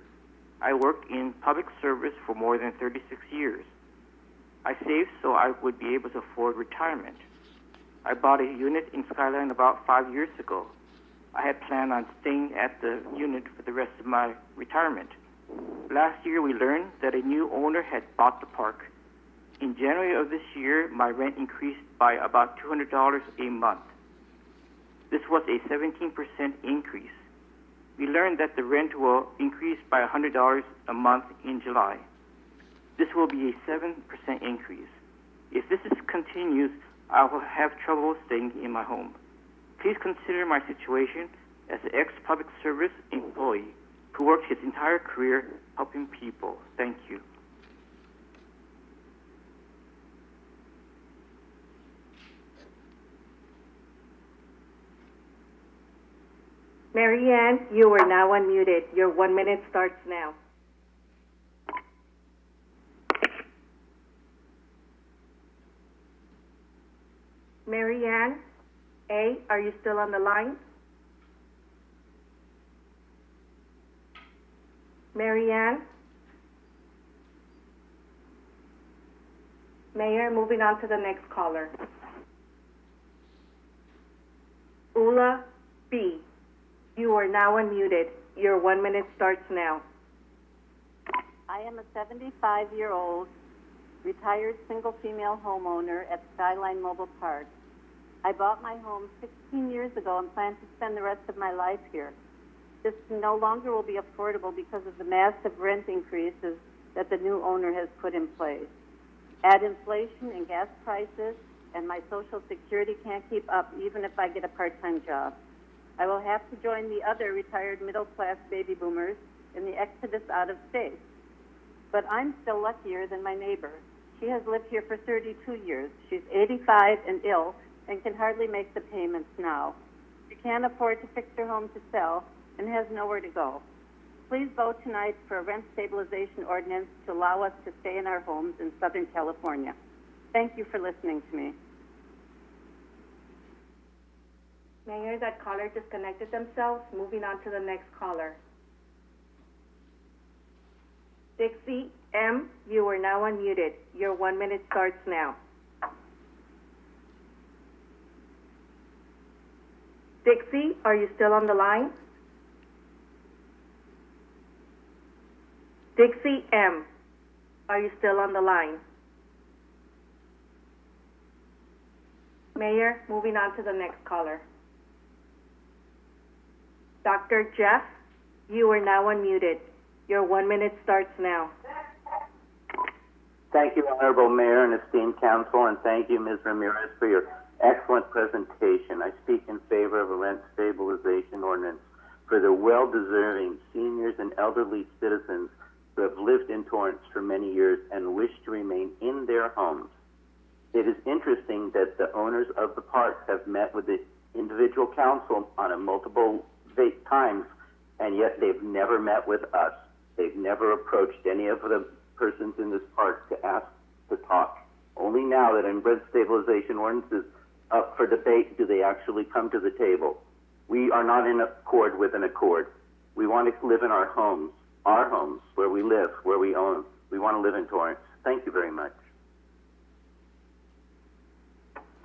I worked in public service for more than 36 years. I saved so I would be able to afford retirement. I bought a unit in Skyline about 5 years ago. I had planned on staying at the unit for the rest of my retirement. Last year, we learned that a new owner had bought the park. In January of this year, my rent increased by about $200 a month. This was a 17% increase. We learned that the rent will increase by $100 a month in July. This will be a 7% increase. If this continues, I will have trouble staying in my home. Please consider my situation as an ex-public service employee who worked his entire career helping people. Thank you. Mary Ann, you are now unmuted. Your 1 minute starts now. Mary Ann, A, are you still on the line? Mary Ann? Mayor, moving on to the next caller. Ula B, you are now unmuted. Your 1 minute starts now. I am a 75-year-old retired single female homeowner at Skyline Mobile Park. I bought my home 16 years ago and plan to spend the rest of my life here. This no longer will be affordable because of the massive rent increases that the new owner has put in place. Add inflation and gas prices, and my Social Security can't keep up even if I get a part-time job. I will have to join the other retired middle-class baby boomers in the exodus out of state. But I'm still luckier than my neighbor. She has lived here for 32 years. She's 85 and ill and can hardly make the payments now. She can't afford to fix her home to sell and has nowhere to go. Please vote tonight for a rent stabilization ordinance to allow us to stay in our homes in Southern California. Thank you for listening to me. Mayor, that caller disconnected themselves. Moving on to the next caller. Dixie M, you are now unmuted. Your 1 minute starts now. Dixie, are you still on the line? Dixie M, are you still on the line? Mayor, moving on to the next caller. Dr. Jeff, you are now unmuted. Your 1 minute starts now. Thank you, Honorable Mayor and esteemed council, and thank you, Ms. Ramirez, for your excellent presentation. I speak in favor of a rent stabilization ordinance for the well-deserving seniors and elderly citizens who have lived in Torrance for many years and wish to remain in their homes. It is interesting that the owners of the parks have met with the individual council on a multiple times, and yet they've never met with us. They've never approached any of the persons in this park to ask to talk. Only now that rent stabilization ordinance is up for debate do they actually come to the table. We are not in accord with an accord. We want to live in our homes, where we live, where we own. We want to live in Torrance. Thank you very much.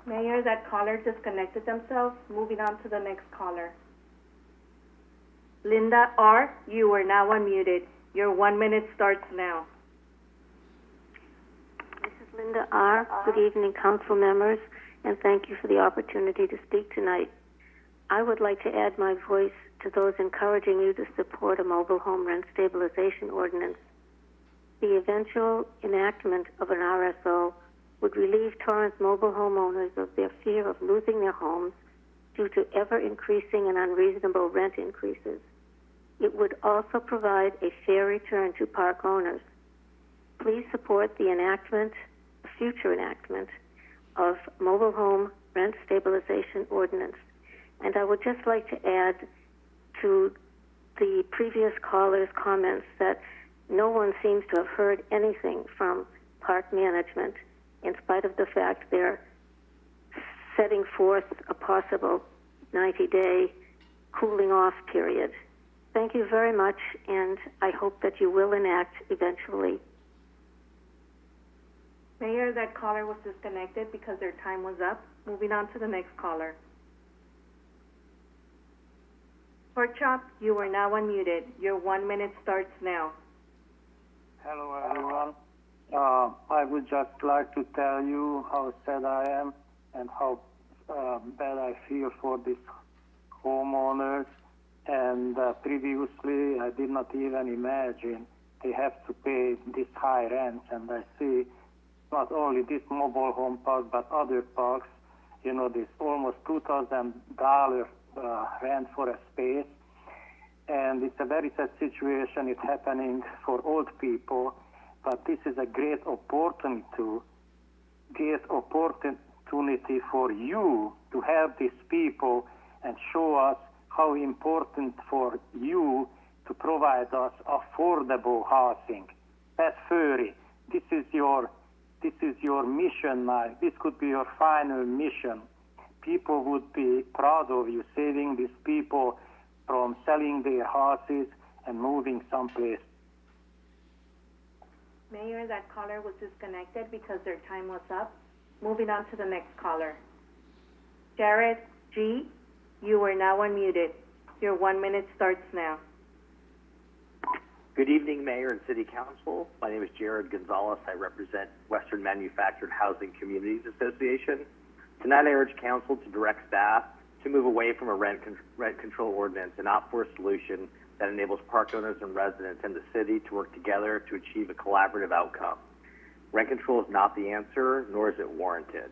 Mayor, that caller disconnected themselves. Moving on to the next caller. Linda R., you are now unmuted. Your 1 minute starts now. This is Linda R. Good evening, council members, and thank you for the opportunity to speak tonight. I would like to add my voice to those encouraging you to support a mobile home rent stabilization ordinance. The eventual enactment of an RSO would relieve Torrance mobile homeowners of their fear of losing their homes due to ever-increasing and unreasonable rent increases. It would also provide a fair return to park owners. Please support the future enactment of mobile home rent stabilization ordinance. And I would just like to add to the previous caller's comments that no one seems to have heard anything from park management, in spite of the fact they're setting forth a possible 90-day cooling off period. Thank you very much, and I hope that you will enact eventually. Mayor, that caller was disconnected because their time was up. Moving on to the next caller. Pork Chop, you are now unmuted. Your 1 minute starts now. Hello, everyone. I would just like to tell you how sad I am and how bad I feel for these homeowners. And previously, I did not even imagine they have to pay this high rents. And I see not only this mobile home park, but other parks, this almost $2,000 rent for a space. And it's a very sad situation. It's happening for old people. But this is a great opportunity for you to help these people and show us how important for you to provide us affordable housing. Pat Furry, this is your mission now. This could be your final mission. People would be proud of you, saving these people from selling their houses and moving someplace. Mayor, that caller was disconnected because their time was up. Moving on to the next caller. Jared G., you are now unmuted. Your 1 minute starts now. Good evening, Mayor and City Council. My name is Jared Gonzalez. I represent Western Manufactured Housing Communities Association. Tonight I urge Council to direct staff to move away from a rent control ordinance and opt for a solution that enables park owners and residents in the city to work together to achieve a collaborative outcome. Rent control is not the answer, nor is it warranted.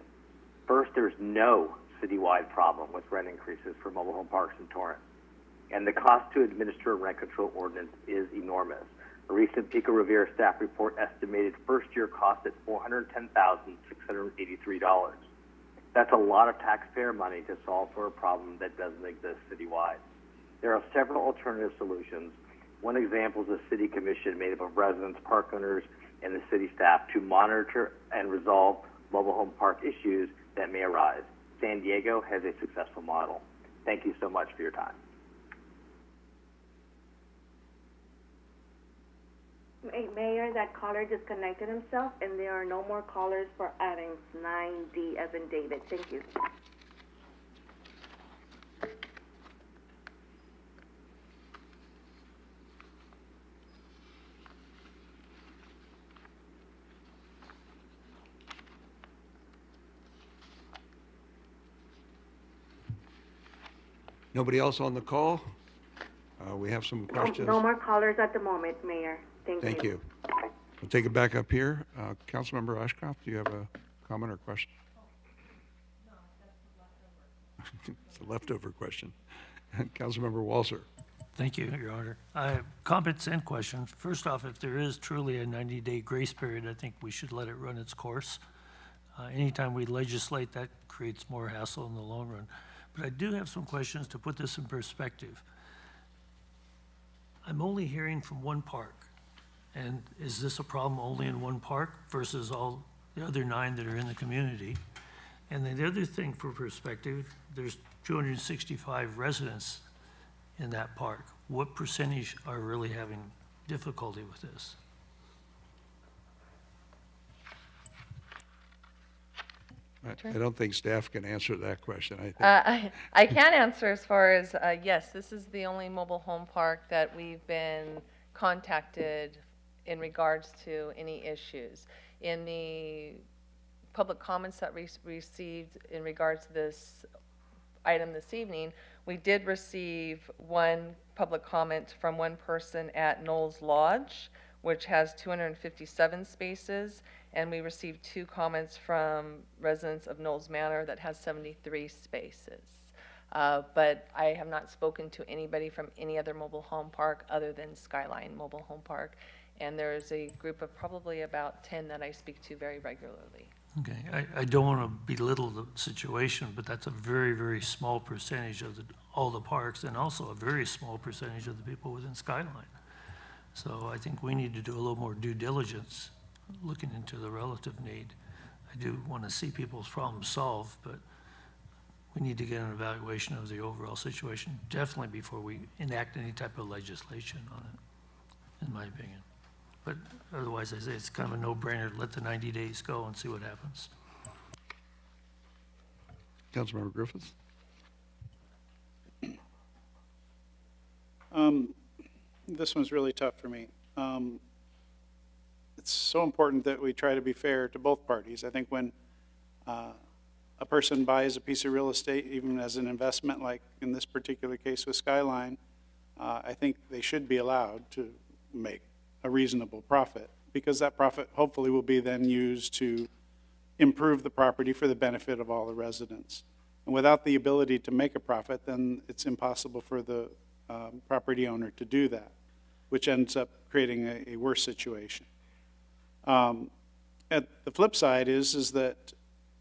First, there's no citywide problem with rent increases for mobile home parks in Torrance, and the cost to administer a rent control ordinance is enormous. A recent Pico Rivera staff report estimated first-year cost at $410,683. That's a lot of taxpayer money to solve for a problem that doesn't exist citywide. There are several alternative solutions. One example is a city commission made up of residents, park owners, and the city staff to monitor and resolve mobile home park issues that may arise. San Diego has a successful model. Thank you so much for your time. Mayor, that caller disconnected himself, and there are no more callers for items 9D as in David. Thank you. Nobody else on the call? We have some questions. No more callers at the moment, Mayor. Thank you. We'll take it back up here. Councilmember Ashcroft, do you have a comment or question? It's a leftover question. Councilmember Walser. Thank you, Your Honor. I have comments and questions. First off, if there is truly a 90-day grace period, I think we should let it run its course. Anytime we legislate, that creates more hassle in the long run. But I do have some questions to put this in perspective. I'm only hearing from one park. And is this a problem only in one park versus all the other 9 that are in the community? And then the other thing for perspective, there's 265 residents in that park. What percentage are really having difficulty with this? I don't think staff can answer that question. I think. I can answer as far as, yes, this is the only mobile home park that we've been contacted in regards to any issues. In the public comments that we received in regards to this item this evening, we did receive one public comment from one person at Knowles Lodge, which has 257 spaces, and we received 2 comments from residents of Knowles Manor that has 73 spaces. But I have not spoken to anybody from any other mobile home park other than Skyline Mobile Home Park, and there's a group of probably about 10 that I speak to very regularly. Okay, I don't want to belittle the situation, but that's a very, very small percentage of all the parks, and also a very small percentage of the people within Skyline. So I think we need to do a little more due diligence looking into the relative need. I do want to see people's problems solved, but we need to get an evaluation of the overall situation, definitely before we enact any type of legislation on it, in my opinion. But otherwise, I say it's kind of a no-brainer. Let the 90 days go and see what happens. Councilmember Griffiths? This one's really tough for me. It's so important that we try to be fair to both parties. I think when a person buys a piece of real estate, even as an investment, like in this particular case with Skyline, I think they should be allowed to make a reasonable profit, because that profit hopefully will be then used to improve the property for the benefit of all the residents. And without the ability to make a profit, then it's impossible for the property owner to do that, which ends up creating a worse situation. At the flip side is that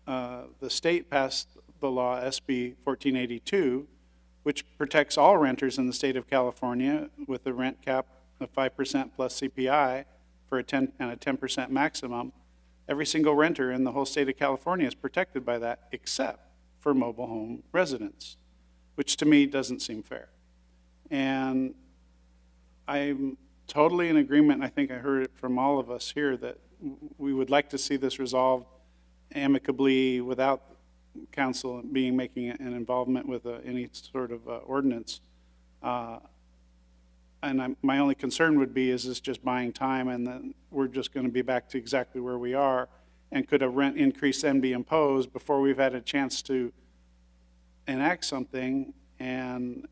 the state passed the law SB 1482, which protects all renters in the state of California with a rent cap of 5% plus CPI for a 10% maximum. Every single renter in the whole state of California is protected by that, except for mobile home residents, which to me doesn't seem fair. And I'm totally in agreement, and I think I heard it from all of us here, that we would like to see this resolved amicably without council making an involvement with any sort of ordinance. And my only concern would be, is this just buying time, and then we're just going to be back to exactly where we are? And could a rent increase then be imposed before we've had a chance to enact something, and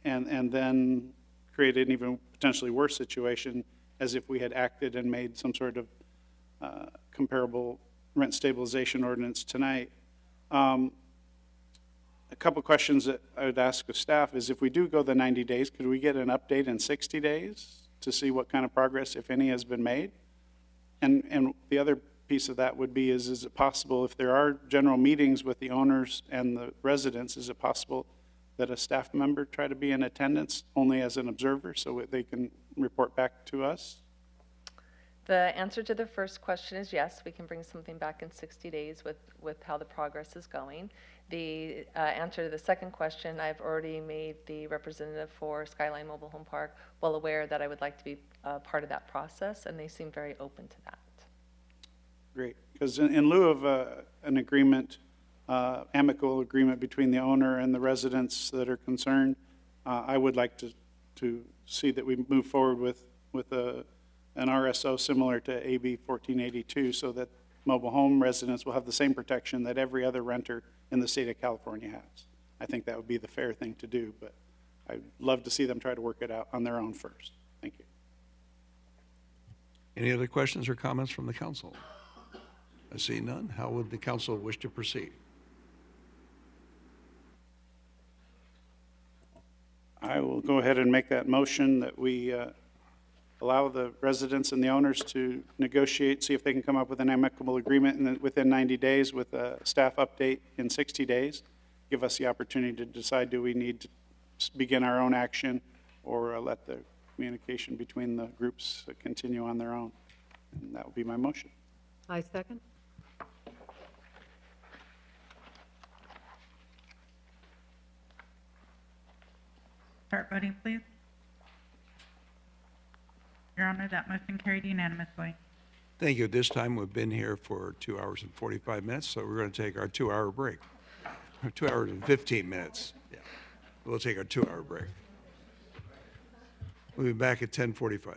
then create an even potentially worse situation, as if we had acted and made some sort of comparable rent stabilization ordinance tonight? A couple questions that I would ask of staff is, if we do go the 90 days, could we get an update in 60 days to see what kind of progress, if any, has been made? And the other piece of that would be, is it possible, if there are general meetings with the owners and the residents, is it possible that a staff member try to be in attendance only as an observer so they can report back to us? The answer to the first question is yes, we can bring something back in 60 days with how the progress is going. The answer to the second question, I've already made the representative for Skyline Mobile Home Park well aware that I would like to be part of that process, and they seem very open to that. Great, because in lieu of an agreement, amicable agreement between the owner and the residents that are concerned, I would like to see that we move forward with an RSO similar to AB 1482, so that mobile home residents will have the same protection that every other renter in the state of California has. I think that would be the fair thing to do, but I'd love to see them try to work it out on their own first. Thank you. Any other questions or comments from the council? I see none. How would the council wish to proceed? I will go ahead and make that motion that we allow the residents and the owners to negotiate, see if they can come up with an amicable agreement within 90 days with a staff update in 60 days. Give us the opportunity to decide, do we need to begin our own action or let the communication between the groups continue on their own. And that will be my motion. I second. Start voting, please. Your Honor, that motion carried unanimously. Thank you. At this time, we've been here for 2 hours and 45 minutes, so we're going to take our 2-hour break. 2 hours and 15 minutes. Yeah. We'll take our 2-hour break. We'll be back at 10:45.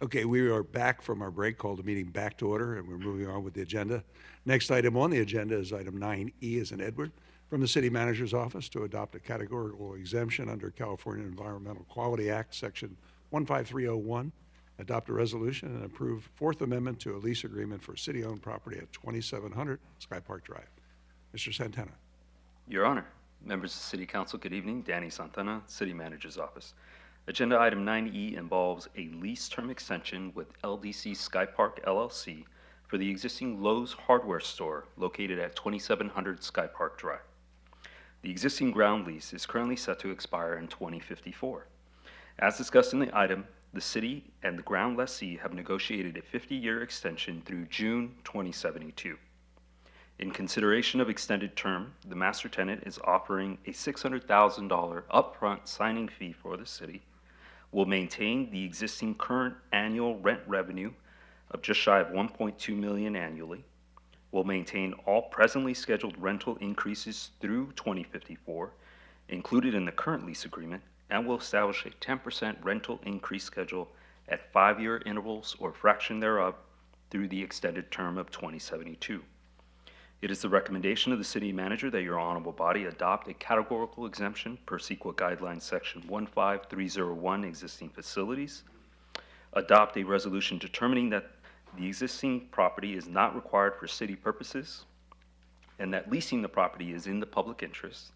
Okay, we are back from our break, called the meeting back to order, and we're moving on with the agenda. Next item on the agenda is item 9E as in Edward, from the City Manager's Office to adopt a categorical exemption under California Environmental Quality Act, Section 15301, adopt a resolution and approve Fourth Amendment to a lease agreement for city-owned property at 2700 Sky Park Drive. Mr. Santana. Your Honor, members of the City Council, good evening. Danny Santana, City Manager's Office. Agenda item 9E involves a lease term extension with LDC Sky Park LLC for the existing Lowe's hardware store located at 2700 Sky Park Drive. The existing ground lease is currently set to expire in 2054. As discussed in the item, the city and the ground lessee have negotiated a 50-year extension through June 2072. In consideration of extended term, the master tenant is offering a $600,000 upfront signing fee for the city, will maintain the existing current annual rent revenue of just shy of $1.2 million annually, will maintain all presently scheduled rental increases through 2054 included in the current lease agreement, and will establish a 10% rental increase schedule at 5-year intervals or fraction thereof through the extended term of 2072. It is the recommendation of the City Manager that your honorable body adopt a categorical exemption per CEQA Guidelines Section 15301 existing facilities, adopt a resolution determining that the existing property is not required for city purposes and that leasing the property is in the public interest,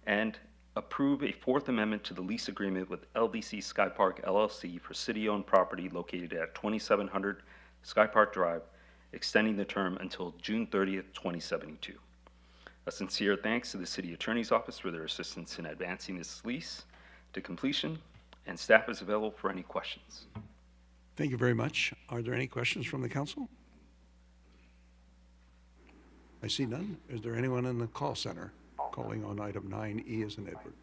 and approve a Fourth Amendment to the lease agreement with LDC Sky Park LLC for city-owned property located at 2700 Sky Park Drive, extending the term until June 30th, 2072. A sincere thanks to the City Attorney's Office for their assistance in advancing this lease to completion, and staff is available for any questions. Thank you very much. Are there any questions from the council? I see none. Is there anyone in the call center calling on item 9E as in Edward?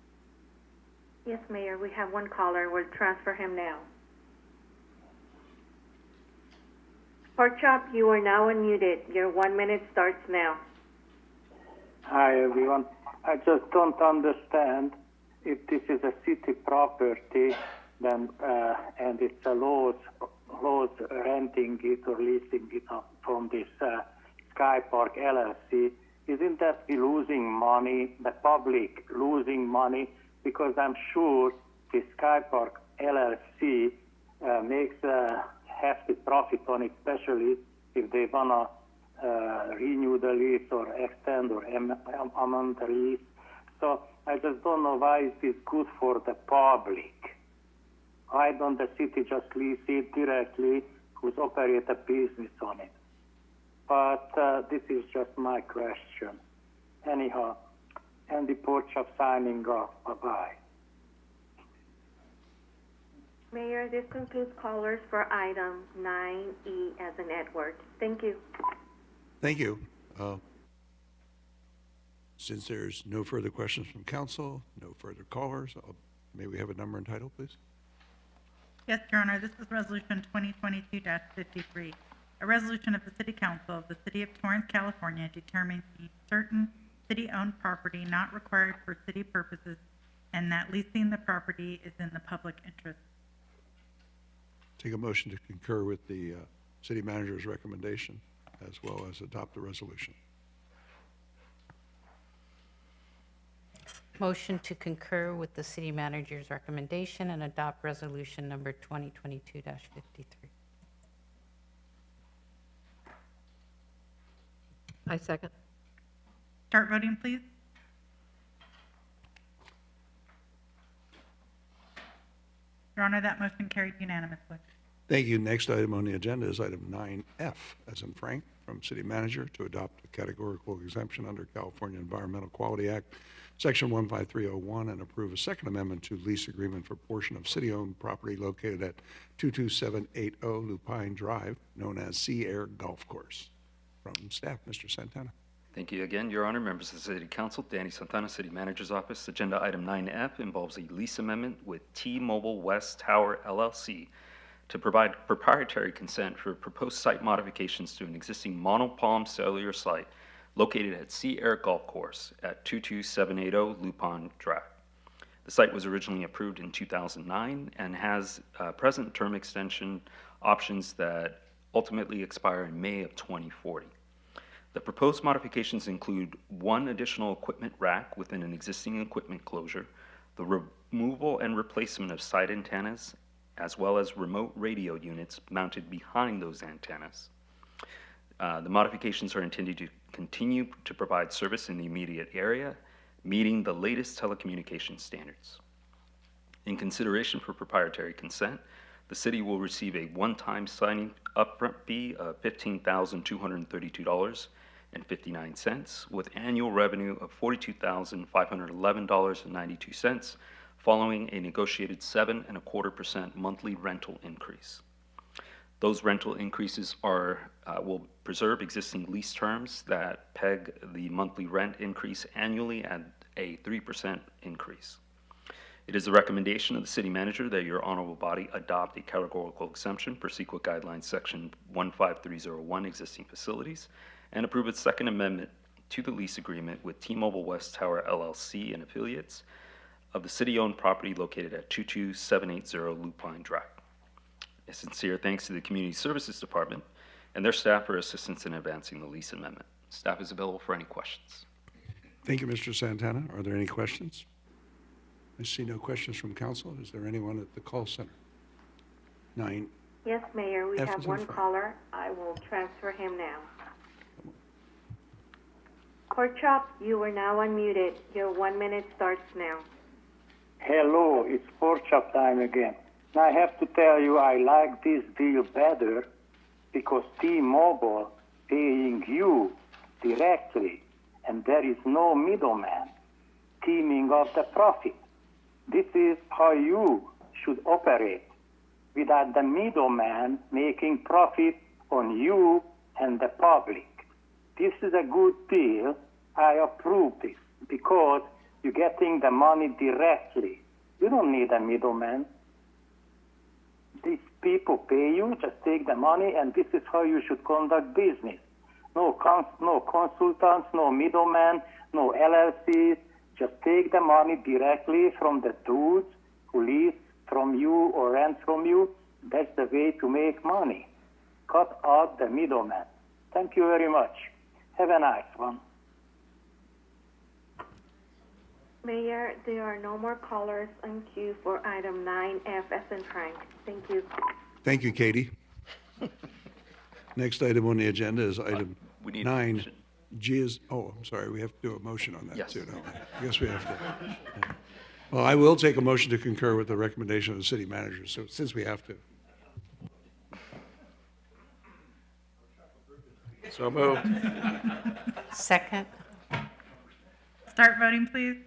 Yes, Mayor, we have one caller. We'll transfer him now. Pork Chop, you are now unmuted. Your 1 minute starts now. Hi, everyone. I just don't understand if this is a city property, then and it's a Lowe's renting it or leasing it from this Sky Park LLC. Isn't that be losing money, the public losing money? Because I'm sure the Sky Park LLC makes a hefty profit on it, especially if they want to renew the lease or extend or amend the lease. So I just don't know why is this good for the public. Why don't the city just lease it directly, who's operate a business on it? But this is just my question. Anyhow, Andy Pork Chop signing off. Bye-bye. Mayor, this concludes callers for item 9E as in Edward. Thank you. Thank you. Since there's no further questions from council, no further callers, may we have a number and title, please? Yes, Your Honor, this is Resolution 2022-53, a resolution of the City Council of the City of Torrance, California, determining certain city-owned property not required for city purposes and that leasing the property is in the public interest. Take a motion to concur with the city manager's recommendation as well as adopt the resolution. Motion to concur with the city manager's recommendation and adopt resolution number 2022-53. I second. Start voting, please. Your Honor, that motion carried unanimously. Thank you. Next item on the agenda is item 9F, as in Frank, from City Manager to adopt a categorical exemption under California Environmental Quality Act, Section 15301, and approve a Second Amendment to lease agreement for portion of city-owned property located at 22780 Lupine Drive, known as Sea Air Golf Course. From staff, Mr. Santana. Thank you again, Your Honor. Members of the City Council, Danny Santana, City Manager's Office. Agenda item 9F involves a lease amendment with T-Mobile West Tower LLC to provide proprietary consent for proposed site modifications to an existing monopalm cellular site located at Sea Air Golf Course at 22780 Lupine Drive. The site was originally approved in 2009 and has a present term extension options that ultimately expire in May of 2040. The proposed modifications include one additional equipment rack within an existing equipment closure, the removal and replacement of side antennas, as well as remote radio units mounted behind those antennas. The modifications are intended to continue to provide service in the immediate area, meeting the latest telecommunications standards. In consideration for proprietary consent, the city will receive a one-time signing upfront fee of $15,232.59 with annual revenue of $42,511.92 following a negotiated 7.25% monthly rental increase. Those rental increases will preserve existing lease terms that peg the monthly rent increase annually at a 3% increase. It is the recommendation of the city manager that your honorable body adopt a categorical exemption for CEQA Guidelines Section 15301 existing facilities and approve its second amendment to the lease agreement with T-Mobile West Tower LLC and affiliates of the city-owned property located at 22780 Lupine Drive. A sincere thanks to the Community Services Department and their staff for assistance in advancing the lease amendment. Staff is available for any questions. Thank you, Mr. Santana. Are there any questions? I see no questions from council. Is there anyone at the call center? 9. Yes, Mayor, we F have is in one front. caller. I will transfer him now. Pork Chop, you are now unmuted. Your 1 minute starts now. Hello, it's pork chop time again. Now I have to tell you I like this deal better because T-Mobile paying you directly and there is no middleman teaming up the profit. This is how you should operate without the middleman making profit on you and the public. This is a good deal. I approve this because you're getting the money directly. You don't need a middleman. These people pay you, just take the money, and this is how you should conduct business. No consultants, no middleman, no LLCs. Just take the money directly from the dudes who lease from you or rent from you. That's the way to make money. Cut out the middleman. Thank you very much. Have a nice one. Mayor, there are no more callers in queue for item 9F as in Frank. Thank you. Thank you, Katie. Next item on the agenda is item We need 9. G is, oh, I'm sorry, we have to do a motion on that Yes. too, don't we? I guess we have to. Well, I will take a motion to concur with the recommendation of the city manager, so since we have to. So moved. Second. Start voting, please.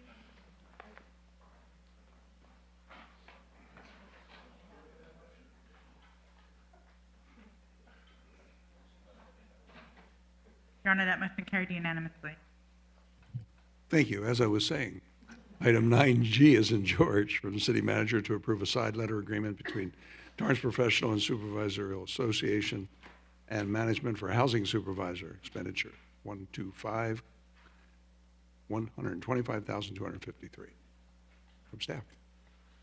Your Honor, that motion carried unanimously. Thank you. As I was saying, item 9G is in George from the city manager to approve a side letter agreement between Torrance Professional and Supervisorial Association and Management for Housing Supervisor expenditure, 125,253 from staff.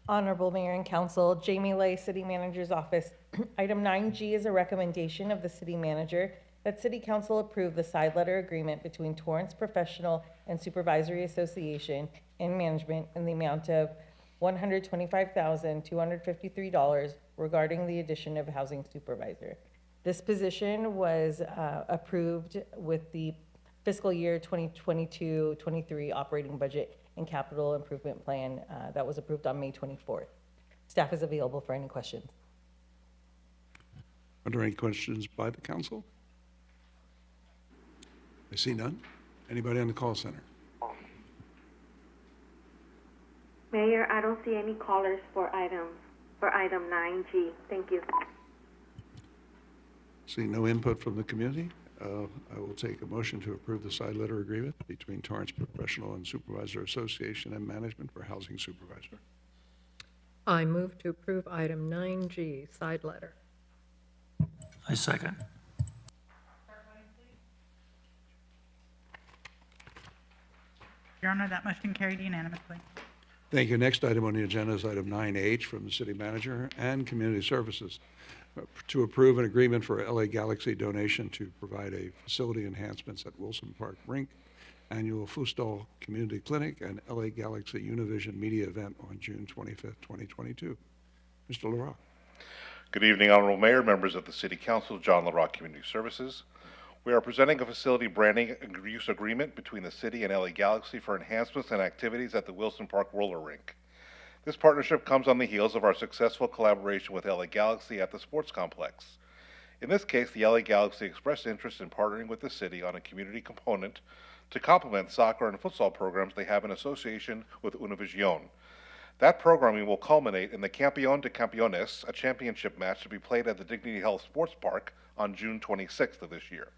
Honorable Mayor and Council, Jamie Lay, City Manager's Office. Item 9G is a recommendation of the City Manager that City Council approve the side letter agreement between Torrance Professional and Supervisory Association and Management in the amount of $125,253 regarding the addition of housing supervisor. This position was approved with the fiscal year 2022-23 operating budget and capital improvement plan that was approved on May 24th. Staff is available for any questions. Are there any questions by the council? I see none. Anybody on the call center? Mayor, I don't see any callers for item 9G. Thank you. See no input from the community. I will take a motion to approve the side letter agreement between Torrance Professional and Supervisor Association and Management for Housing Supervisor. I move to approve item 9G, side letter. I second. Your Honor, that motion carried unanimously. Thank you. Next item on the agenda is item 9H from the city manager and community services to approve an agreement for LA Galaxy donation to provide a facility enhancements at Wilson Park Rink, annual Fiscal Community Clinic, and LA Galaxy Univision Media event on June 25th, 2022. Mr. LaRock. Good evening, Honorable Mayor, members of the City Council, John LaRock Community Services. We are presenting a facility branding and use agreement between the City and LA Galaxy for enhancements and activities at the Wilson Park Roller Rink. This partnership comes on the heels of our successful collaboration with LA Galaxy at the sports complex. In this case, the LA Galaxy expressed interest in partnering with the City on a community component to complement soccer and futsal programs they have in association with Univision. That programming will culminate in the Campeón de Campeones, a championship match to be played at the Dignity Health Sports Park on June 26th of this year.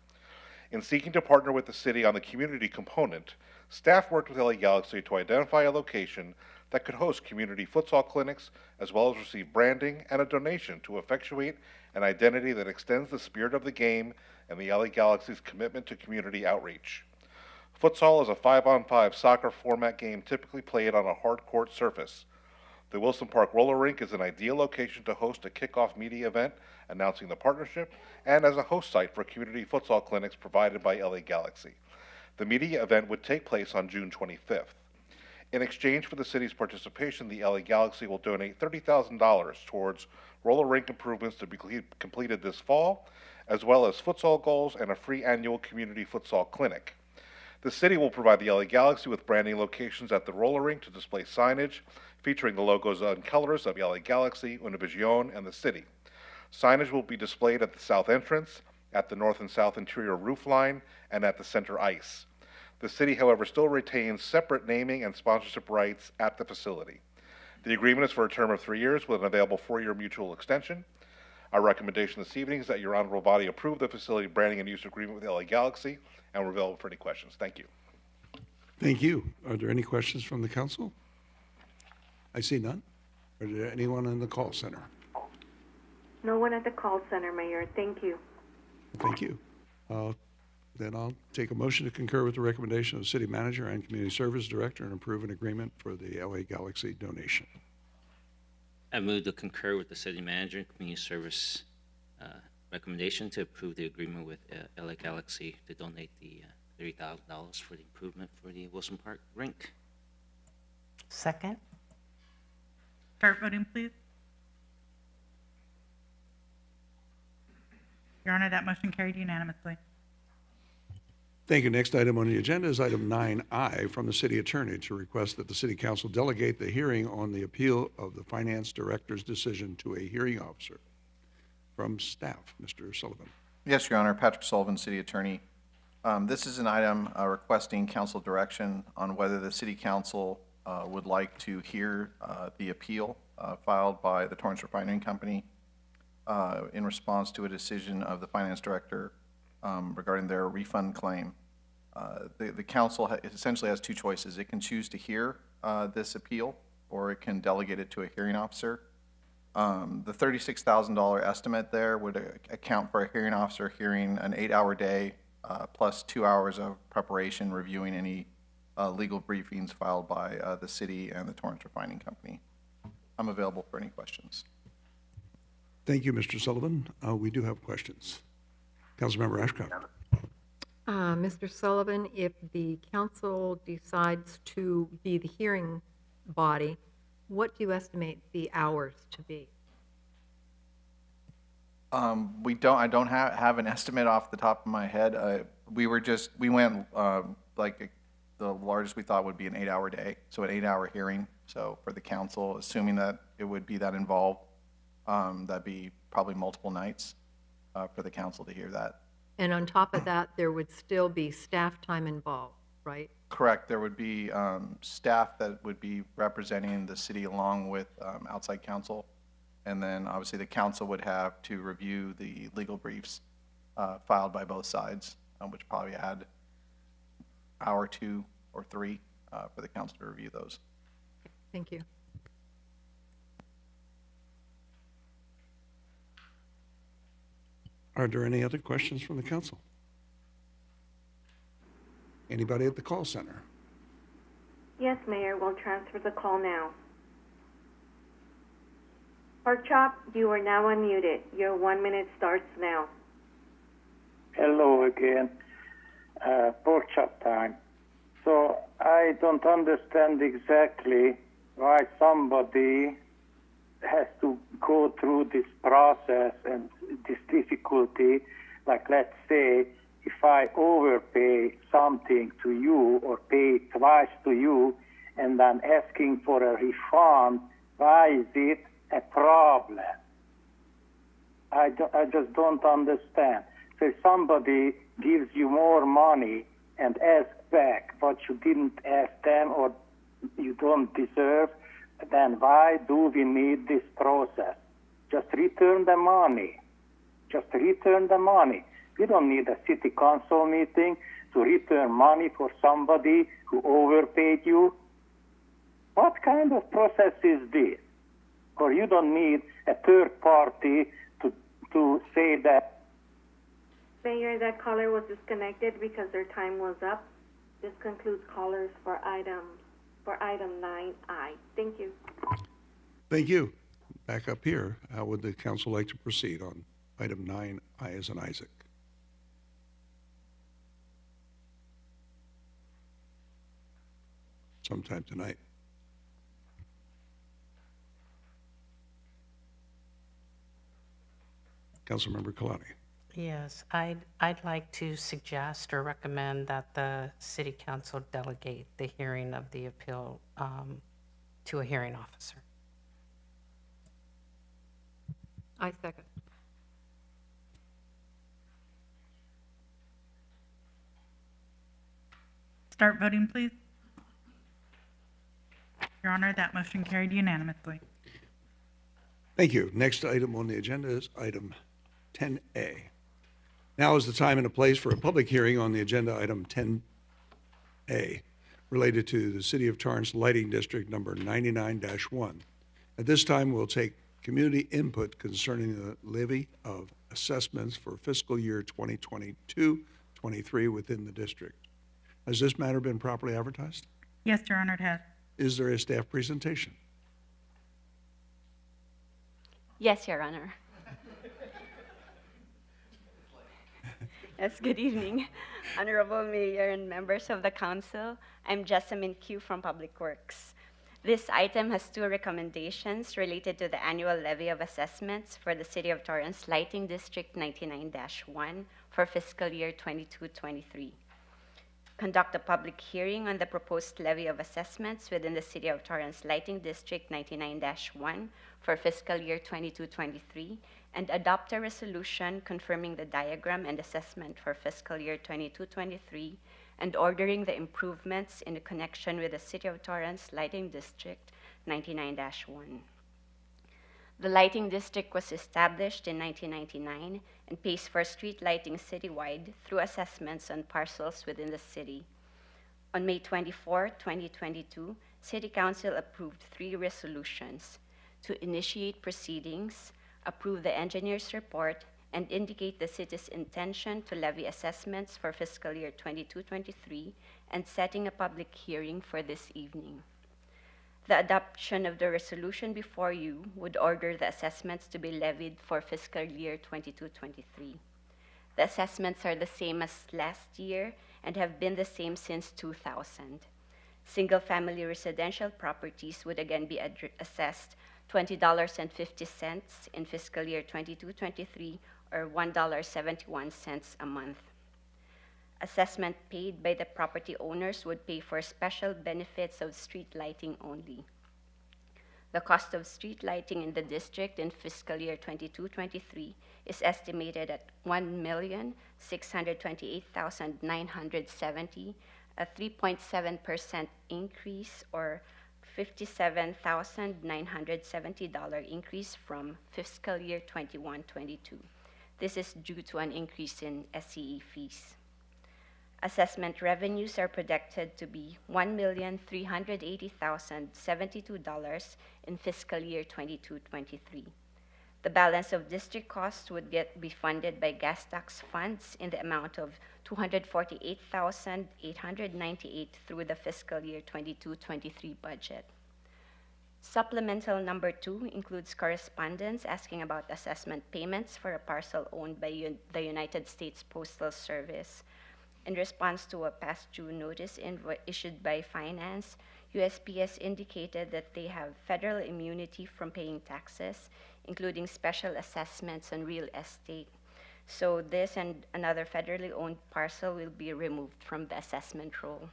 In seeking to partner with the City on the community component, staff worked with LA Galaxy to identify a location that could host community futsal clinics, as well as receive branding and a donation to effectuate an identity that extends the spirit of the game and the LA Galaxy's commitment to community outreach. Futsal is a 5-on-5 soccer format game typically played on a hard court surface. The Wilson Park Roller Rink is an ideal location to host a kickoff media event announcing the partnership and as a host site for community futsal clinics provided by LA Galaxy. The media event would take place on June 25th. In exchange for the city's participation, the LA Galaxy will donate $30,000 towards roller rink improvements to be completed this fall, as well as futsal goals and a free annual community futsal clinic. The city will provide the LA Galaxy with branding locations at the roller rink to display signage featuring the logos and colors of LA Galaxy, Univision, and the city. Signage will be displayed at the south entrance, at the north and south interior roof line, and at the center ice. The city, however, still retains separate naming and sponsorship rights at the facility. The agreement is for a term of 3 years with an available 4-year mutual extension. Our recommendation this evening is that your honorable body approve the facility branding and use agreement with LA Galaxy, and we're available for any questions. Thank you. Thank you. Are there any questions from the council? I see none. Are there anyone in the call center? No one at the call center, Mayor. Thank you. Thank you. Then I'll take a motion to concur with the recommendation of the City Manager and Community Service Director and approve an agreement for the LA Galaxy donation. I move to concur with the City Manager and Community Service recommendation to approve the agreement with LA Galaxy to donate the $30,000 for the improvement for the Wilson Park Rink. Second. Start voting, please. Your Honor, that motion carried unanimously. Thank you. Next item on the agenda is item 9I from the City Attorney to request that the City Council delegate the hearing on the appeal of the Finance Director's decision to a hearing officer. From staff, Mr. Sullivan. Yes, Your Honor. Patrick Sullivan, City Attorney. This is an item requesting council direction on whether the City Council would like to hear the appeal filed by the Torrance Refining Company in response to a decision of the Finance Director regarding their refund claim. The council essentially has two choices. It can choose to hear this appeal, or it can delegate it to a hearing officer. The $36,000 estimate there would account for a hearing officer hearing an 8-hour day plus 2 hours of preparation, reviewing any legal briefings filed by the city and the Torrance Refining Company. I'm available for any questions. Thank you, Mr. Sullivan. We do have questions. Councilmember Ashcroft. Mr. Sullivan, if the council decides to be the hearing body, what do you estimate the hours to be? I don't have an estimate off the top of my head. We went like the largest we thought would be an 8-hour day, so an 8-hour hearing. So for the council, assuming that it would be that involved, that'd be probably multiple nights for the council to hear that. And on top of that, there would still be staff time involved, right? Correct. There would be staff that would be representing the city along with outside counsel. And then obviously the council would have to review the legal briefs filed by both sides, which probably add an hour, 2 or 3 for the council to review those. Thank you. Are there any other questions from the council? Anybody at the call center? Yes, Mayor. We'll transfer the call now. Pork chop, you are now unmuted. Your 1 minute starts now. Hello again. Pork chop time. So I don't understand exactly why somebody has to go through this process and this difficulty. Like, let's say, if I overpay something to you or pay twice to you and I'm asking for a refund, why is it a problem? I just don't understand. So if somebody gives you more money and asks back what you didn't ask them or you don't deserve, then why do we need this process? Just return the money. Just return the money. We don't need a city council meeting to return money for somebody who overpaid you. What kind of process is this? Or you don't need a third party to say that. Mayor, that caller was disconnected because their time was up. This concludes callers for item 9I. Thank you. Thank you. Back up here, how would the council like to proceed on item 9I as in Isaac? Sometime tonight. Councilmember Kalani. Yes, I'd like to suggest or recommend that the city council delegate the hearing of the appeal to a hearing officer. I second. Start voting, please. Your Honor, that motion carried unanimously. Thank you. Next item on the agenda is item 10A. Now is the time and a place for a public hearing on the agenda item 10A related to the City of Torrance Lighting District number 99-1. At this time, we'll take community input concerning the levy of assessments for fiscal year 2022-23 within the district. Has this matter been properly advertised? Yes, Your Honor, it has. Is there a staff presentation? Yes, Your Honor. Yes, good evening, Honorable Mayor and members of the Council. I'm Jessamine Q from Public Works. This item has two recommendations related to the annual levy of assessments for the City of Torrance Lighting District 99-1 for fiscal year 22-23. Conduct a public hearing on the proposed levy of assessments within the City of Torrance Lighting District 99-1 for fiscal year 22-23 and adopt a resolution confirming the diagram and assessment for fiscal year 22-23 and ordering the improvements in connection with the City of Torrance Lighting District 99-1. The lighting district was established in 1999 and pays for street lighting citywide through assessments on parcels within the city. On May 24, 2022, City Council approved 3 resolutions to initiate proceedings, approve the engineer's report, and indicate the city's intention to levy assessments for fiscal year 22-23 and setting a public hearing for this evening. The adoption of the resolution before you would order the assessments to be levied for fiscal year 22-23. The assessments are the same as last year and have been the same since 2000. Single-family residential properties would again be assessed $20.50 in fiscal year 22-23 or $1.71 a month. Assessment paid by the property owners would pay for special benefits of street lighting only. The cost of street lighting in the district in fiscal year 22-23 is estimated at $1,628,970, a 3.7% increase or $57,970 increase from fiscal year 21-22. This is due to an increase in SCE fees. Assessment revenues are projected to be $1,380,072 in fiscal year 22-23. The balance of district costs would be funded by gas tax funds in the amount of $248,898 through the fiscal year 22-23 budget. Supplemental number 2 includes correspondence asking about assessment payments for a parcel owned by the United States Postal Service. In response to a past due notice issued by Finance, USPS indicated that they have federal immunity from paying taxes, including special assessments on real estate. So this and another federally owned parcel will be removed from the assessment roll.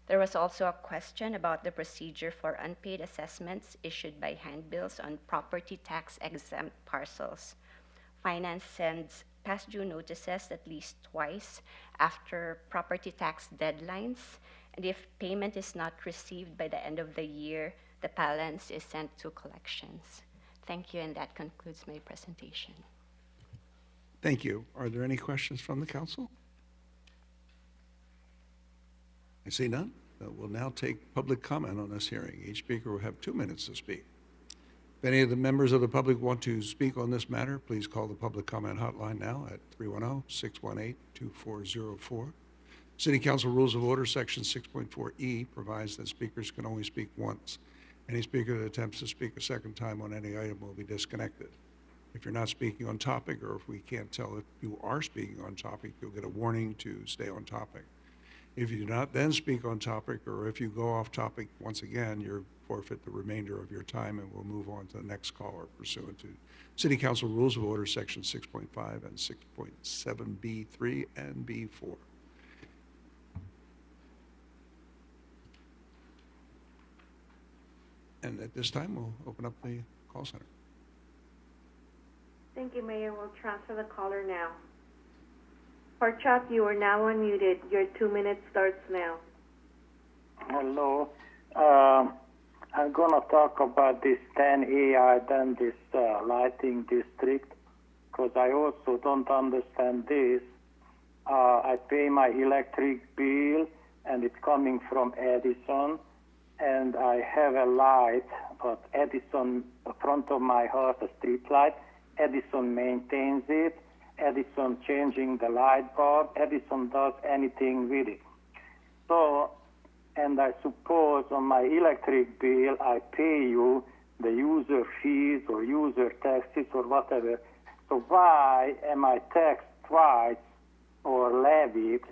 There was also a question about the procedure for unpaid assessments issued by handbills on property tax exempt parcels. Finance sends past due notices at least twice after property tax deadlines, and if payment is not received by the end of the year, the balance is sent to collections. Thank you, and that concludes my presentation. Thank you. Are there any questions from the council? I see none. We'll now take public comment on this hearing. Each speaker will have 2 minutes to speak. If any of the members of the public want to speak on this matter, please call the public comment hotline now at 310-618-2404. City Council Rules of Order, Section 6.4E, provides that speakers can only speak once. Any speaker that attempts to speak a second time on any item will be disconnected. If you're not speaking on topic, or if we can't tell if you are speaking on topic, you'll get a warning to stay on topic. If you do not then speak on topic, or if you go off topic once again, you'll forfeit the remainder of your time, and we'll move on to the next caller pursuant to City Council Rules of Order, Section 6.5 and 6.7B3 and B4. And at this time, we'll open up the call center. Thank you, Mayor. We'll transfer the caller now. Pork Chop, you are now unmuted. Your 2 minutes starts now. Hello. I'm going to talk about this 10A item, this lighting district, because I also don't understand this. I pay my electric bill, and it's coming from Edison, and I have a light, but Edison, in front of my house, a street light, Edison maintains it. Edison changing the light bulb, Edison does anything with it. So, and I suppose on my electric bill, I pay you the user fees or user taxes or whatever. So why am I taxed twice or levied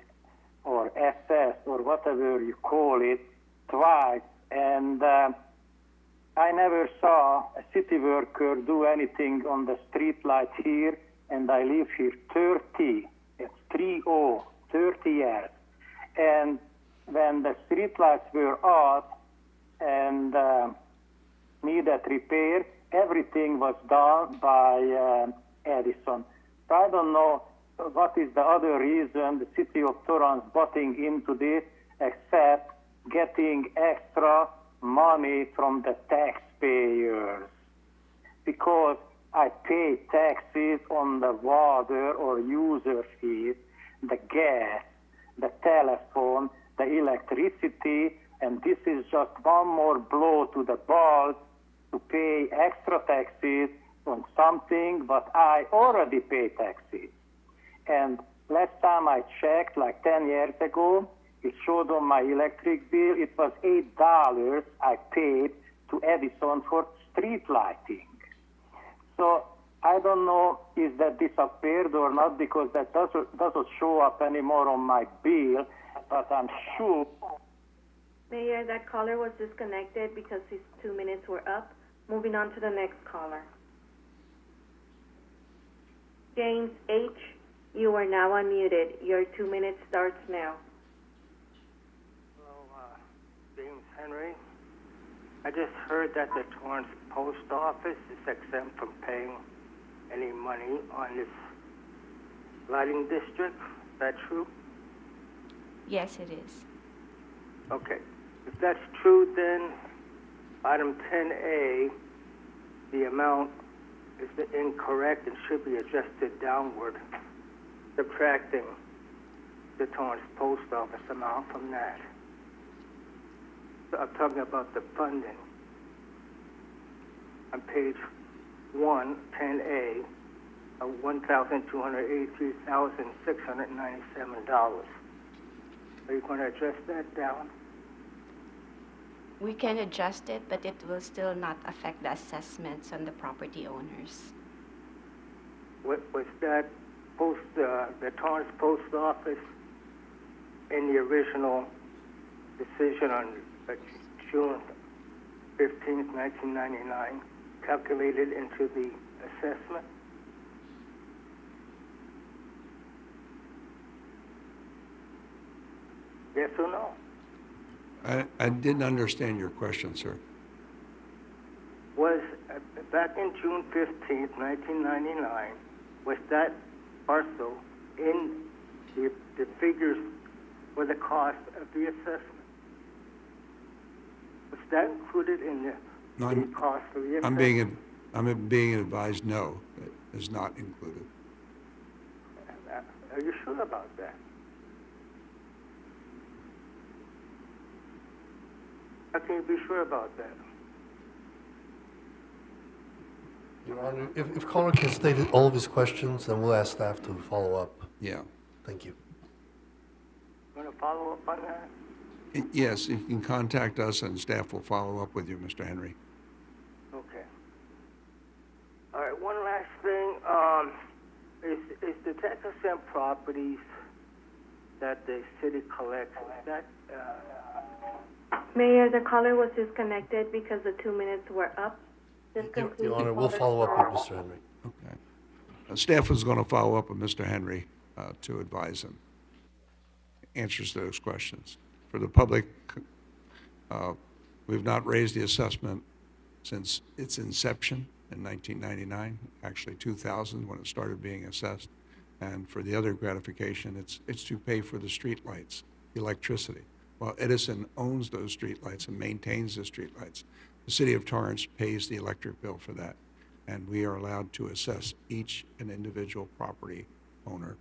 or assessed or whatever you call it twice? And I never saw a city worker do anything on the street light here, and I live here 30 years. And when the street lights were out and needed repair, everything was done by Edison. So I don't know what is the other reason the city of Torrance butting into this, except getting extra money from the taxpayers, because I pay taxes on the water or user fees, the gas, the telephone, the electricity, and this is just one more blow to the balls to pay extra taxes on something, but I already pay taxes. And last time I checked, like 10 years ago, it showed on my electric bill, it was $8 I paid to Edison for street lighting. So I don't know if that disappeared or not, because that doesn't show up anymore on my bill, but I'm sure. Mayor, that caller was disconnected because his 2 minutes were up. Moving on to the next caller. James H., you are now unmuted. Your 2 minutes starts now. James Henry. I just heard that the Torrance Post Office is exempt from paying any money on this lighting district. Is that true? Yes, it is. Okay. If that's true, then item 10A, the amount is incorrect and should be adjusted downward, subtracting the Torrance Post Office amount from that. I'm talking about the funding. On page 1, 10A, of $1,283,697. Are you going to adjust that down? We can adjust it, but it will still not affect the assessments on the property owners. Was that the Torrance Post Office in the original decision on June 15th, 1999, calculated into the assessment? Yes or no? I didn't understand your question, sir. Was back in June 15th, 1999, was that parcel in the figures for the cost of the assessment? Was that included in the cost of the assessment? I'm being advised no, it is not included. Are you sure about that? How can you be sure about that? Your Honor, if Clerk has stated all of his questions, then we'll ask staff to follow up. Yeah. Thank you. You want to follow up on that? Yes, you can contact us and staff will follow up with you, Mr. Henry. Okay. All right, one last thing. Is the 10% properties that the city collects, is that... Mayor, the caller was disconnected because the 2 minutes were up. Your Honor, we'll follow up with Mr. Henry. Okay. Staff is going to follow up with Mr. Henry to advise him. Answers to those questions. For the public, we've not raised the assessment since its inception in 1999, actually 2000 when it started being assessed. And for the other gratification, it's to pay for the street lights, electricity. While Edison owns those street lights and maintains the street lights, the city of Torrance pays the electric bill for that. And we are allowed to assess each and individual property owner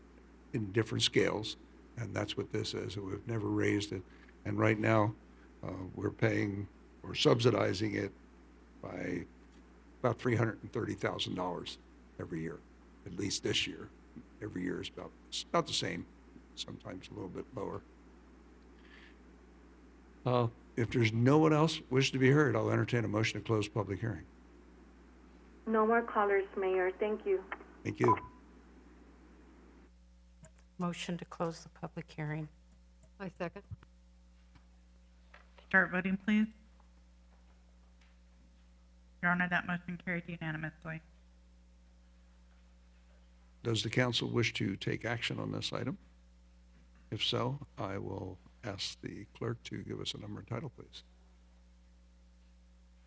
in different scales. And that's what this is. We've never raised it. And right now, we're subsidizing it by about $330,000 every year, at least this year. Every year is about the same, sometimes a little bit lower. If there's no one else wish to be heard, I'll entertain a motion to close public hearing. No more callers, Mayor. Thank you. Thank you. Motion to close the public hearing. I second. Start voting, please. Your Honor, that motion carried unanimously. Does the council wish to take action on this item? If so, I will ask the clerk to give us a number and title, please.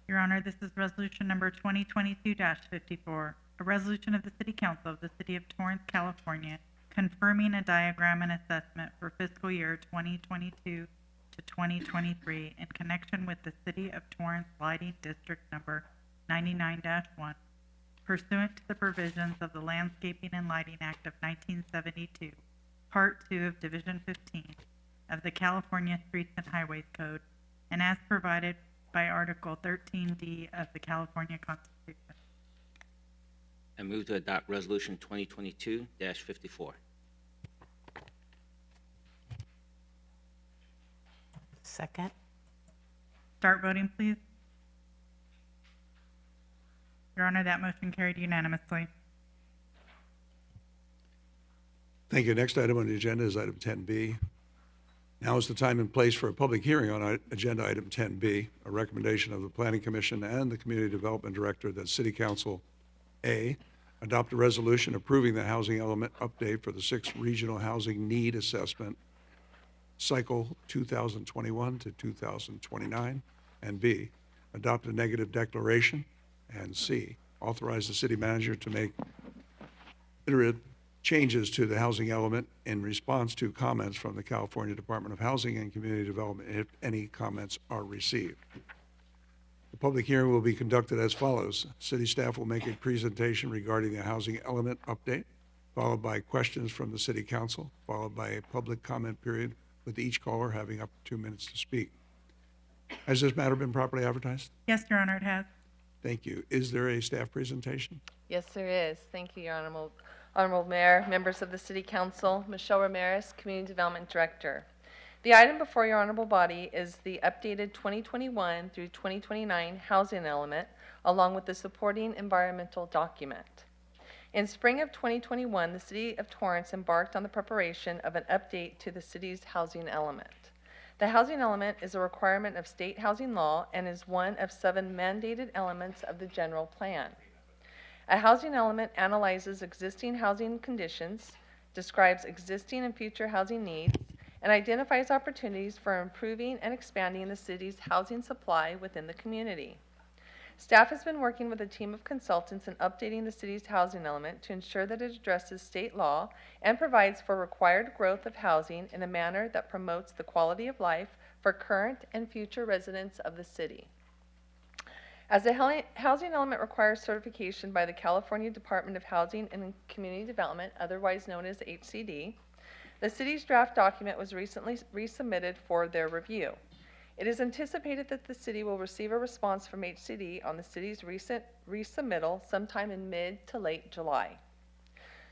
Your Honor, this is resolution number 2022-54, a resolution of the City Council of the City of Torrance, California, confirming a diagram and assessment for fiscal year 2022 to 2023 in connection with the City of Torrance Lighting District number 99-1, pursuant to the provisions of the Landscaping and Lighting Act of 1972, Part 2 of Division 15 of the California Streets and Highways Code, and as provided by Article 13D of the California Constitution. I move to adopt Resolution 2022-54. Second. Start voting, please. Your Honor, that motion carried unanimously. Thank you. Next item on the agenda is item 10B. Now is the time and place for a public hearing on agenda item 10B, a recommendation of the Planning Commission and the Community Development Director that City Council, A, adopt a resolution approving the housing element update for the 6th Regional Housing Need Assessment Cycle 2021 to 2029, and B, adopt a negative declaration, and C, authorize the city manager to make iterative changes to the housing element in response to comments from the California Department of Housing and Community Development if any comments are received. The public hearing will be conducted as follows. City staff will make a presentation regarding the housing element update, followed by questions from the City Council, followed by a public comment period with each caller having up to 2 minutes to speak. Has this matter been properly advertised? Yes, Your Honor, it has. Thank you. Is there a staff presentation? Yes, there is. Thank you, Your Honorable Mayor, members of the City Council, Michelle Ramirez, Community Development Director. The item before your honorable body is the updated 2021 through 2029 housing element, along with the supporting environmental document. In spring of 2021, the City of Torrance embarked on the preparation of an update to the city's housing element. The housing element is a requirement of state housing law and is one of 7 mandated elements of the general plan. A housing element analyzes existing housing conditions, describes existing and future housing needs, and identifies opportunities for improving and expanding the city's housing supply within the community. Staff has been working with a team of consultants in updating the city's housing element to ensure that it addresses state law and provides for required growth of housing in a manner that promotes the quality of life for current and future residents of the city. As the housing element requires certification by the California Department of Housing and Community Development, otherwise known as HCD, the city's draft document was recently resubmitted for their review. It is anticipated that the city will receive a response from HCD on the city's recent resubmittal sometime in mid to late July.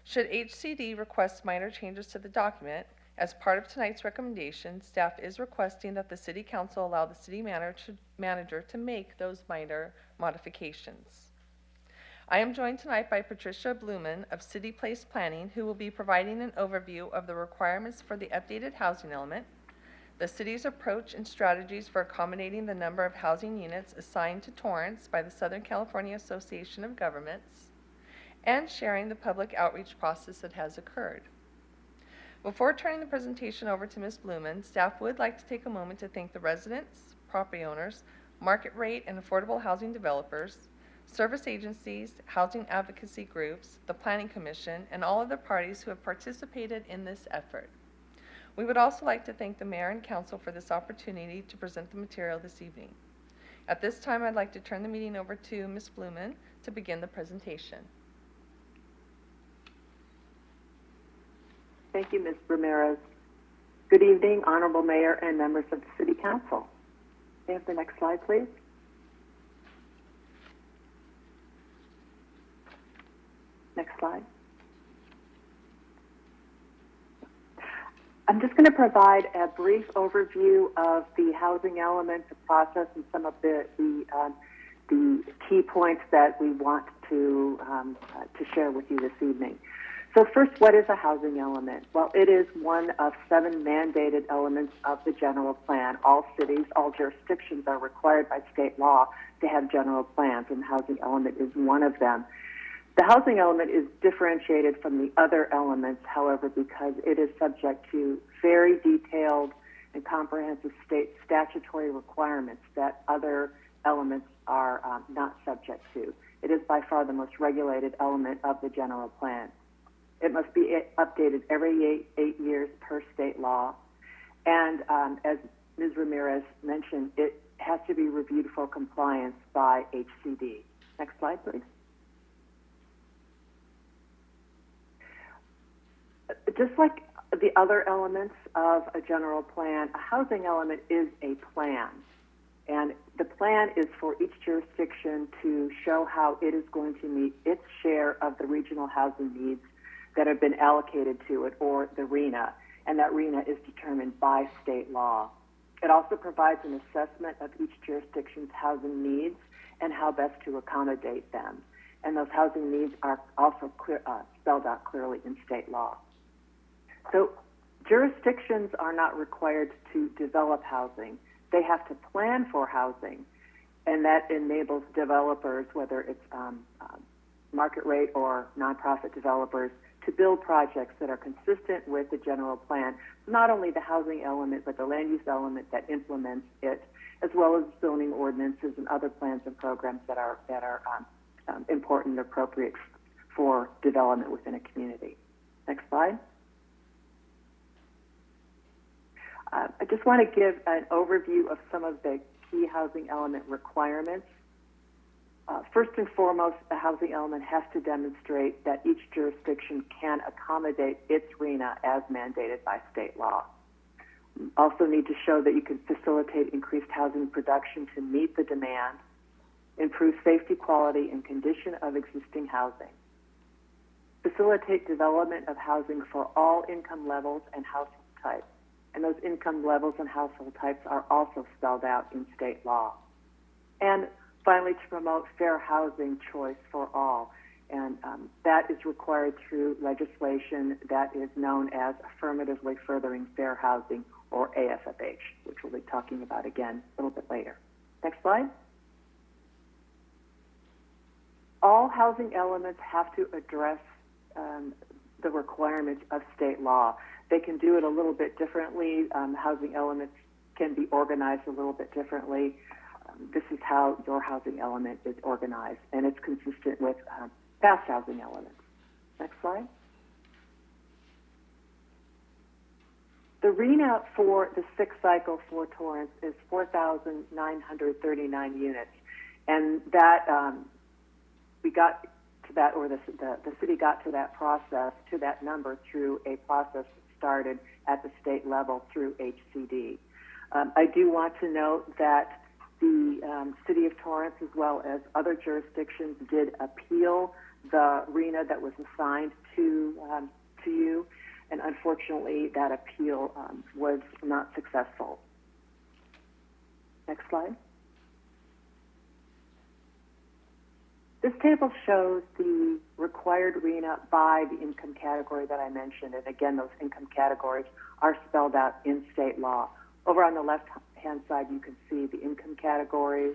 Should HCD request minor changes to the document, as part of tonight's recommendation, staff is requesting that the City Council allow the city manager to make those minor modifications. I am joined tonight by Patricia Blumen of City Place Planning, who will be providing an overview of the requirements for the updated housing element, the city's approach and strategies for accommodating the number of housing units assigned to Torrance by the Southern California Association of Governments, and sharing the public outreach process that has occurred. Before turning the presentation over to Ms. Blumen, staff would like to take a moment to thank the residents, property owners, market rate and affordable housing developers, service agencies, housing advocacy groups, the Planning Commission, and all other parties who have participated in this effort. We would also like to thank the Mayor and Council for this opportunity to present the material this evening. At this time, I'd like to turn the meeting over to Ms. Blumen to begin the presentation. Thank you, Ms. Ramirez. Good evening, Honorable Mayor and members of the City Council. May I have the next slide, please? Next slide. I'm just going to provide a brief overview of the housing element, the process, and some of the key points that we want to share with you this evening. So first, what is a housing element? Well, it is one of 7 mandated elements of the general plan. All cities, all jurisdictions are required by state law to have general plans, and the housing element is one of them. The housing element is differentiated from the other elements, however, because it is subject to very detailed and comprehensive state statutory requirements that other elements are not subject to. It is by far the most regulated element of the general plan. It must be updated every 8 years per state law. And as Ms. Ramirez mentioned, it has to be reviewed for compliance by HCD. Next slide, please. Just like the other elements of a general plan, a housing element is a plan. And the plan is for each jurisdiction to show how it is going to meet its share of the regional housing needs that have been allocated to it, or the RHNA, and that RHNA is determined by state law. It also provides an assessment of each jurisdiction's housing needs and how best to accommodate them. And those housing needs are also spelled out clearly in state law. So jurisdictions are not required to develop housing. They have to plan for housing, and that enables developers, whether it's market rate or nonprofit developers, to build projects that are consistent with the general plan, not only the housing element, but the land use element that implements it, as well as zoning ordinances and other plans and programs that are important and appropriate for development within a community. Next slide. I just want to give an overview of some of the key housing element requirements. First and foremost, the housing element has to demonstrate that each jurisdiction can accommodate its RHNA as mandated by state law. Also need to show that you can facilitate increased housing production to meet the demand, improve safety, quality, and condition of existing housing, facilitate development of housing for all income levels and housing types. And those income levels and household types are also spelled out in state law. And finally, to promote fair housing choice for all. And that is required through legislation that is known as Affirmatively Furthering Fair Housing, or AFFH, which we'll be talking about again a little bit later. Next slide. All housing elements have to address the requirements of state law. They can do it a little bit differently. Housing elements can be organized a little bit differently. This is how your housing element is organized, and it's consistent with past housing elements. Next slide. The RENA for the sixth cycle for Torrance is 4,939 units, and that we got to that, or the city got to that process, to that number through a process that started at the state level through HCD. I do want to note that the city of Torrance, as well as other jurisdictions, did appeal the RENA that was assigned to you, and unfortunately that appeal was not successful. Next slide. This table shows the required RENA by the income category that I mentioned, and again, those income categories are spelled out in state law. Over on the left-hand side, you can see the income categories,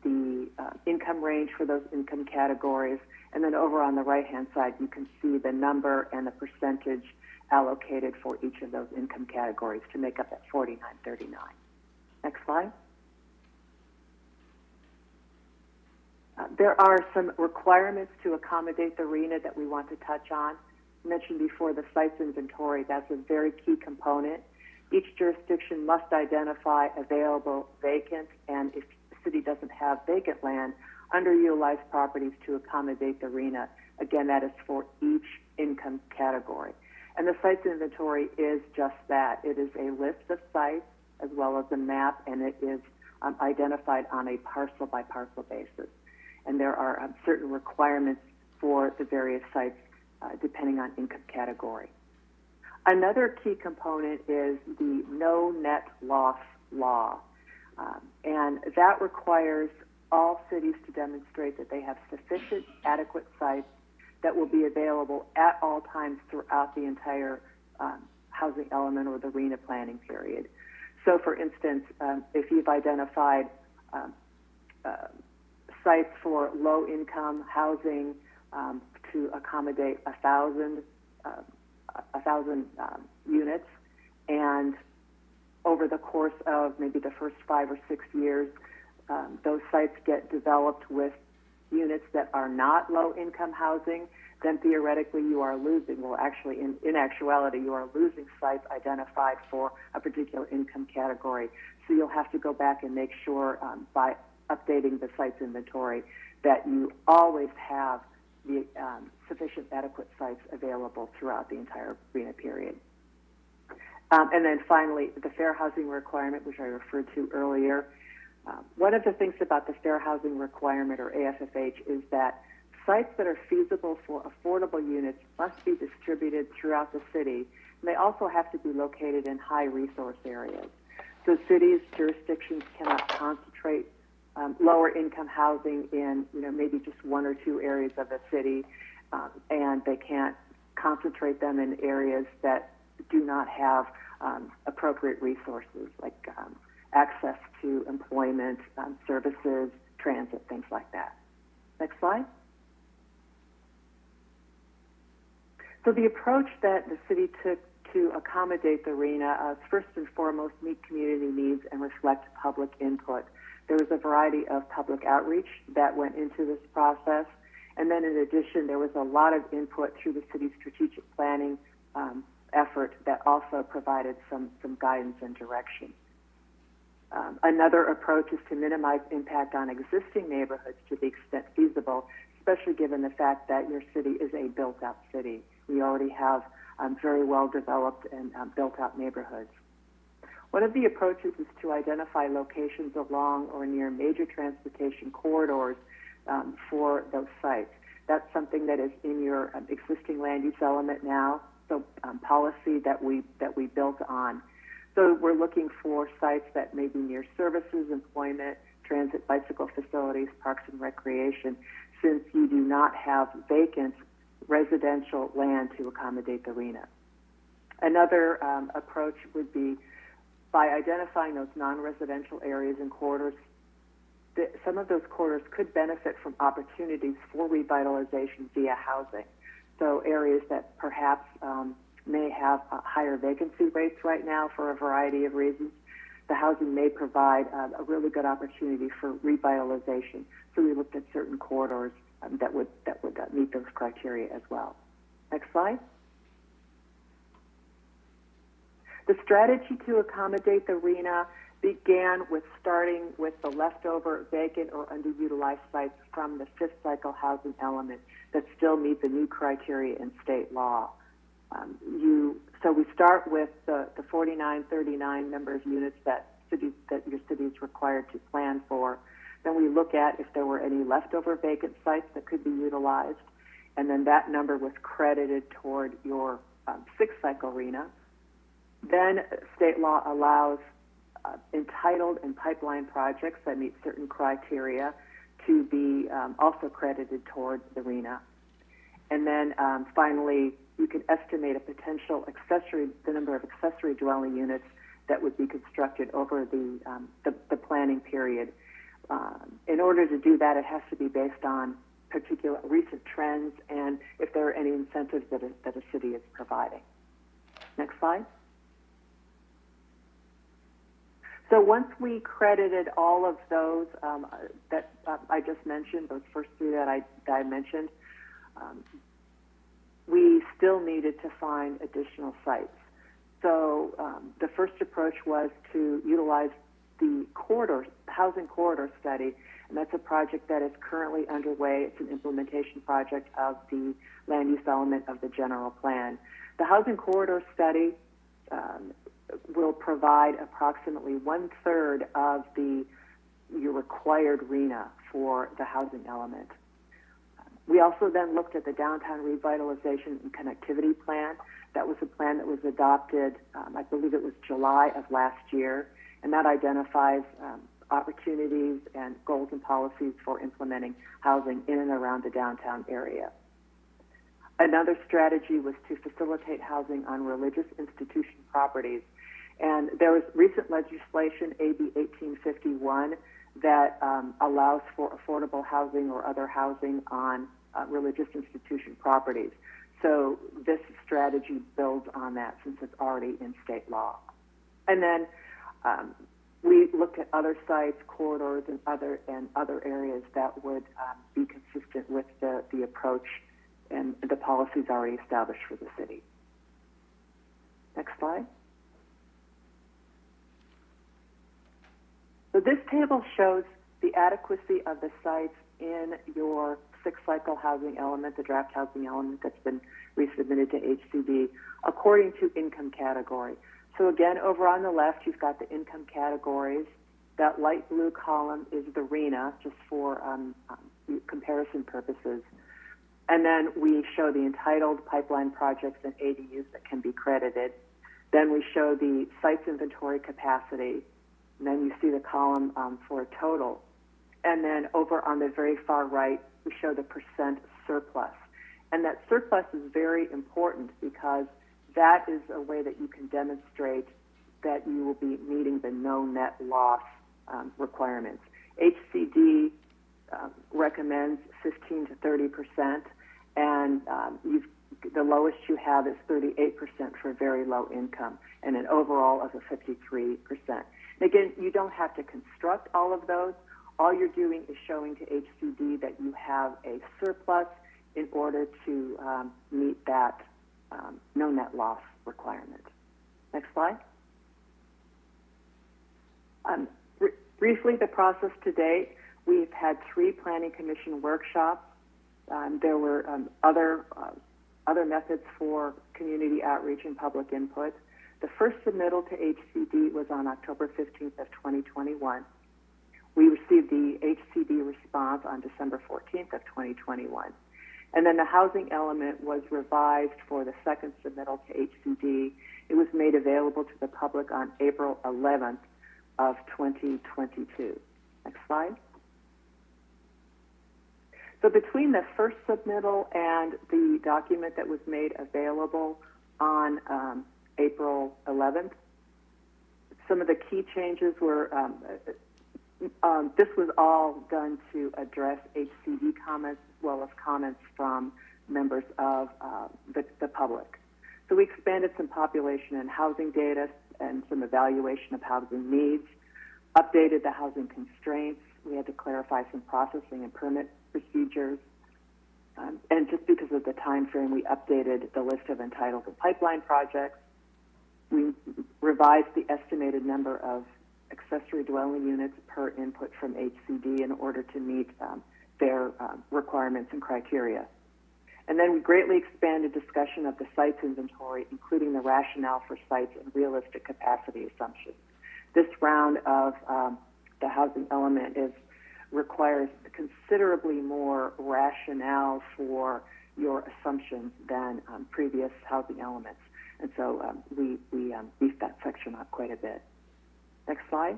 the income range for those income categories, and then over on the right-hand side, you can see the number and the percentage allocated for each of those income categories to make up that 4939. Next slide. There are some requirements to accommodate the RENA that we want to touch on. I mentioned before the sites inventory. That's a very key component. Each jurisdiction must identify available vacant, and if the city doesn't have vacant land, underutilized properties to accommodate the RENA. Again, that is for each income category. And the sites inventory is just that. It is a list of sites as well as a map, and it is identified on a parcel-by-parcel basis. And there are certain requirements for the various sites depending on income category. Another key component is the no net loss law. And that requires all cities to demonstrate that they have sufficient adequate sites that will be available at all times throughout the entire housing element or the RENA planning period. So for instance, if you've identified sites for low-income housing to accommodate 1,000 units, and over the course of maybe the first 5 or 6 years, those sites get developed with units that are not low-income housing, then theoretically you are losing, well actually in actuality you are losing sites identified for a particular income category. So you'll have to go back and make sure by updating the sites inventory that you always have the sufficient adequate sites available throughout the entire RENA period. And then finally, the fair housing requirement, which I referred to earlier. One of the things about the fair housing requirement, or AFFH, is that sites that are feasible for affordable units must be distributed throughout the city, and they also have to be located in high resource areas. So cities, jurisdictions cannot concentrate lower income housing in, maybe just 1 or 2 areas of the city, and they can't concentrate them in areas that do not have appropriate resources like access to employment, services, transit, things like that. Next slide. So the approach that the city took to accommodate the RENA is first and foremost meet community needs and reflect public input. There was a variety of public outreach that went into this process. And then in addition, there was a lot of input through the city's strategic planning effort that also provided some guidance and direction. Another approach is to minimize impact on existing neighborhoods to the extent feasible, especially given the fact that your city is a built-out city. We already have very well-developed and built-out neighborhoods. One of the approaches is to identify locations along or near major transportation corridors for those sites. That's something that is in your existing land use element now. policy that we built on. So we're looking for sites that may be near services, employment, transit, bicycle facilities, parks and recreation, since you do not have vacant residential land to accommodate the arena. Another approach would be by identifying those non-residential areas and corridors. Some of those corridors could benefit from opportunities for revitalization via housing. So areas that perhaps may have higher vacancy rates right now for a variety of reasons, the housing may provide a really good opportunity for revitalization. So we looked at certain corridors that would meet those criteria as well. Next slide. The strategy to accommodate the arena began with starting with the leftover vacant or underutilized sites from the fifth cycle housing element that still meet the new criteria in state law. So we start with the 4939 number of units that your city is required to plan for. Then we look at if there were any leftover vacant sites that could be utilized, and then that number was credited toward your sixth cycle arena. Then state law allows entitled and pipeline projects that meet certain criteria to be also credited toward the arena. And then finally, you can estimate a potential the number of accessory dwelling units that would be constructed over the planning period. In order to do that, it has to be based on particular recent trends and if there are any incentives that a city is providing. Next slide. So once we credited all of those that I just mentioned, those first three that I mentioned, we still needed to find additional sites. So the first approach was to utilize the housing corridor study, and that's a project that is currently underway. It's an implementation project of the land use element of the general plan. The housing corridor study will provide approximately 1/3 of your required RENA for the housing element. We also then looked at the downtown revitalization and connectivity plan. That was a plan that was adopted, I believe it was July of last year, and that identifies opportunities and goals and policies for implementing housing in and around the downtown area. Another strategy was to facilitate housing on religious institution properties. And there was recent legislation, AB 1851, that allows for affordable housing or other housing on religious institution properties. So this strategy builds on that since it's already in state law. And then we looked at other sites, corridors, and other areas that would be consistent with the approach and the policies already established for the city. Next slide. So this table shows the adequacy of the sites in your sixth cycle housing element, the draft housing element that's been resubmitted to HCD, according to income category. So again, over on the left, you've got the income categories. That light blue column is the RENA, just for comparison purposes. And then we show the entitled pipeline projects and ADUs that can be credited. Then we show the sites inventory capacity. And then you see the column for a total. And then over on the very far right, we show the percent surplus. And that surplus is very important because that is a way that you can demonstrate that you will be meeting the no net loss requirements. HCD recommends 15 to 30%, and the lowest you have is 38% for very low income, and an overall of a 53%. And again, you don't have to construct all of those. All you're doing is showing to HCD that you have a surplus in order to meet that no net loss requirement. Next slide. Briefly, the process to date, we've had 3 Planning Commission workshops. There were other methods for community outreach and public input. The first submittal to HCD was on October 15th of 2021. We received the HCD response on December 14th of 2021. And then the housing element was revised for the second submittal to HCD. It was made available to the public on April 11th of 2022. Next slide. So between the first submittal and the document that was made available on April 11th, some of the key changes were, this was all done to address HCD comments as well as comments from members of the public. So we expanded some population and housing data and some evaluation of housing needs, updated the housing constraints. We had to clarify some processing and permit procedures. And just because of the time frame, we updated the list of entitled and pipeline projects. We revised the estimated number of accessory dwelling units per input from HCD in order to meet their requirements and criteria. And then we greatly expanded discussion of the sites inventory, including the rationale for sites and realistic capacity assumptions. This round of the housing element requires considerably more rationale for your assumptions than previous housing elements. And so we beefed that section up quite a bit. Next slide.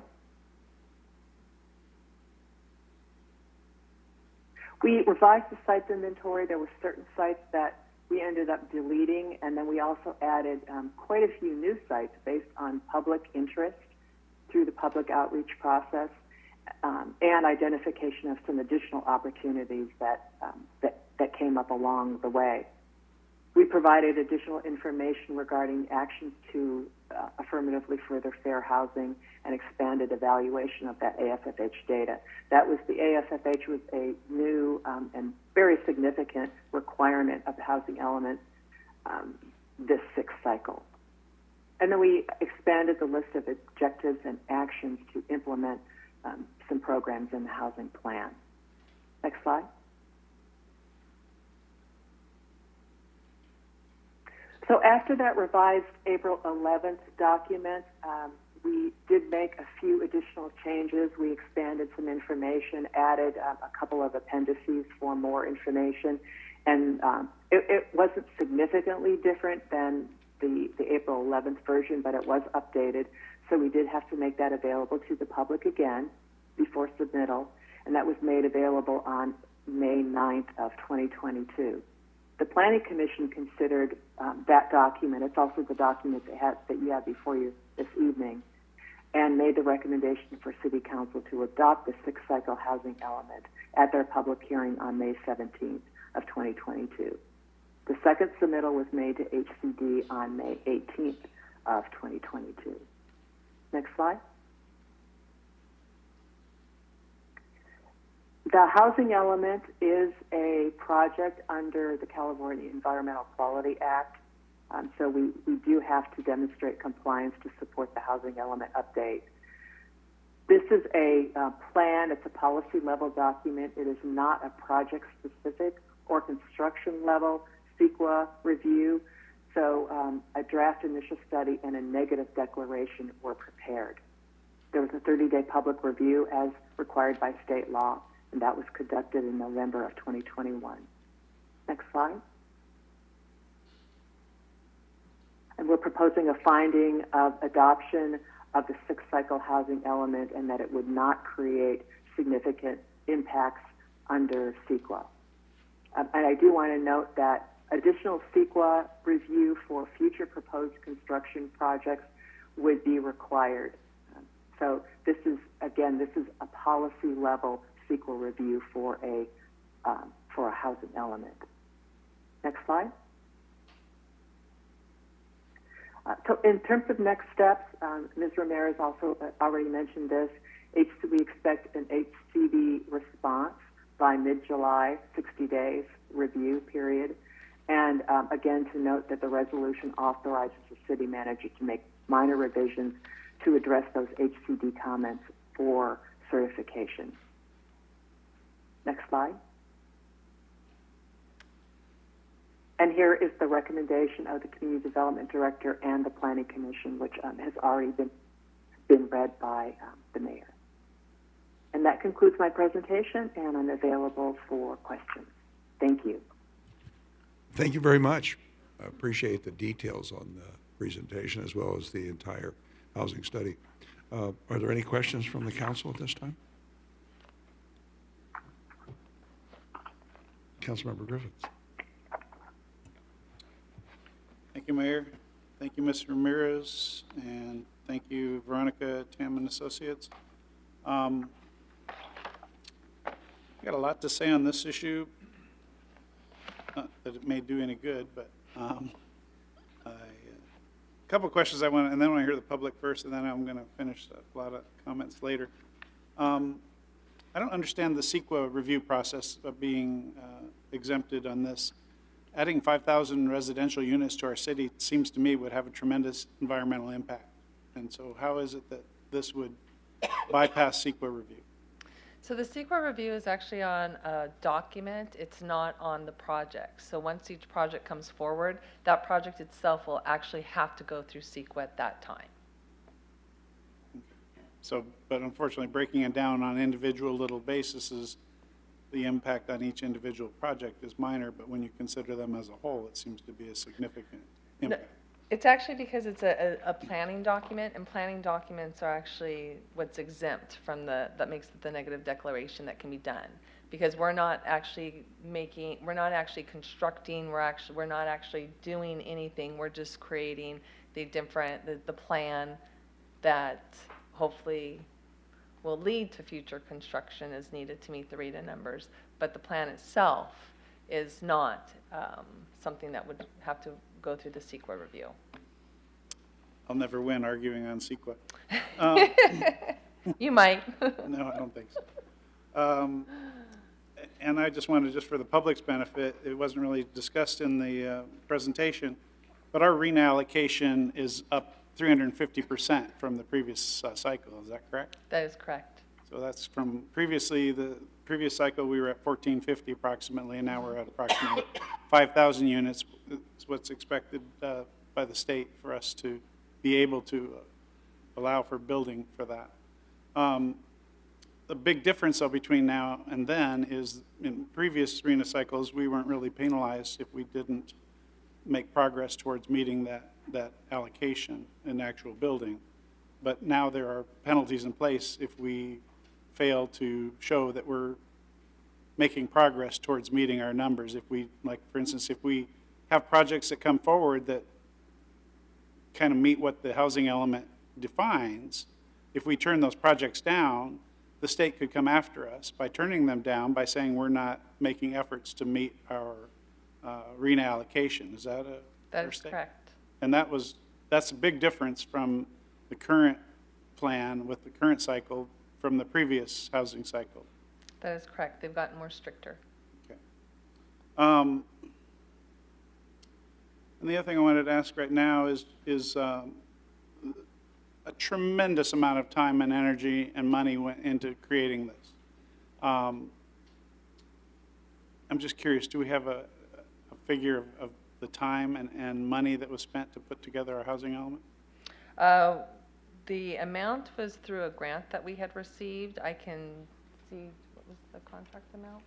We revised the sites inventory. There were certain sites that we ended up deleting, and then we also added quite a few new sites based on public interest through the public outreach process and identification of some additional opportunities that came up along the way. We provided additional information regarding actions to affirmatively further fair housing and expanded evaluation of that AFFH data. That was the AFFH was a new and very significant requirement of the housing element this sixth cycle. And then we expanded the list of objectives and actions to implement some programs in the housing plan. Next slide. So after that revised April 11th document, we did make a few additional changes. We expanded some information, added a couple of appendices for more information, and it wasn't significantly different than the April 11th version, but it was updated. So we did have to make that available to the public again before submittal, and that was made available on May 9th of 2022. The Planning Commission considered that document. It's also the document that you have before you this evening, and made the recommendation for City Council to adopt the sixth cycle housing element at their public hearing on May 17th of 2022. The second submittal was made to HCD on May 18th of 2022. Next slide. The housing element is a project under the California Environmental Quality Act. So we do have to demonstrate compliance to support the housing element update. This is a plan. It's a policy level document. It is not a project specific or construction level CEQA review. So a draft initial study and a negative declaration were prepared. There was a 30-day public review as required by state law, and that was conducted in November of 2021. Next slide. And we're proposing a finding of adoption of the sixth cycle housing element and that it would not create significant impacts under CEQA. And I do want to note that additional CEQA review for future proposed construction projects would be required. So this is a policy level CEQA review for a housing element. Next slide. So in terms of next steps, Ms. Ramirez also already mentioned this. We expect an HCD response by mid-July, 60 days review period. And again, to note that the resolution authorizes the city manager to make minor revisions to address those HCD comments for certification. Next slide. And here is the recommendation of the Community Development Director and the Planning Commission, which has already been read by the Mayor. And that concludes my presentation, and I'm available for questions. Thank you. Thank you very much. I appreciate the details on the presentation as well as the entire housing study. Are there any questions from the council at this time? Councilmember Griffiths. Thank you, Mayor. Thank you, Ms. Ramirez, and thank you, Veronica Tam and Associates. I got a lot to say on this issue. Not that it may do any good, but a couple of questions I want, and then I want to hear the public first, and then I'm going to finish a lot of comments later. I don't understand the CEQA review process of being exempted on this. Adding 5,000 residential units to our city seems to me would have a tremendous environmental impact. And so how is it that this would bypass CEQA review? So the CEQA review is actually on a document. It's not on the project. So once each project comes forward, that project itself will actually have to go through CEQA at that time. So, but unfortunately, breaking it down on individual little basis is the impact on each individual project is minor, but when you consider them as a whole, it seems to be a significant impact. No, it's actually because it's a planning document, and planning documents are actually what's exempt from that makes it the negative declaration that can be done. Because we're not actually constructing, we're not actually doing anything, we're just creating the plan that hopefully will lead to future construction as needed to meet the RETA numbers. But the plan itself is not something that would have to go through the CEQA review. I'll never win arguing on CEQA. You might. No, I don't think so. And I just wanted, just for the public's benefit, it wasn't really discussed in the presentation, but our RENA allocation is up 350% from the previous cycle. Is that correct? That is correct. So that's from previously, the previous cycle we were at 1,450 approximately, and now we're at approximately 5,000 units. It's what's expected by the state for us to be able to allow for building for that. The big difference though between now and then is in previous RENA cycles we weren't really penalized if we didn't make progress towards meeting that allocation in actual building. But now there are penalties in place if we fail to show that we're making progress towards meeting our numbers. If we, like for instance, if we have projects that come forward that kind of meet what the housing element defines, if we turn those projects down, the state could come after us by turning them down by saying we're not making efforts to meet our RENA allocation. Is that a fair statement? Correct. And that's a big difference from the current plan with the current cycle from the previous housing cycle. That is correct. They've gotten more stricter. Okay. And the other thing I wanted to ask right now is a tremendous amount of time and energy and money went into creating this. I'm just curious, do we have a figure of the time and money that was spent to put together our housing element? The amount was through a grant that we had received. I can see, what was the contract amount?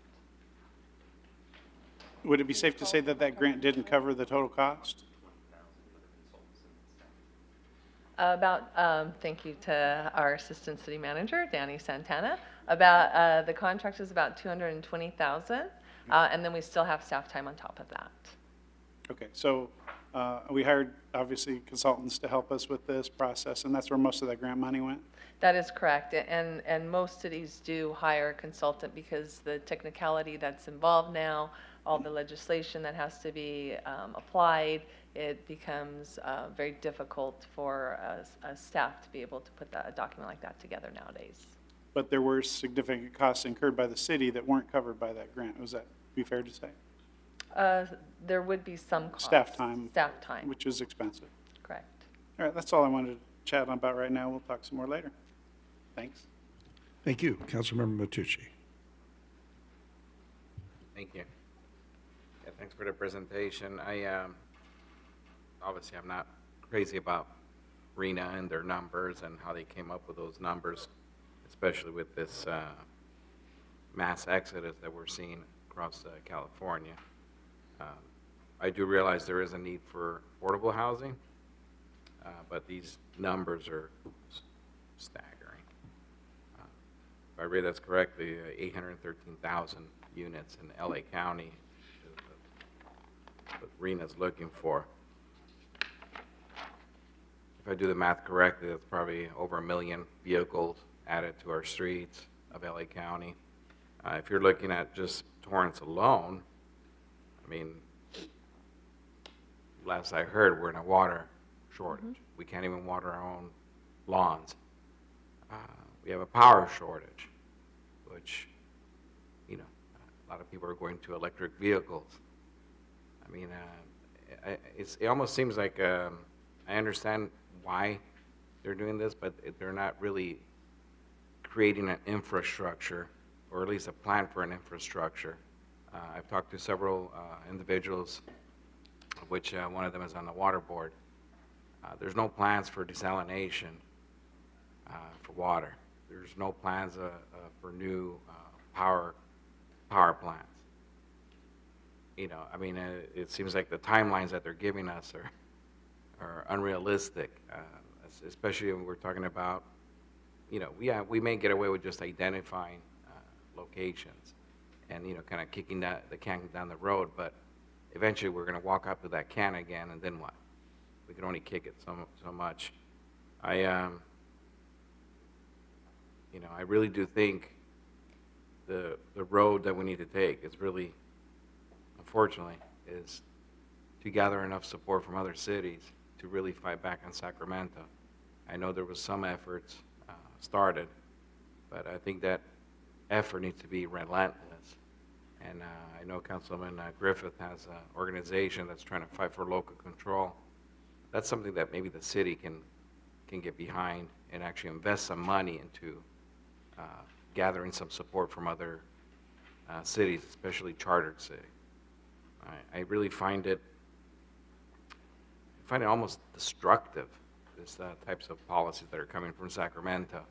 Would it be safe to say that that grant didn't cover the total cost? Thank you to our Assistant City Manager, Danny Santana. The contract is about $220,000, and then we still have staff time on top of that. Okay, so we hired, obviously, consultants to help us with this process, and that's where most of that grant money went? That is correct, and most cities do hire a consultant because the technicality that's involved now, all the legislation that has to be applied, it becomes very difficult for a staff to be able to put a document like that together nowadays. But there were significant costs incurred by the city that weren't covered by that grant. Was that be fair to say? There would be some costs. Staff time. Staff time. Which is expensive. Correct. All right, that's all I wanted to chat about right now. We'll talk some more later. Thanks. Thank you. Councilmember Matucci. Thank you. Yeah, thanks for the presentation. Obviously I'm not crazy about RENA and their numbers and how they came up with those numbers, especially with this mass exodus that we're seeing across California. I do realize there is a need for affordable housing, but these numbers are staggering. If I read that's correctly, 813,000 units in LA County is what RENA's looking for. If I do the math correctly, that's probably over 1 million vehicles added to our streets of LA County. If you're looking at just Torrance alone, I mean, last I heard, we're in a water shortage. We can't even water our own lawns. We have a power shortage, which, you know, a lot of people are going to electric vehicles. I mean, it almost seems like I understand why they're doing this, but they're not really creating an infrastructure, or at least a plan for an infrastructure. I've talked to several individuals, of which one of them is on the water board. There's no plans for desalination for water. There's no plans for new power plants. You know, I mean, it seems like the timelines that they're giving us are unrealistic, especially when we're talking about, you know, we may get away with just identifying locations and, you know, kind of kicking the can down the road, but eventually we're going to walk up to that can again, and then what? We can only kick it so much. You know, I really do think the road that we need to take is really, unfortunately, is to gather enough support from other cities to really fight back on Sacramento. I know there was some efforts started, but I think that effort needs to be relentless. And I know Councilman Griffith has an organization that's trying to fight for local control. That's something that maybe the city can get behind and actually invest some money into gathering some support from other cities, especially chartered cities. I really find it almost destructive, this types of policies that are coming from Sacramento.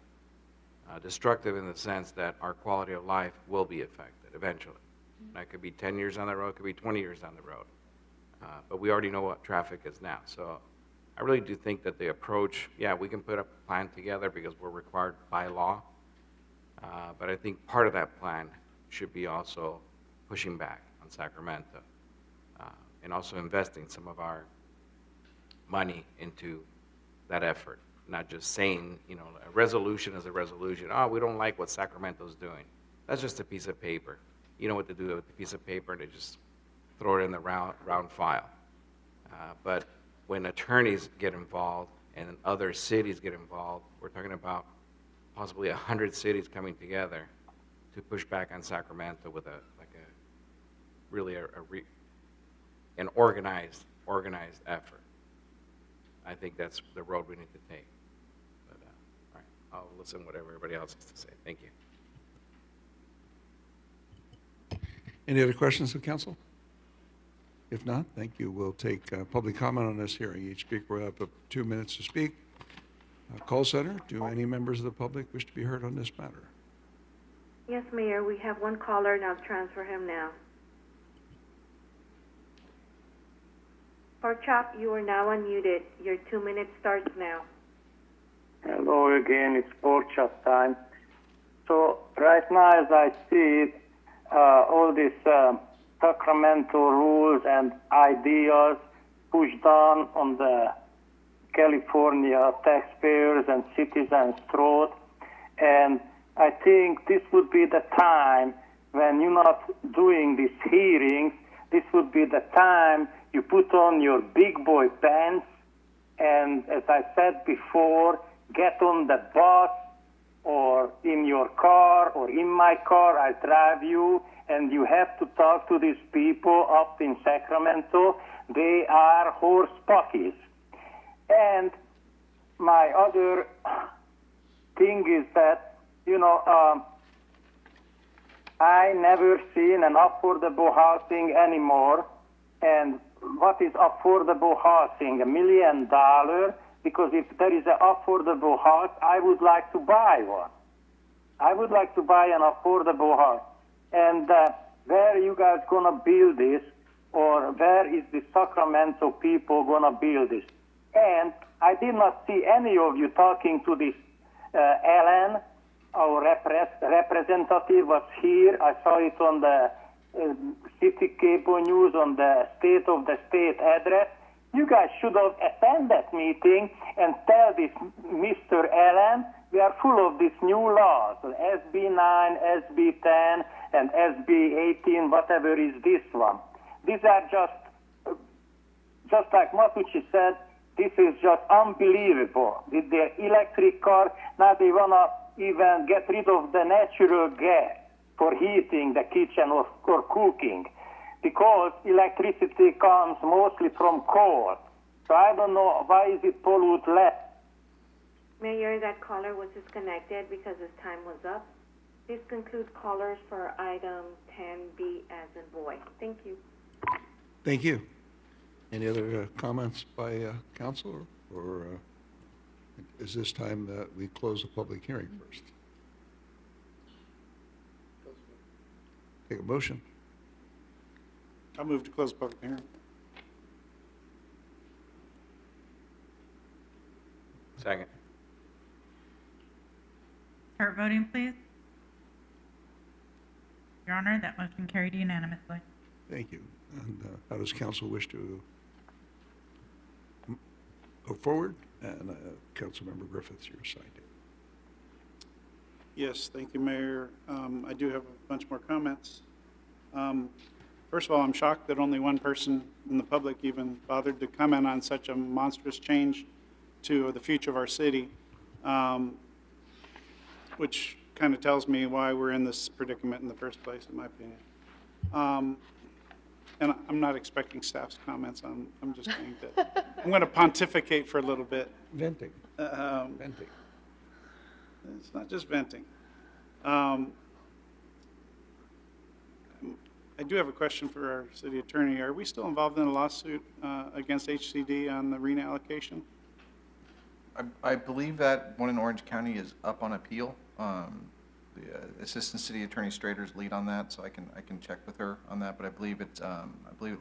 Destructive in the sense that our quality of life will be affected eventually. That could be 10 years down the road, it could be 20 years down the road. But we already know what traffic is now. So I really do think that the approach, yeah, we can put a plan together because we're required by law. But I think part of that plan should be also pushing back on Sacramento and also investing some of our money into that effort, not just saying, you know, a resolution is a resolution. Oh, we don't like what Sacramento's doing. That's just a piece of paper. You know what to do with the piece of paper, and they just throw it in the round file. But when attorneys get involved and other cities get involved, we're talking about possibly 100 cities coming together to push back on Sacramento with an organized effort. I think that's the road we need to take. But all right, I'll listen to what everybody else has to say. Thank you. Any other questions of council? If not, thank you. We'll take public comment on this hearing. Each speaker will have up 2 minutes to speak. Call center, do any members of the public wish to be heard on this matter? Yes, Mayor, we have one caller, and I'll transfer him now. Pork Chop, you are now unmuted. Your 2 minutes starts now. Hello again, it's Pork Chop time. So right now, as I see it, all these Sacramento rules and ideas pushed down on the California taxpayers and citizens' throat. And I think this would be the time when you're not doing these hearings, this would be the time you put on your big boy pants and, as I said before, get on the bus or in your car or in my car, I drive you, and you have to talk to these people up in Sacramento. They are horse puppies. And my other thing is that, you know, I never seen an affordable housing anymore. And what is affordable housing? $1 million? Because if there is an affordable house, I would like to buy one. I would like to buy an affordable house. And where are you guys going to build this? or where is the Sacramento people gonna build this? And I did not see any of you talking to this Ellen, our representative was here. I saw it on the city cable news on the State of the State address. You guys should have attended that meeting and tell this Mr. Allen, we are full of these new laws, SB 9, SB 10, and SB 18, whatever is this one. These are just like Matucci said, this is just unbelievable. With the electric car, now they want to even get rid of the natural gas for heating the kitchen or cooking, because electricity comes mostly from coal. So I don't know, why is it pollute less? Mayor, that caller was disconnected because his time was up. This concludes callers for item 10B as in boy. Thank you. Thank you. Any other comments by council, or is this time that we close the public hearing first? Take a motion. I'll move to close the public hearing. Second. Start voting, please. Your Honor, that motion carried unanimously. Thank you. And how does council wish to go forward? And Councilmember Griffiths, you're assigned it. Yes, thank you, Mayor. I do have a bunch more comments. First of all, I'm shocked that only one person in the public even bothered to comment on such a monstrous change to the future of our city, which kind of tells me why we're in this predicament in the first place, in my opinion. And I'm not expecting staff's comments. I'm just saying that I'm going to pontificate for a little bit. Venting. Venting. It's not just venting. I do have a question for our city attorney. Are we still involved in a lawsuit against HCD on the RENA allocation? I believe that one in Orange County is up on appeal. The Assistant City Attorney Strader's lead on that, so I can check with her on that. But I believe it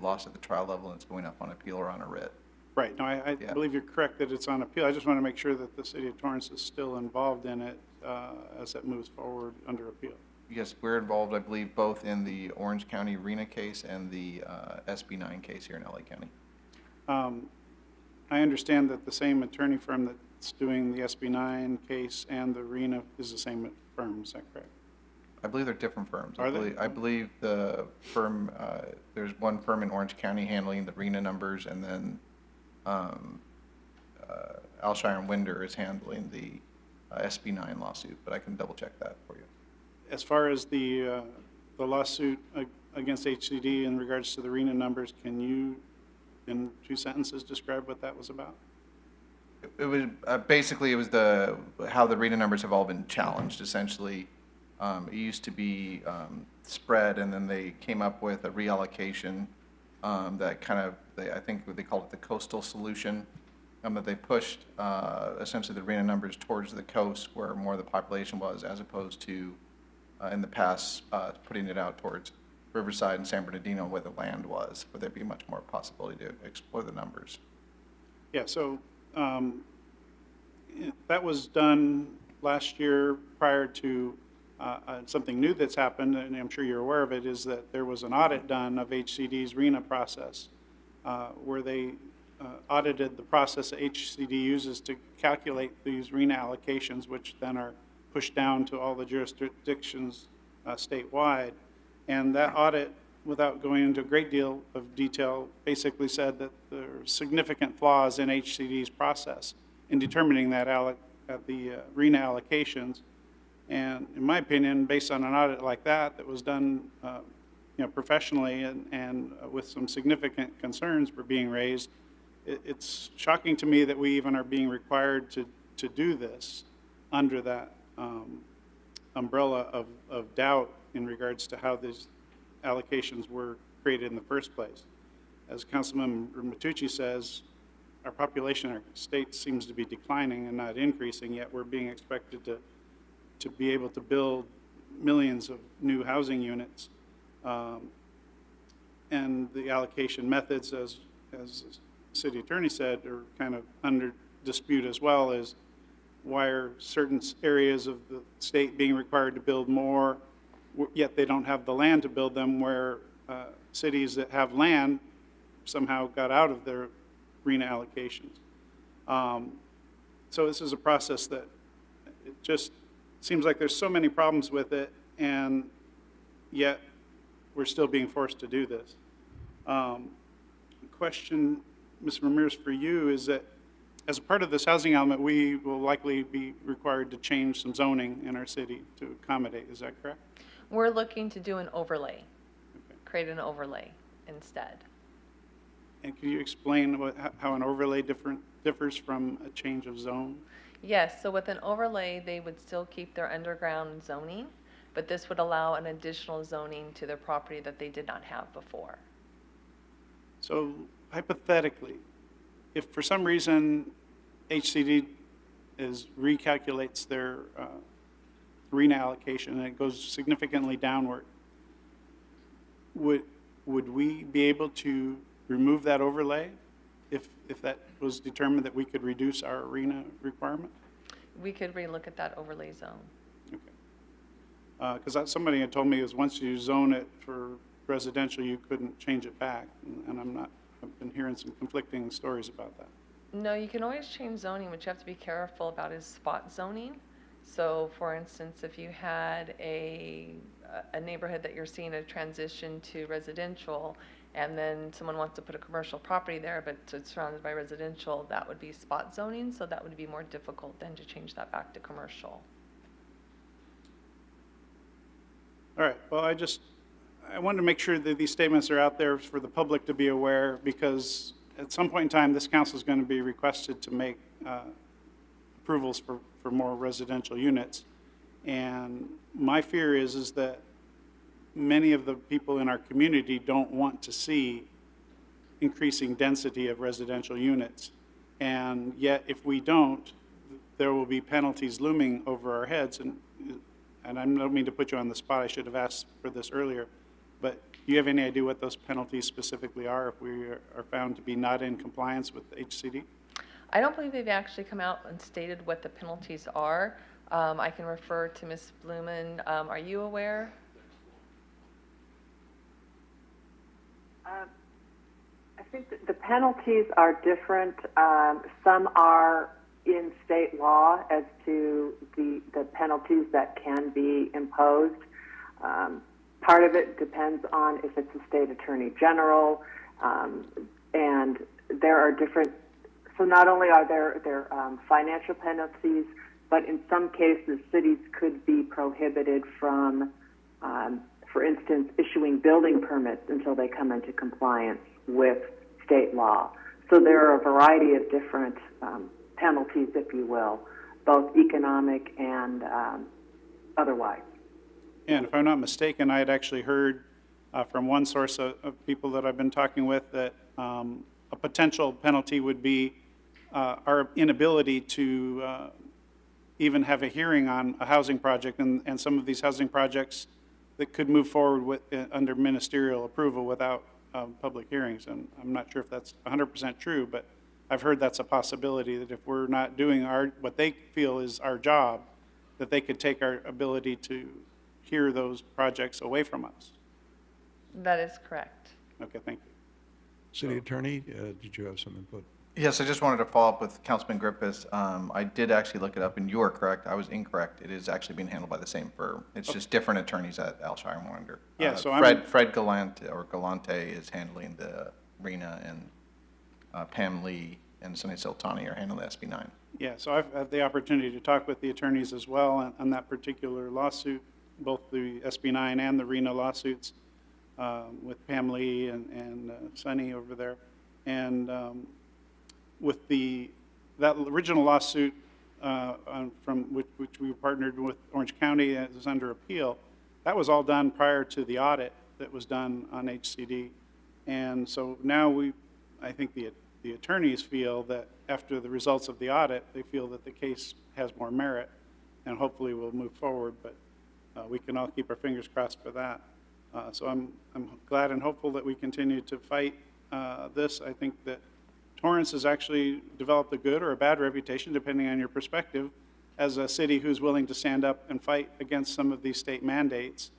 lost at the trial level and it's going up on appeal or on a writ. Right. No, I believe you're correct that it's on appeal. I just want to make sure that the city of Torrance is still involved in it as it moves forward under appeal. Yes, we're involved, I believe, both in the Orange County RENA case and the SB 9 case here in LA County. I understand that the same attorney firm that's doing the SB 9 case and the RENA is the same firm. Is that correct? I believe they're different firms. Are they? I believe the firm, there's one firm in Orange County handling the RENA numbers, and then Alshire and Winder is handling the SB 9 lawsuit, but I can double check that for you. As far as the lawsuit against HCD in regards to the RENA numbers, can you, in 2 sentences, describe what that was about? It was basically, it was how the RENA numbers have all been challenged. Essentially, it used to be spread, and then they came up with a reallocation that kind of, I think they called it the coastal solution, that they pushed essentially the RENA numbers towards the coast where more of the population was, as opposed to in the past putting it out towards Riverside and San Bernardino where the land was, where there'd be much more possibility to explore the numbers. Yeah, so that was done last year prior to something new that's happened, and I'm sure you're aware of it, is that there was an audit done of HCD's RENA process where they audited the process that HCD uses to calculate these RENA allocations, which then are pushed down to all the jurisdictions statewide. And that audit, without going into a great deal of detail, basically said that there are significant flaws in HCD's process in determining that the RENA allocations. And in my opinion, based on an audit like that was done professionally and with some significant concerns were being raised, it's shocking to me that we even are being required to do this under that umbrella of doubt in regards to how these allocations were created in the first place. As Councilman Matucci says, our population, our state seems to be declining and not increasing, yet we're being expected to be able to build millions of new housing units. and the allocation methods, as the city attorney said, are kind of under dispute as well, is why are certain areas of the state being required to build more, yet they don't have the land to build them, where cities that have land somehow got out of their RENA allocations. So this is a process that it just seems like there's so many problems with it, and yet we're still being forced to do this. Question, Ms. Ramirez, for you is that as a part of this housing element, we will likely be required to change some zoning in our city to accommodate. Is that correct? We're looking to do an overlay, create an overlay instead. And can you explain how an overlay differs from a change of zone? Yes, so with an overlay, they would still keep their underground zoning, but this would allow an additional zoning to their property that they did not have before. So hypothetically, if for some reason HCD recalculates their RENA allocation and it goes significantly downward, would we be able to remove that overlay if that was determined that we could reduce our RENA requirement? We could relook at that overlay zone. Okay. Because somebody had told me is once you zone it for residential, you couldn't change it back, and I've been hearing some conflicting stories about that. No, you can always change zoning. What you have to be careful about is spot zoning. So, for instance, if you had a neighborhood that you're seeing a transition to residential, and then someone wants to put a commercial property there, but it's surrounded by residential, that would be spot zoning, so that would be more difficult than to change that back to commercial. All right, well, I wanted to make sure that these statements are out there for the public to be aware, because at some point in time, this council is going to be requested to make approvals for more residential units. And my fear is that many of the people in our community don't want to see increasing density of residential units. And yet, if we don't, there will be penalties looming over our heads. And I don't mean to put you on the spot, I should have asked for this earlier, but do you have any idea what those penalties specifically are if we are found to be not in compliance with HCD? I don't believe they've actually come out and stated what the penalties are. I can refer to Ms. Blumen. Are you aware? I think that the penalties are different. Some are in state law as to the penalties that can be imposed. Part of it depends on if it's a state attorney general, and there are different. So not only are there financial penalties, but in some cases, cities could be prohibited from, for instance, issuing building permits until they come into compliance with state law. So there are a variety of different penalties, if you will, both economic and otherwise. And if I'm not mistaken, I had actually heard from one source of people that I've been talking with that a potential penalty would be our inability to even have a hearing on a housing project, and some of these housing projects that could move forward with, under ministerial approval without public hearings. And I'm not sure if that's 100% true, but I've heard that's a possibility, that if we're not doing what they feel is our job, that they could take our ability to hear those projects away from us. That is correct. Okay, thank you. City Attorney, did you have some input? Yes, I just wanted to follow up with Councilman Griffiths. I did actually look it up, and you are correct. I was incorrect. It is actually being handled by the same firm. It's just different attorneys at Alshire Monitor. Yeah, so Fred Galante is handling the RENA, and Pam Lee and Sunny Siltani are handling the SB9. Yeah, so I've had the opportunity to talk with the attorneys as well on that particular lawsuit, both the SB9 and the RENA lawsuits, with Pam Lee and Sunny over there. And with that original lawsuit from which we partnered with Orange County, that is under appeal, that was all done prior to the audit that was done on HCD. And so now I think the attorneys feel that after the results of the audit, they feel that the case has more merit, and hopefully we'll move forward, but we can all keep our fingers crossed for that. So I'm glad and hopeful that we continue to fight this. I think that Torrance has actually developed a good or a bad reputation, depending on your perspective, as a city who's willing to stand up and fight against some of these state mandates.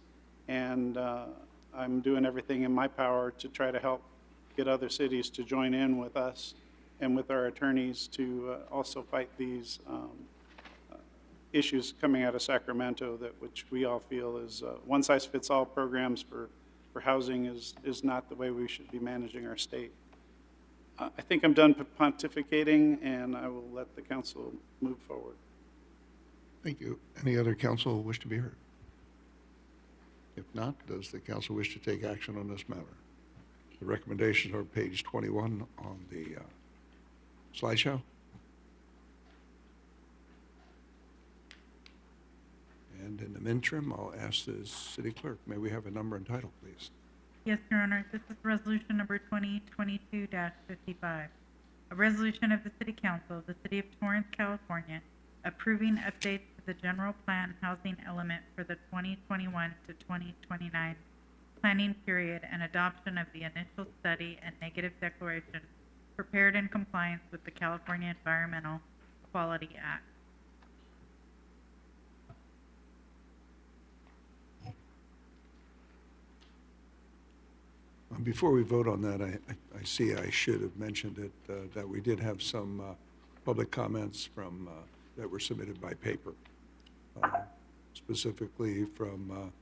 And I'm doing everything in my power to try to help get other cities to join in with us and with our attorneys to also fight these issues coming out of Sacramento, which we all feel is one-size-fits-all programs for housing is not the way we should be managing our state. I think I'm done pontificating, and I will let the council move forward. Thank you. Any other council wish to be heard? If not, does the council wish to take action on this matter? The recommendations are page 21 on the slideshow. And in the interim, I'll ask the city clerk, may we have a number and title, please? Yes, Your Honor. This is resolution number 2022-55. A resolution of the City Council of the City of Torrance, California, approving updates to the general plan housing element for the 2021 to 2029 planning period and adoption of the initial study and negative declaration prepared in compliance with the California Environmental Quality Act. Before we vote on that, I see I should have mentioned it, that we did have some public comments from, that were submitted by paper, specifically from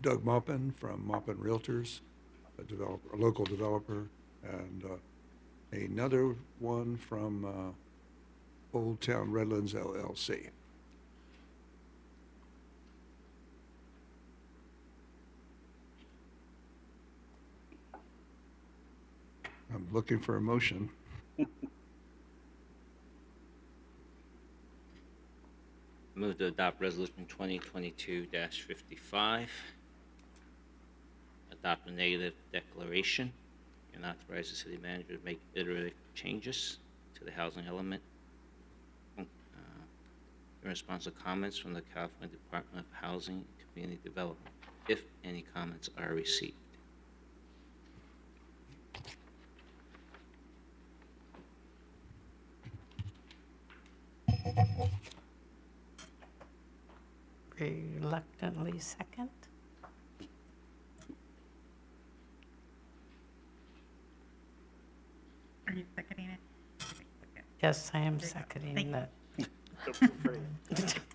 Doug Maupin from Maupin Realtors, a local developer, and another one from Old Town Redlands LLC. I'm looking for a motion. Move to adopt resolution 2022-55. Adopt a negative declaration and authorize the city manager to make iterative changes to the housing element in response to comments from the California Department of Housing and Community Development, if any comments are received. Reluctantly second. Are you seconding it? Yes, I am seconding that.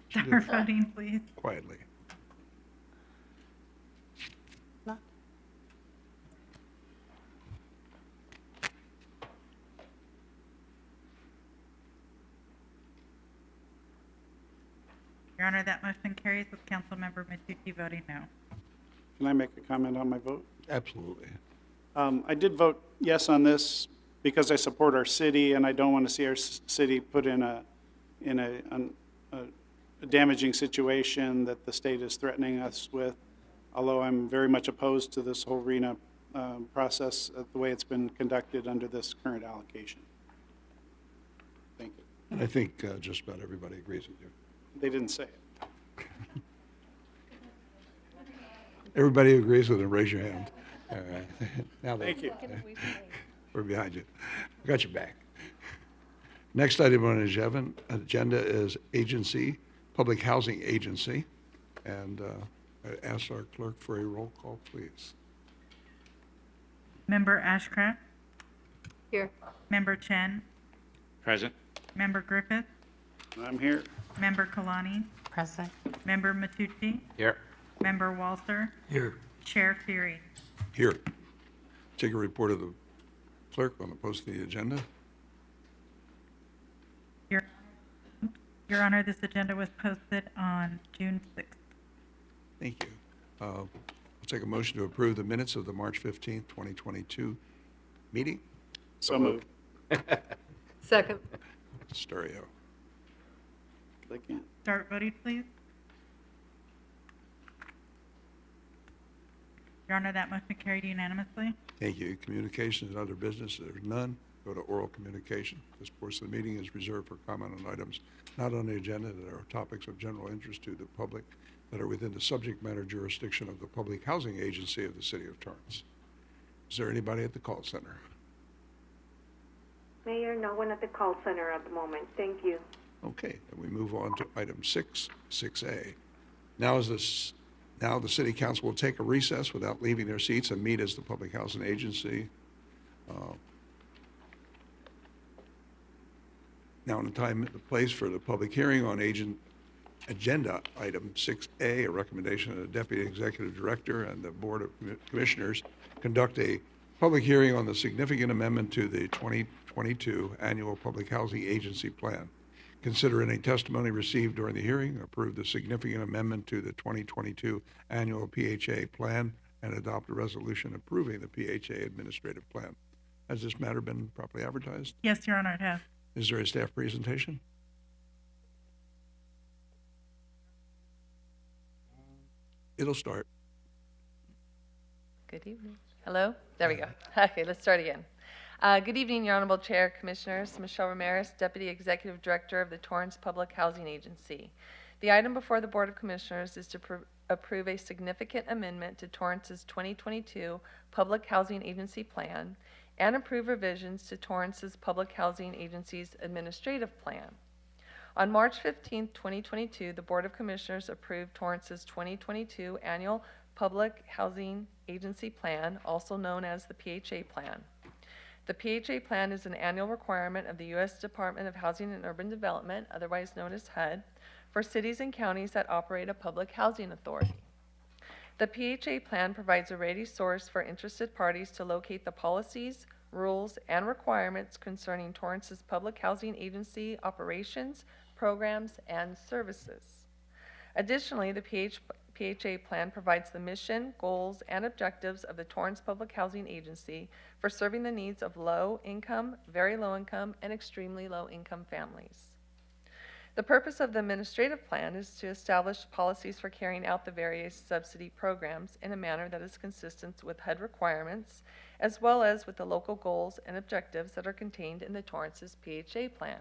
Start voting, please. Quietly. No. Your Honor, that motion carries with Councilmember Matucci voting no. Can I make a comment on my vote? Absolutely. I did vote yes on this because I support our city, and I don't want to see our city put in a damaging situation that the state is threatening us with, although I'm very much opposed to this whole RENA process, the way it's been conducted under this current allocation. Thank you. And I think just about everybody agrees with you. They didn't say it. Everybody agrees with it, raise your hand. All right. Now Thank you. We're behind you. We got your back. Next item on the agenda is agency, public housing agency. And I ask our clerk for a roll call, please. Member Ashcraft? Here. Member Chen? Present. Member Griffith? I'm here. Member Kalani? Present. Member Matucci? Here. Member Walter? Here. Chair Fury? Here. Take a report of the clerk on the posting of the agenda. Your Honor, this agenda was posted on June 6th. Thank you. I'll take a motion to approve the minutes of the March 15th, 2022 meeting. So moved. Second. Stereo. I can't. Start voting, please. Your Honor, that motion carried unanimously. Thank you. Communications and other business, there's none. go to oral communication. This portion of the meeting is reserved for comment on items not on the agenda that are topics of general interest to the public that are within the subject matter jurisdiction of the Public Housing Agency of the City of Torrance. Is there anybody at the call center? Mayor, no one at the call center at the moment. Thank you. Okay, then we move on to item 6A. Now the City Council will take a recess without leaving their seats and meet as the Public Housing Agency. Now in the time and the place for the public hearing on agenda item 6A, a recommendation of the Deputy Executive Director and the Board of Commissioners conduct a public hearing on the significant amendment to the 2022 Annual Public Housing Agency Plan. Consider any testimony received during the hearing, approve the significant amendment to the 2022 Annual PHA Plan, and adopt a resolution approving the PHA Administrative Plan. Has this matter been properly advertised? Yes, Your Honor, it has. Is there a staff presentation? It'll start. Good evening. Hello? There we go. Okay, let's start again. Good evening, Your Honorable Chair, Commissioners. Michelle Ramirez, Deputy Executive Director of the Torrance Public Housing Agency. The item before the Board of Commissioners is to approve a significant amendment to Torrance's 2022 Public Housing Agency Plan and approve revisions to Torrance's Public Housing Agency's Administrative Plan. On March 15, 2022, the Board of Commissioners approved Torrance's 2022 Annual Public Housing Agency Plan, also known as the PHA Plan. The PHA Plan is an annual requirement of the U.S. Department of Housing and Urban Development, otherwise known as HUD, for cities and counties that operate a public housing authority. The PHA Plan provides a ready source for interested parties to locate the policies, rules, and requirements concerning Torrance's public housing agency operations, programs, and services. Additionally, the PHA Plan provides the mission, goals, and objectives of the Torrance Public Housing Agency for serving the needs of low-income, very low-income, and extremely low-income families. The purpose of the administrative plan is to establish policies for carrying out the various subsidy programs in a manner that is consistent with HUD requirements, as well as with the local goals and objectives that are contained in the Torrance's PHA Plan.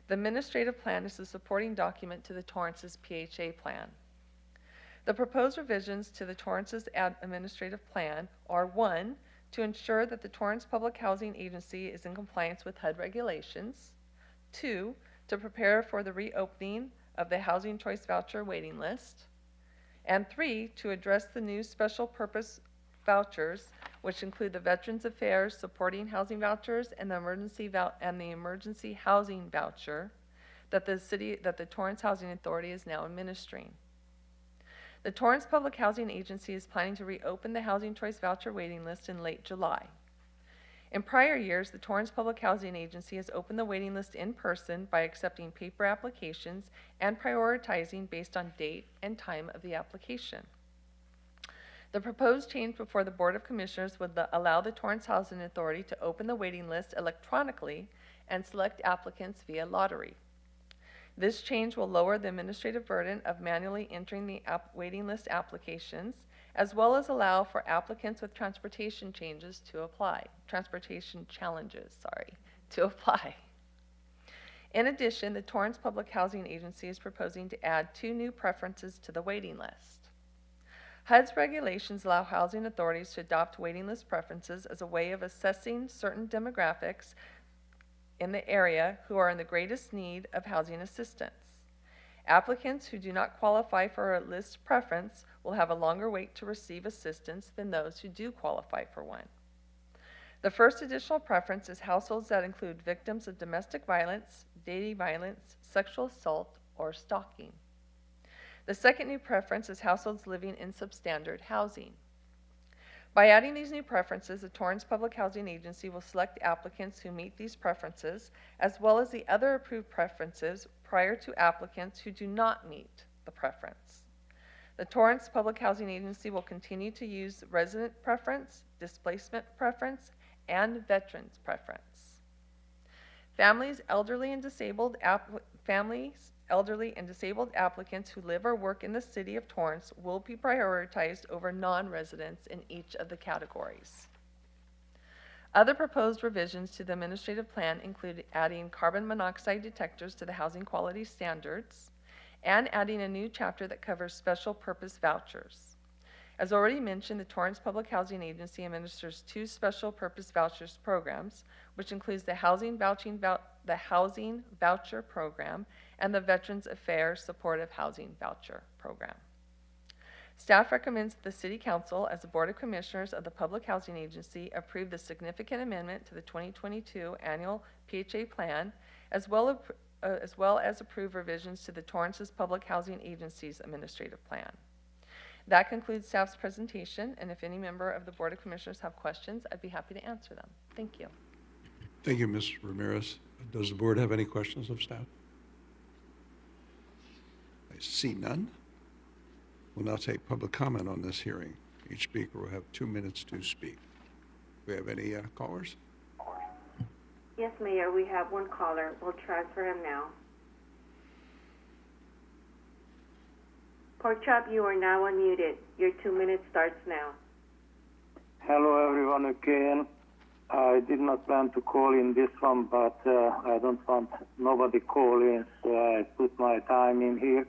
The administrative plan is the supporting document to the Torrance's PHA Plan. The proposed revisions to the Torrance's administrative plan are: 1, to ensure that the Torrance Public Housing Agency is in compliance with HUD regulations; 2, to prepare for the reopening of the Housing Choice Voucher waiting list; and 3, to address the new special purpose vouchers, which include the Veterans Affairs Supporting Housing Vouchers and the Emergency Housing Voucher that the Torrance Housing Authority is now administering. The Torrance Public Housing Agency is planning to reopen the Housing Choice Voucher waiting list in late July. In prior years, the Torrance Public Housing Agency has opened the waiting list in person by accepting paper applications and prioritizing based on date and time of the application. The proposed change before the Board of Commissioners would allow the Torrance Housing Authority to open the waiting list electronically and select applicants via lottery. This change will lower the administrative burden of manually entering the waiting list applications, as well as allow for applicants with transportation challenges to apply. In addition, the Torrance Public Housing Agency is proposing to add 2 new preferences to the waiting list. HUD's regulations allow housing authorities to adopt waiting list preferences as a way of assessing certain demographics in the area who are in the greatest need of housing assistance. Applicants who do not qualify for a list preference will have a longer wait to receive assistance than those who do qualify for one. The first additional preference is households that include victims of domestic violence, dating violence, sexual assault, or stalking. The second new preference is households living in substandard housing. By adding these new preferences, the Torrance Public Housing Agency will select applicants who meet these preferences, as well as the other approved preferences prior to applicants who do not meet the preference. The Torrance Public Housing Agency will continue to use resident preference, displacement preference, and veterans preference. Families, elderly, and disabled applicants who live or work in the city of Torrance will be prioritized over non-residents in each of the categories. Other proposed revisions to the administrative plan include adding carbon monoxide detectors to the housing quality standards and adding a new chapter that covers special purpose vouchers. As already mentioned, the Torrance Public Housing Agency administers 2 special purpose vouchers programs, which includes the Housing Voucher Program and the Veterans Affairs Supportive Housing Voucher Program. Staff recommends that the City Council, as the Board of Commissioners of the Public Housing Agency, approve the significant amendment to the 2022 annual PHA plan, as well as approve revisions to the Torrance's Public Housing Agency's administrative plan. That concludes staff's presentation, and if any member of the Board of Commissioners have questions, I'd be happy to answer them. Thank you. Thank you, Ms. Ramirez. Does the board have any questions of staff? I see none. We'll now take public comment on this hearing. Each speaker will have 2 minutes to speak. Do we have any callers? Yes, Mayor, we have one caller. We'll transfer him now. Pork Chop, you are now unmuted. Your 2 minutes starts now. Hello, everyone, again. I did not plan to call in this one, but I don't want nobody calling, so I put my time in here.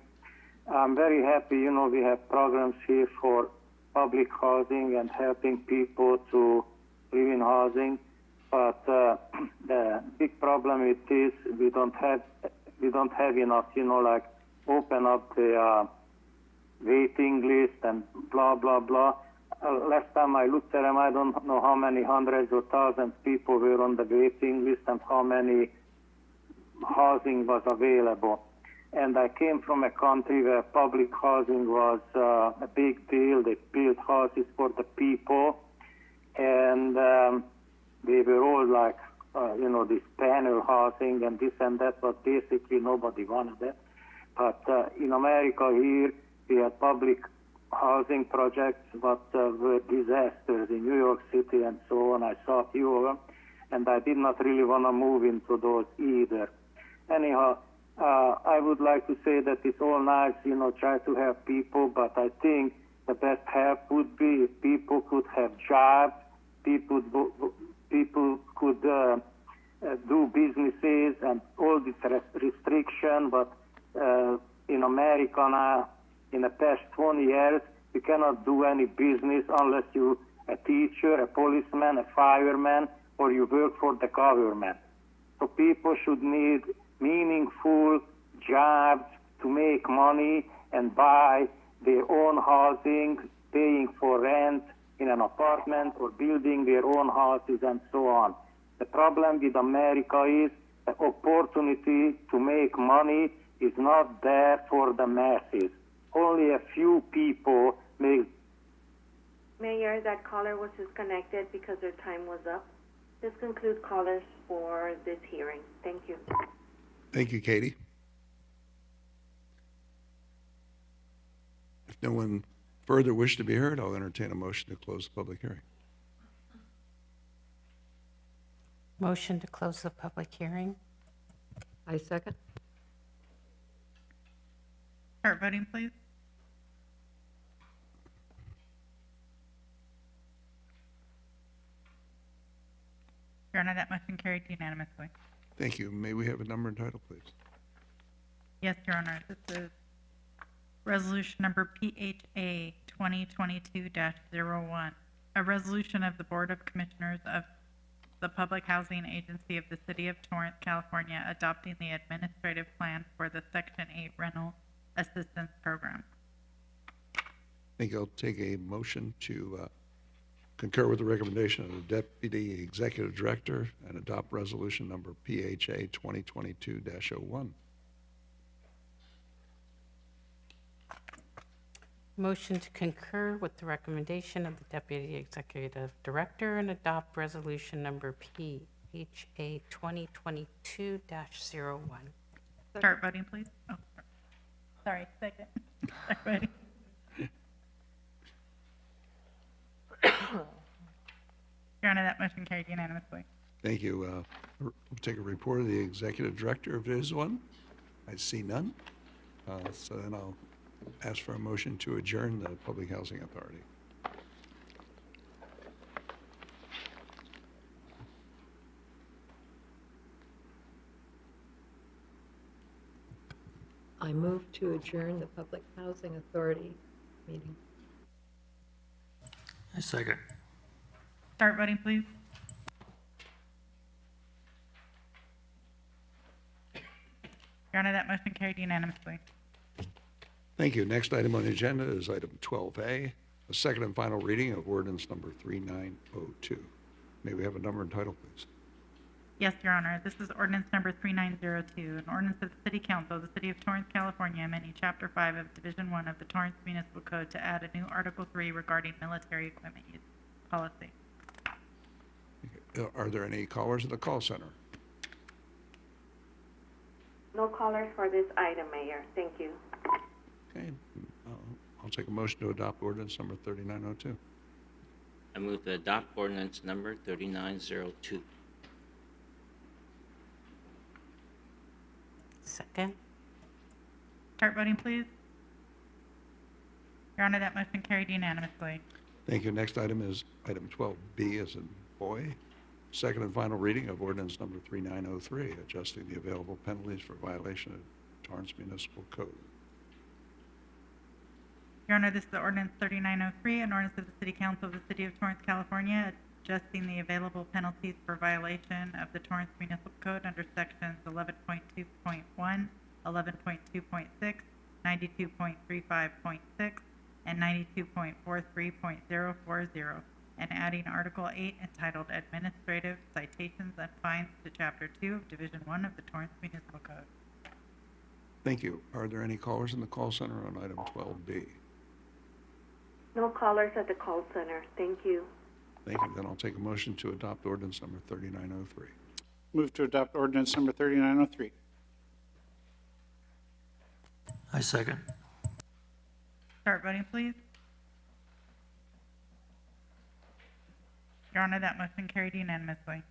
I'm very happy, you know, we have programs here for public housing and helping people to live in housing, but the big problem with this, we don't have enough, you know, like open up the waiting list and blah, blah, blah. Last time I looked at them, I don't know how many hundreds or thousands people were on the waiting list and how many housing was available. And I came from a country where public housing was a big deal. They built houses for the people, and they were all like, you know, this panel housing and this and that, but basically nobody wanted it. But in America here, we had public housing projects, but were disasters in New York City and so on. I saw a few of them, and I did not really want to move into those either. Anyhow, I would like to say that it's all nice, you know, try to help people, but I think the best help would be if people could have jobs, people could do businesses and all this restriction, but in America now, in the past 20 years, you cannot do any business unless you're a teacher, a policeman, a fireman, or you work for the government. So people should need meaningful jobs to make money and buy their own housing, paying for rent in an apartment or building their own houses and so on. The problem with America is the opportunity to make money is not there for the masses. Only a few people make. Mayor, that caller was disconnected because their time was up. This concludes callers for this hearing. Thank you. Thank you, Katie. If no one further wishes to be heard, I'll entertain a motion to close the public hearing. Motion to close the public hearing. I second. Start voting, please. Your Honor, that motion carried unanimously. Thank you. May we have a number and title, please? Yes, Your Honor, this is resolution number PHA 2022-01, a resolution of the Board of Commissioners of the Public Housing Agency of the City of Torrance, California, adopting the administrative plan for the Section 8 Rental Assistance Program. I think I'll take a motion to concur with the recommendation of the Deputy Executive Director and adopt resolution number PHA 2022-01. Motion to concur with the recommendation of the Deputy Executive Director and adopt resolution number PHA 2022-01. Start voting, please. Oh, sorry, second. Start voting. Your Honor, that motion carried unanimously. Thank you. We'll take a report of the Executive Director if there is one. I see none. So then I'll ask for a motion to adjourn the Public Housing Authority. I move to adjourn the Public Housing Authority meeting. I second. Start voting, please. Your Honor, that motion carried unanimously. Thank you. Next item on the agenda is item 12A, a second and final reading of ordinance number 3902. May we have a number and title, please? Yes, Your Honor. This is ordinance number 3902, an ordinance of the City Council of the City of Torrance, California, amending Chapter 5 of Division 1 of the Torrance Municipal Code to add a new Article 3 regarding military equipment use policy. Are there any callers in the call center? No callers for this item, Mayor. Thank you. Okay. I'll take a motion to adopt ordinance number 3902. I move to adopt ordinance number 3902. Second. Start voting, please. Your Honor, that motion carried unanimously. Thank you. Next item is item 12B as in boy. Second and final reading of ordinance number 3903, adjusting the available penalties for violation of Torrance Municipal Code. Your Honor, this is ordinance 3903, an ordinance of the City Council of the City of Torrance, California, adjusting the available penalties for violation of the Torrance Municipal Code under sections 11.2.1, 11.2.6, 92.35.6, and 92.43.040, and adding Article 8 entitled Administrative Citations and Fines to Chapter 2 of Division 1 of the Torrance Municipal Code. Thank you. Are there any callers in the call center on item 12B? No callers at the call center. Thank you. Thank you. Then I'll take a motion to adopt ordinance number 3903. Move to adopt ordinance number 3903. I second. Start voting, please. Your Honor, that motion carried unanimously.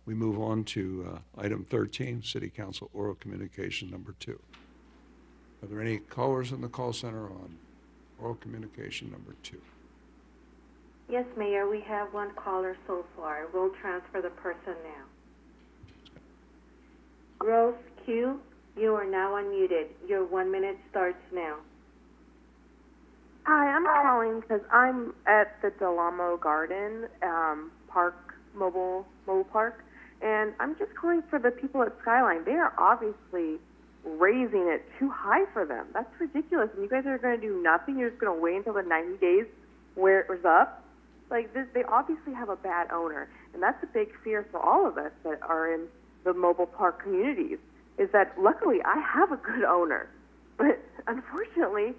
We move on to item 13, City Council Oral Communication number 2. Are there any callers in the call center on oral communication number 2? Yes, Mayor, we have one caller so far. We'll transfer the person now. Rose Q, you are now unmuted. Your 1 minute starts now. Hi, I'm calling because I'm at the Delamo Garden Park, mobile park, and I'm just calling for the people at Skyline. They are obviously raising it too high for them. That's ridiculous. And you guys are going to do nothing. You're just going to wait until the 90 days wears up. Like this, they obviously have a bad owner, and that's a big fear for all of us that are in the mobile park communities. Is that luckily I have a good owner, but unfortunately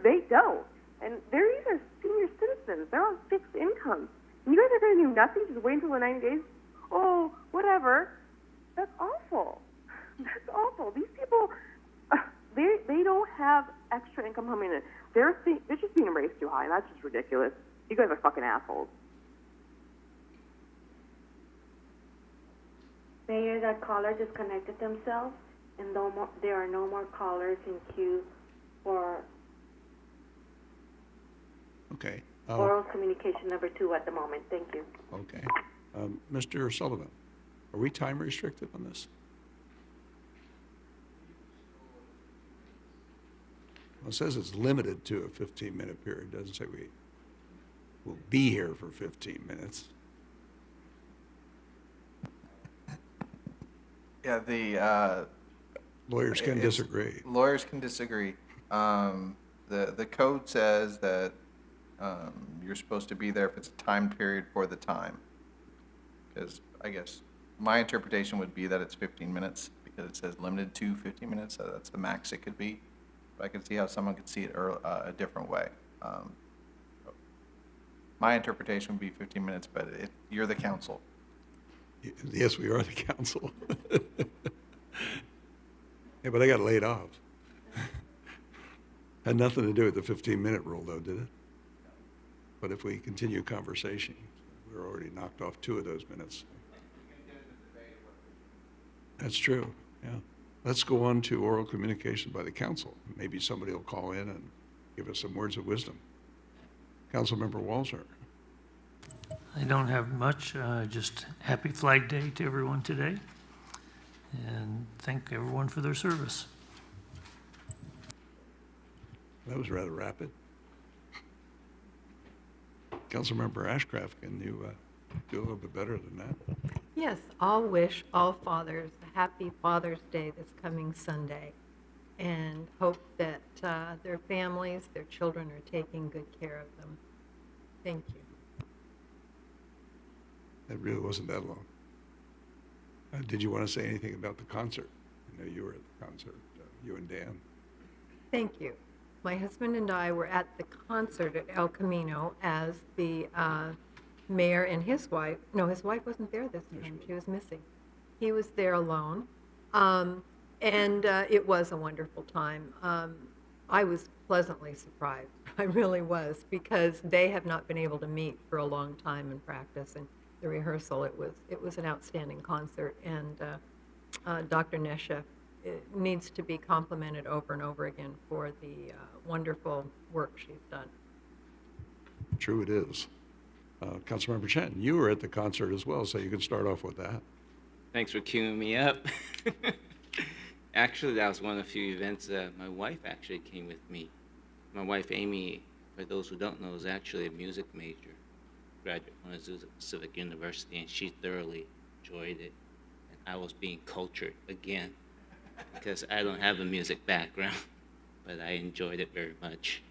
they don't. And these are senior citizens. They're on fixed incomes. And you guys are going to do nothing, just wait until the 90 days? Oh, whatever. That's awful. That's awful. These people, they don't have extra income coming in. They're just being raised too high, and that's just ridiculous. You guys are fucking assholes. Mayor, that caller disconnected themselves, and there are no more callers in queue for Okay. oral communication number 2 at the moment. Thank you. Okay. Mr. Sullivan, are we time restricted on this? Well, it says it's limited to a 15-minute period. It doesn't say we will be here for 15 minutes. Yeah, the Lawyers can disagree. Lawyers can disagree. The code says that you're supposed to be there if it's a time period for the time. Because I guess my interpretation would be that it's 15 minutes because it says limited to 15 minutes. So that's the max it could be. But I can see how someone could see it a different way. My interpretation would be 15 minutes, but you're the council. Yes, we are the council. Yeah, but I got laid off. Had nothing to do with the 15-minute rule, though, did it? But if we continue conversation, we're already knocked off 2 of those minutes. That's true, yeah. Let's go on to oral communication by the council. Maybe somebody will call in and give us some words of wisdom. Councilmember Walzer. I don't have much, just happy Flag Day to everyone today, and thank everyone for their service. That was rather rapid. Councilmember Ashcraft, can you do a little bit better than that? Yes, I'll wish all fathers a happy Father's Day this coming Sunday, and hope that their families, their children are taking good care of them. Thank you. That really wasn't that long. Did you want to say anything about the concert? I know you were at the concert, you and Dan. Thank you. My husband and I were at the concert at El Camino as the mayor and his wife, no, his wife wasn't there this time, she was missing. He was there alone, and it was a wonderful time. I was pleasantly surprised, I really was, because they have not been able to meet for a long time in practice, and the rehearsal, it was an outstanding concert, and Dr. Nesha needs to be complimented over and over again for the wonderful work she's done. True it is. Councilmember Chen, you were at the concert as well, so you can start off with that. Thanks for queuing me up. Actually, that was one of the few events that my wife actually came with me. My wife, Amy, for those who don't know, is actually a music major, graduate from Azusa Pacific University, and she thoroughly enjoyed it. And I was being cultured again, because I don't have a music background, but I enjoyed it very much.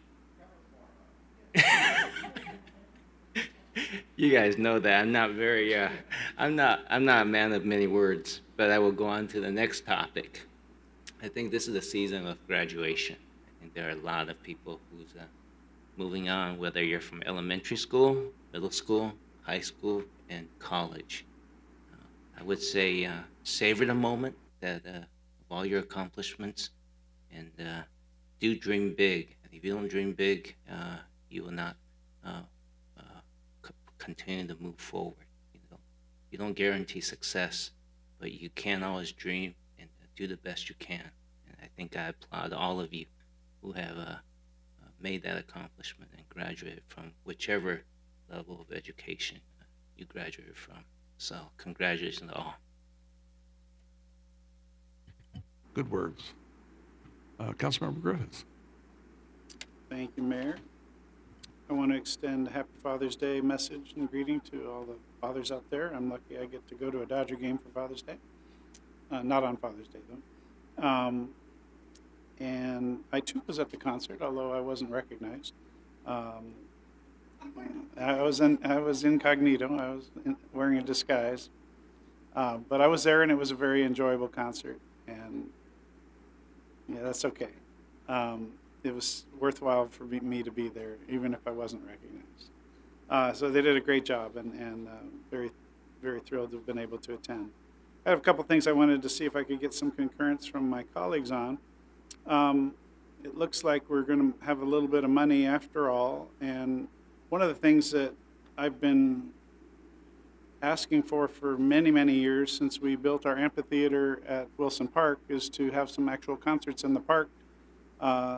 You guys know that I'm not very, I'm not a man of many words, but I will go on to the next topic. I think this is a season of graduation. I think there are a lot of people who's moving on, whether you're from elementary school, middle school, high school, and college. I would say savor the moment that of all your accomplishments, and do dream big. And if you don't dream big, you will not continue to move forward. You don't guarantee success, but you can always dream and do the best you can. And I think I applaud all of you who have made that accomplishment and graduated from whichever level of education you graduated from. So congratulations to all. Good words. Councilmember Griffiths. Thank you, Mayor. I want to extend a happy Father's Day message and greeting to all the fathers out there. I'm lucky I get to go to a Dodger game for Father's Day. Not on Father's Day, though. And I, too, was at the concert, although I wasn't recognized. I was incognito. I was wearing a disguise. But I was there, and it was a very enjoyable concert. And, yeah, that's okay. It was worthwhile for me to be there, even if I wasn't recognized. So they did a great job, and very, very thrilled to have been able to attend. I have a couple things I wanted to see if I could get some concurrence from my colleagues on. It looks like we're going to have a little bit of money after all, and one of the things that I've been asking for many, many years since we built our amphitheater at Wilson Park is to have some actual concerts in the park,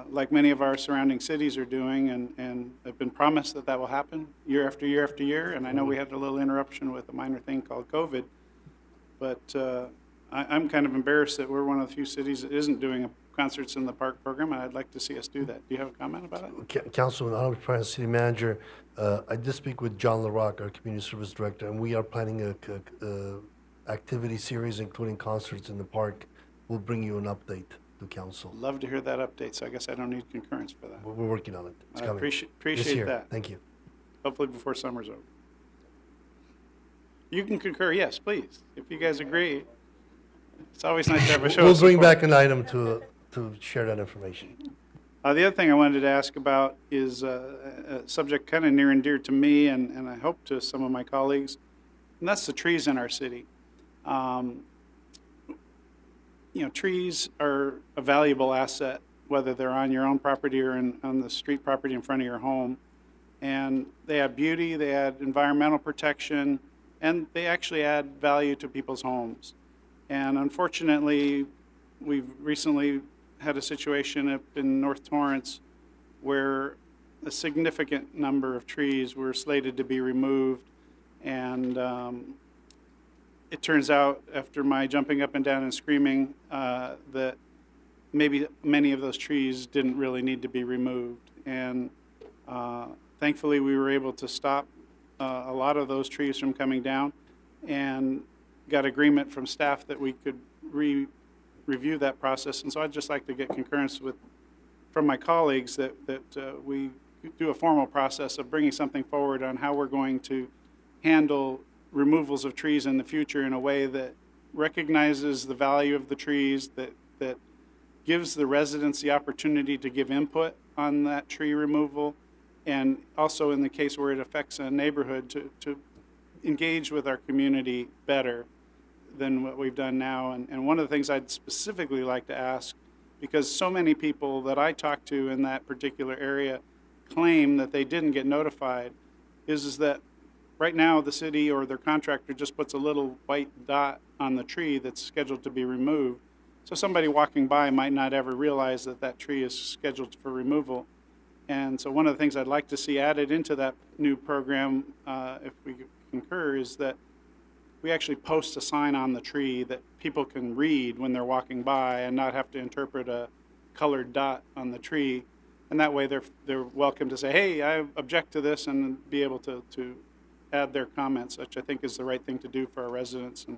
like many of our surrounding cities are doing, and I've been promised that that will happen year after year after year, and I know we had a little interruption with a minor thing called COVID, but I'm kind of embarrassed that we're one of the few cities that isn't doing a concerts in the park program, and I'd like to see us do that. Do you have a comment about it? Councilman, Honorable President, City Manager, I did speak with John LaRocque, our Community Service Director, and we are planning a activity series, including concerts in the park. We'll bring you an update to council. Love to hear that update, so I guess I don't need concurrence for that. We're working on it. It's I coming. appreciate that. Thank you. Hopefully before summer's over. You can concur, yes, please, if you guys agree. It's always nice to have a show. We'll bring back an item to share that information. The other thing I wanted to ask about is a subject kind of near and dear to me, and I hope to some of my colleagues, and that's the trees in our city. Trees are a valuable asset, whether they're on your own property or on the street property in front of your home. And they add beauty, they add environmental protection, and they actually add value to people's homes. And unfortunately, we've recently had a situation up in North Torrance where a significant number of trees were slated to be removed, And it turns out, after my jumping up and down and screaming, that maybe many of those trees didn't really need to be removed. And thankfully, we were able to stop a lot of those trees from coming down, and got agreement from staff that we could review that process. And so I'd just like to get concurrence from my colleagues that we do a formal process of bringing something forward on how we're going to handle removals of trees in the future in a way that recognizes the value of the trees, that gives the residents the opportunity to give input on that tree removal, and also in the case where it affects a neighborhood to engage with our community better than what we've done now. And one of the things I'd specifically like to ask, because so many people that I talk to in that particular area claim that they didn't get notified, is that right now the city or their contractor just puts a little white dot on the tree that's scheduled to be removed. So somebody walking by might not ever realize that that tree is scheduled for removal. And so one of the things I'd like to see added into that new program, if we concur, is that we actually post a sign on the tree that people can read when they're walking by and not have to interpret a colored dot on the tree. And that way they're welcome to say, hey, I object to this, and be able to add their comments, which I think is the right thing to do for our residents. And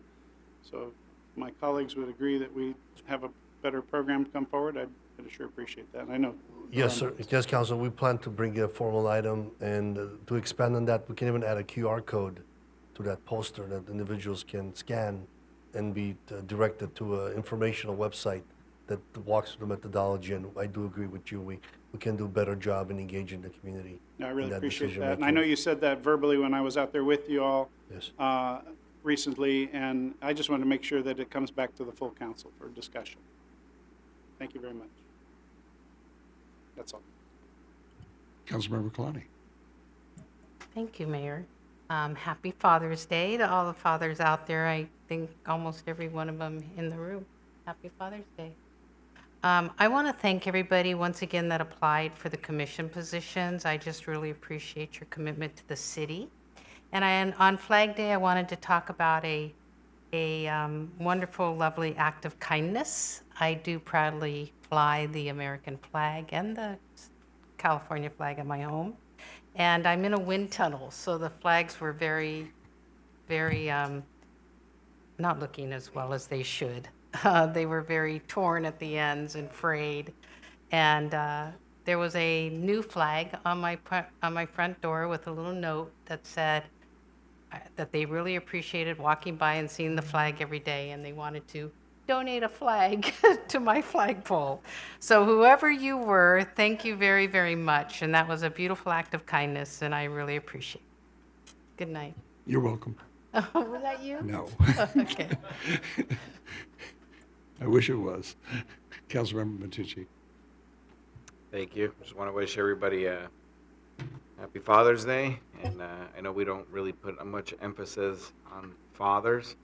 so if my colleagues would agree that we have a better program come forward, I'd sure appreciate that. And I know. Yes, sir. Yes, Council, we plan to bring a formal item, and to expand on that, we can even add a QR code to that poster that individuals can scan and be directed to an informational website that walks through the methodology. And I do agree with you. We can do a better job in engaging the community. Yeah, I really in appreciate that. And I know you said that verbally when I was out there with you all. Yes. Recently, and I just want to make sure that it comes back to the full council for discussion. Thank you very much. That's all. Councilmember Kalani. Thank you, Mayor. Happy Father's Day to all the fathers out there. I think almost every one of them in the room. Happy Father's Day. I want to thank everybody once again that applied for the commission positions. I just really appreciate your commitment to the city. And on Flag Day, I wanted to talk about a wonderful, lovely act of kindness. I do proudly fly the American flag and the California flag at my home. And I'm in a wind tunnel, so the flags were very, very not looking as well as they should. They were very torn at the ends and frayed. And there was a new flag on my front door with a little note that said that they really appreciated walking by and seeing the flag every day, and they wanted to donate a flag to my flagpole. So whoever you were, thank you very, very much. And that was a beautiful act of kindness, and I really appreciate it. Good night. You're welcome. Was that you? No. Okay. I wish it was. Councilmember Matucci. Thank you. Just want to wish everybody a happy Father's Day. And I know we don't really put much emphasis on fathers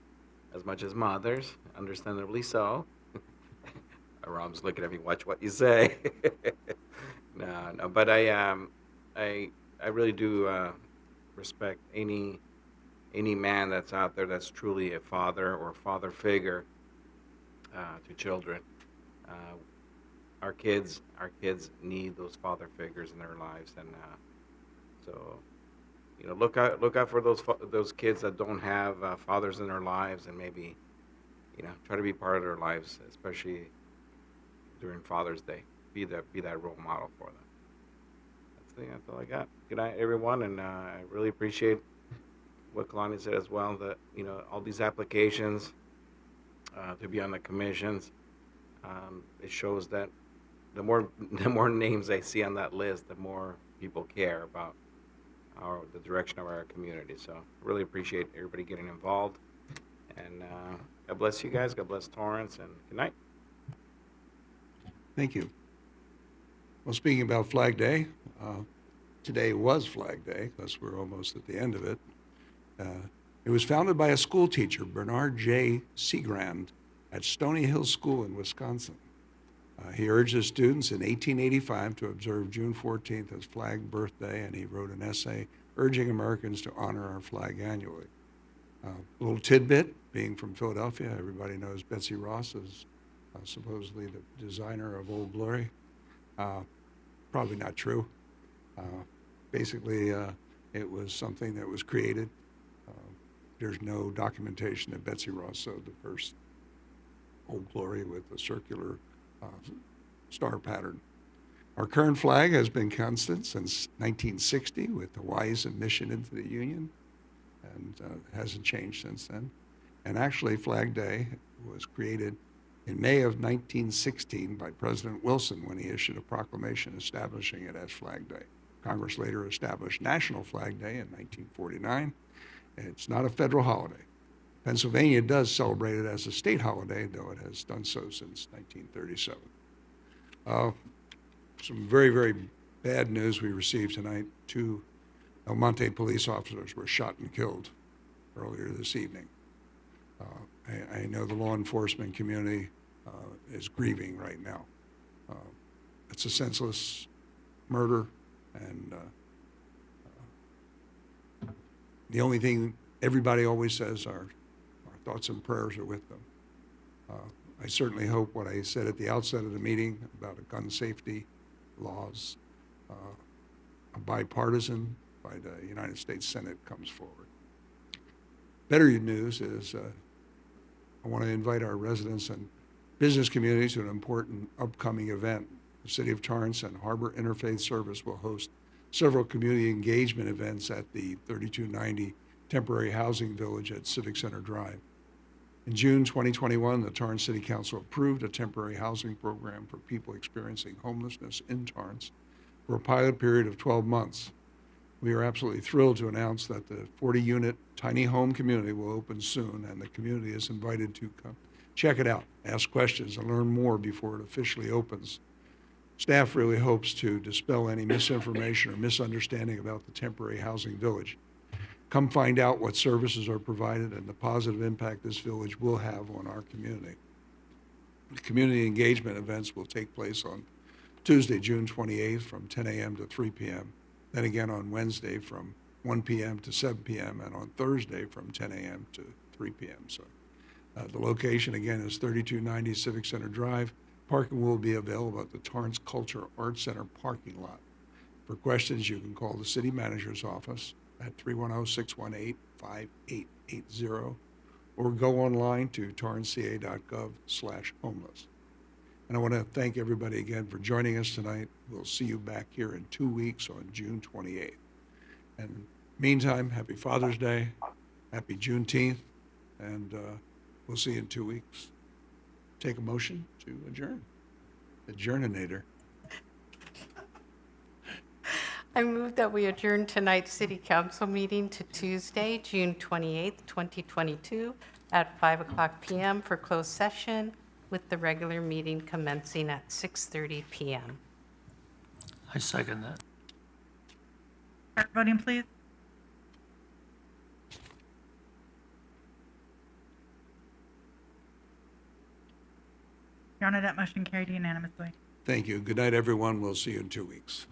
as much as mothers, understandably so. Aram's looking at me, watch what you say. No, but I really do respect any man that's out there that's truly a father or father figure to children. Our kids need those father figures in their lives, and so look out for those kids that don't have fathers in their lives, and maybe try to be part of their lives, especially during Father's Day. Be that role model for them. That's all I got. Good night, everyone, and I really appreciate what Kalani said as well. That all these applications to be on the commissions, it shows that the more names I see on that list, the more people care about the direction of our community. So really appreciate everybody getting involved, and God bless you guys. God bless Torrance, and good night. Thank you. Well, speaking about Flag Day, today was Flag Day, because we're almost at the end of it. It was founded by a school teacher, Bernard J. Seagrand, at Stony Hill School in Wisconsin. He urged his students in 1885 to observe June 14th as Flag Birthday, and he wrote an essay urging Americans to honor our flag annually. A little tidbit, being from Philadelphia, everybody knows Betsy Ross is supposedly the designer of Old Glory. Probably not true. Basically, it was something that was created. There's no documentation that Betsy Ross sewed the first Old Glory with a circular star pattern. Our current flag has been constant since 1960 with Hawaii's admission into the Union, and hasn't changed since then. And actually, Flag Day was created in May of 1916 by President Wilson when he issued a proclamation establishing it as Flag Day. Congress later established National Flag Day in 1949. It's not a federal holiday. Pennsylvania does celebrate it as a state holiday, though it has done so since 1937. Some very, very bad news we received tonight. 2 El Monte police officers were shot and killed earlier this evening. I know the law enforcement community is grieving right now. It's a senseless murder, and the only thing everybody always says are our thoughts and prayers are with them. I certainly hope what I said at the outset of the meeting about gun safety laws, a bipartisan by the United States Senate comes forward. Better news is I want to invite our residents and business communities to an important upcoming event. The City of Torrance and Harbor Interfaith Service will host several community engagement events at the 3290 Temporary Housing Village at Civic Center Drive. In June 2021, the Torrance City Council approved a temporary housing program for people experiencing homelessness in Torrance for a pilot period of 12 months. We are absolutely thrilled to announce that the 40-unit tiny home community will open soon, and the community is invited to come check it out, ask questions, and learn more before it officially opens. Staff really hopes to dispel any misinformation or misunderstanding about the temporary housing village. Come find out what services are provided and the positive impact this village will have on our community. The community engagement events will take place on Tuesday, June 28th from 10 a.m. to 3 p.m., then again on Wednesday from 1 p.m. to 7 p.m., and on Thursday from 10 a.m. to 3 p.m. So the location again is 3290 Civic Center Drive. Parking will be available at the Torrance Culture Arts Center parking lot. For questions, you can call the city manager's office at 310-618-5880 or go online to torranceca.gov/homeless. And I want to thank everybody again for joining us tonight. We'll see you back here in 2 weeks on June 28th. And meantime, happy Father's Day, happy Juneteenth, and we'll see you in 2 weeks. Take a motion to adjourn. Adjourninator. I move that we adjourn tonight's City Council meeting to Tuesday, June 28th, 2022 at 5:00 p.m. for closed session, with the regular meeting commencing at 6:30 p.m. I second that. Start voting, please. Your Honor, that motion carried unanimously. Thank you. Good night, everyone. We'll see you in 2 weeks.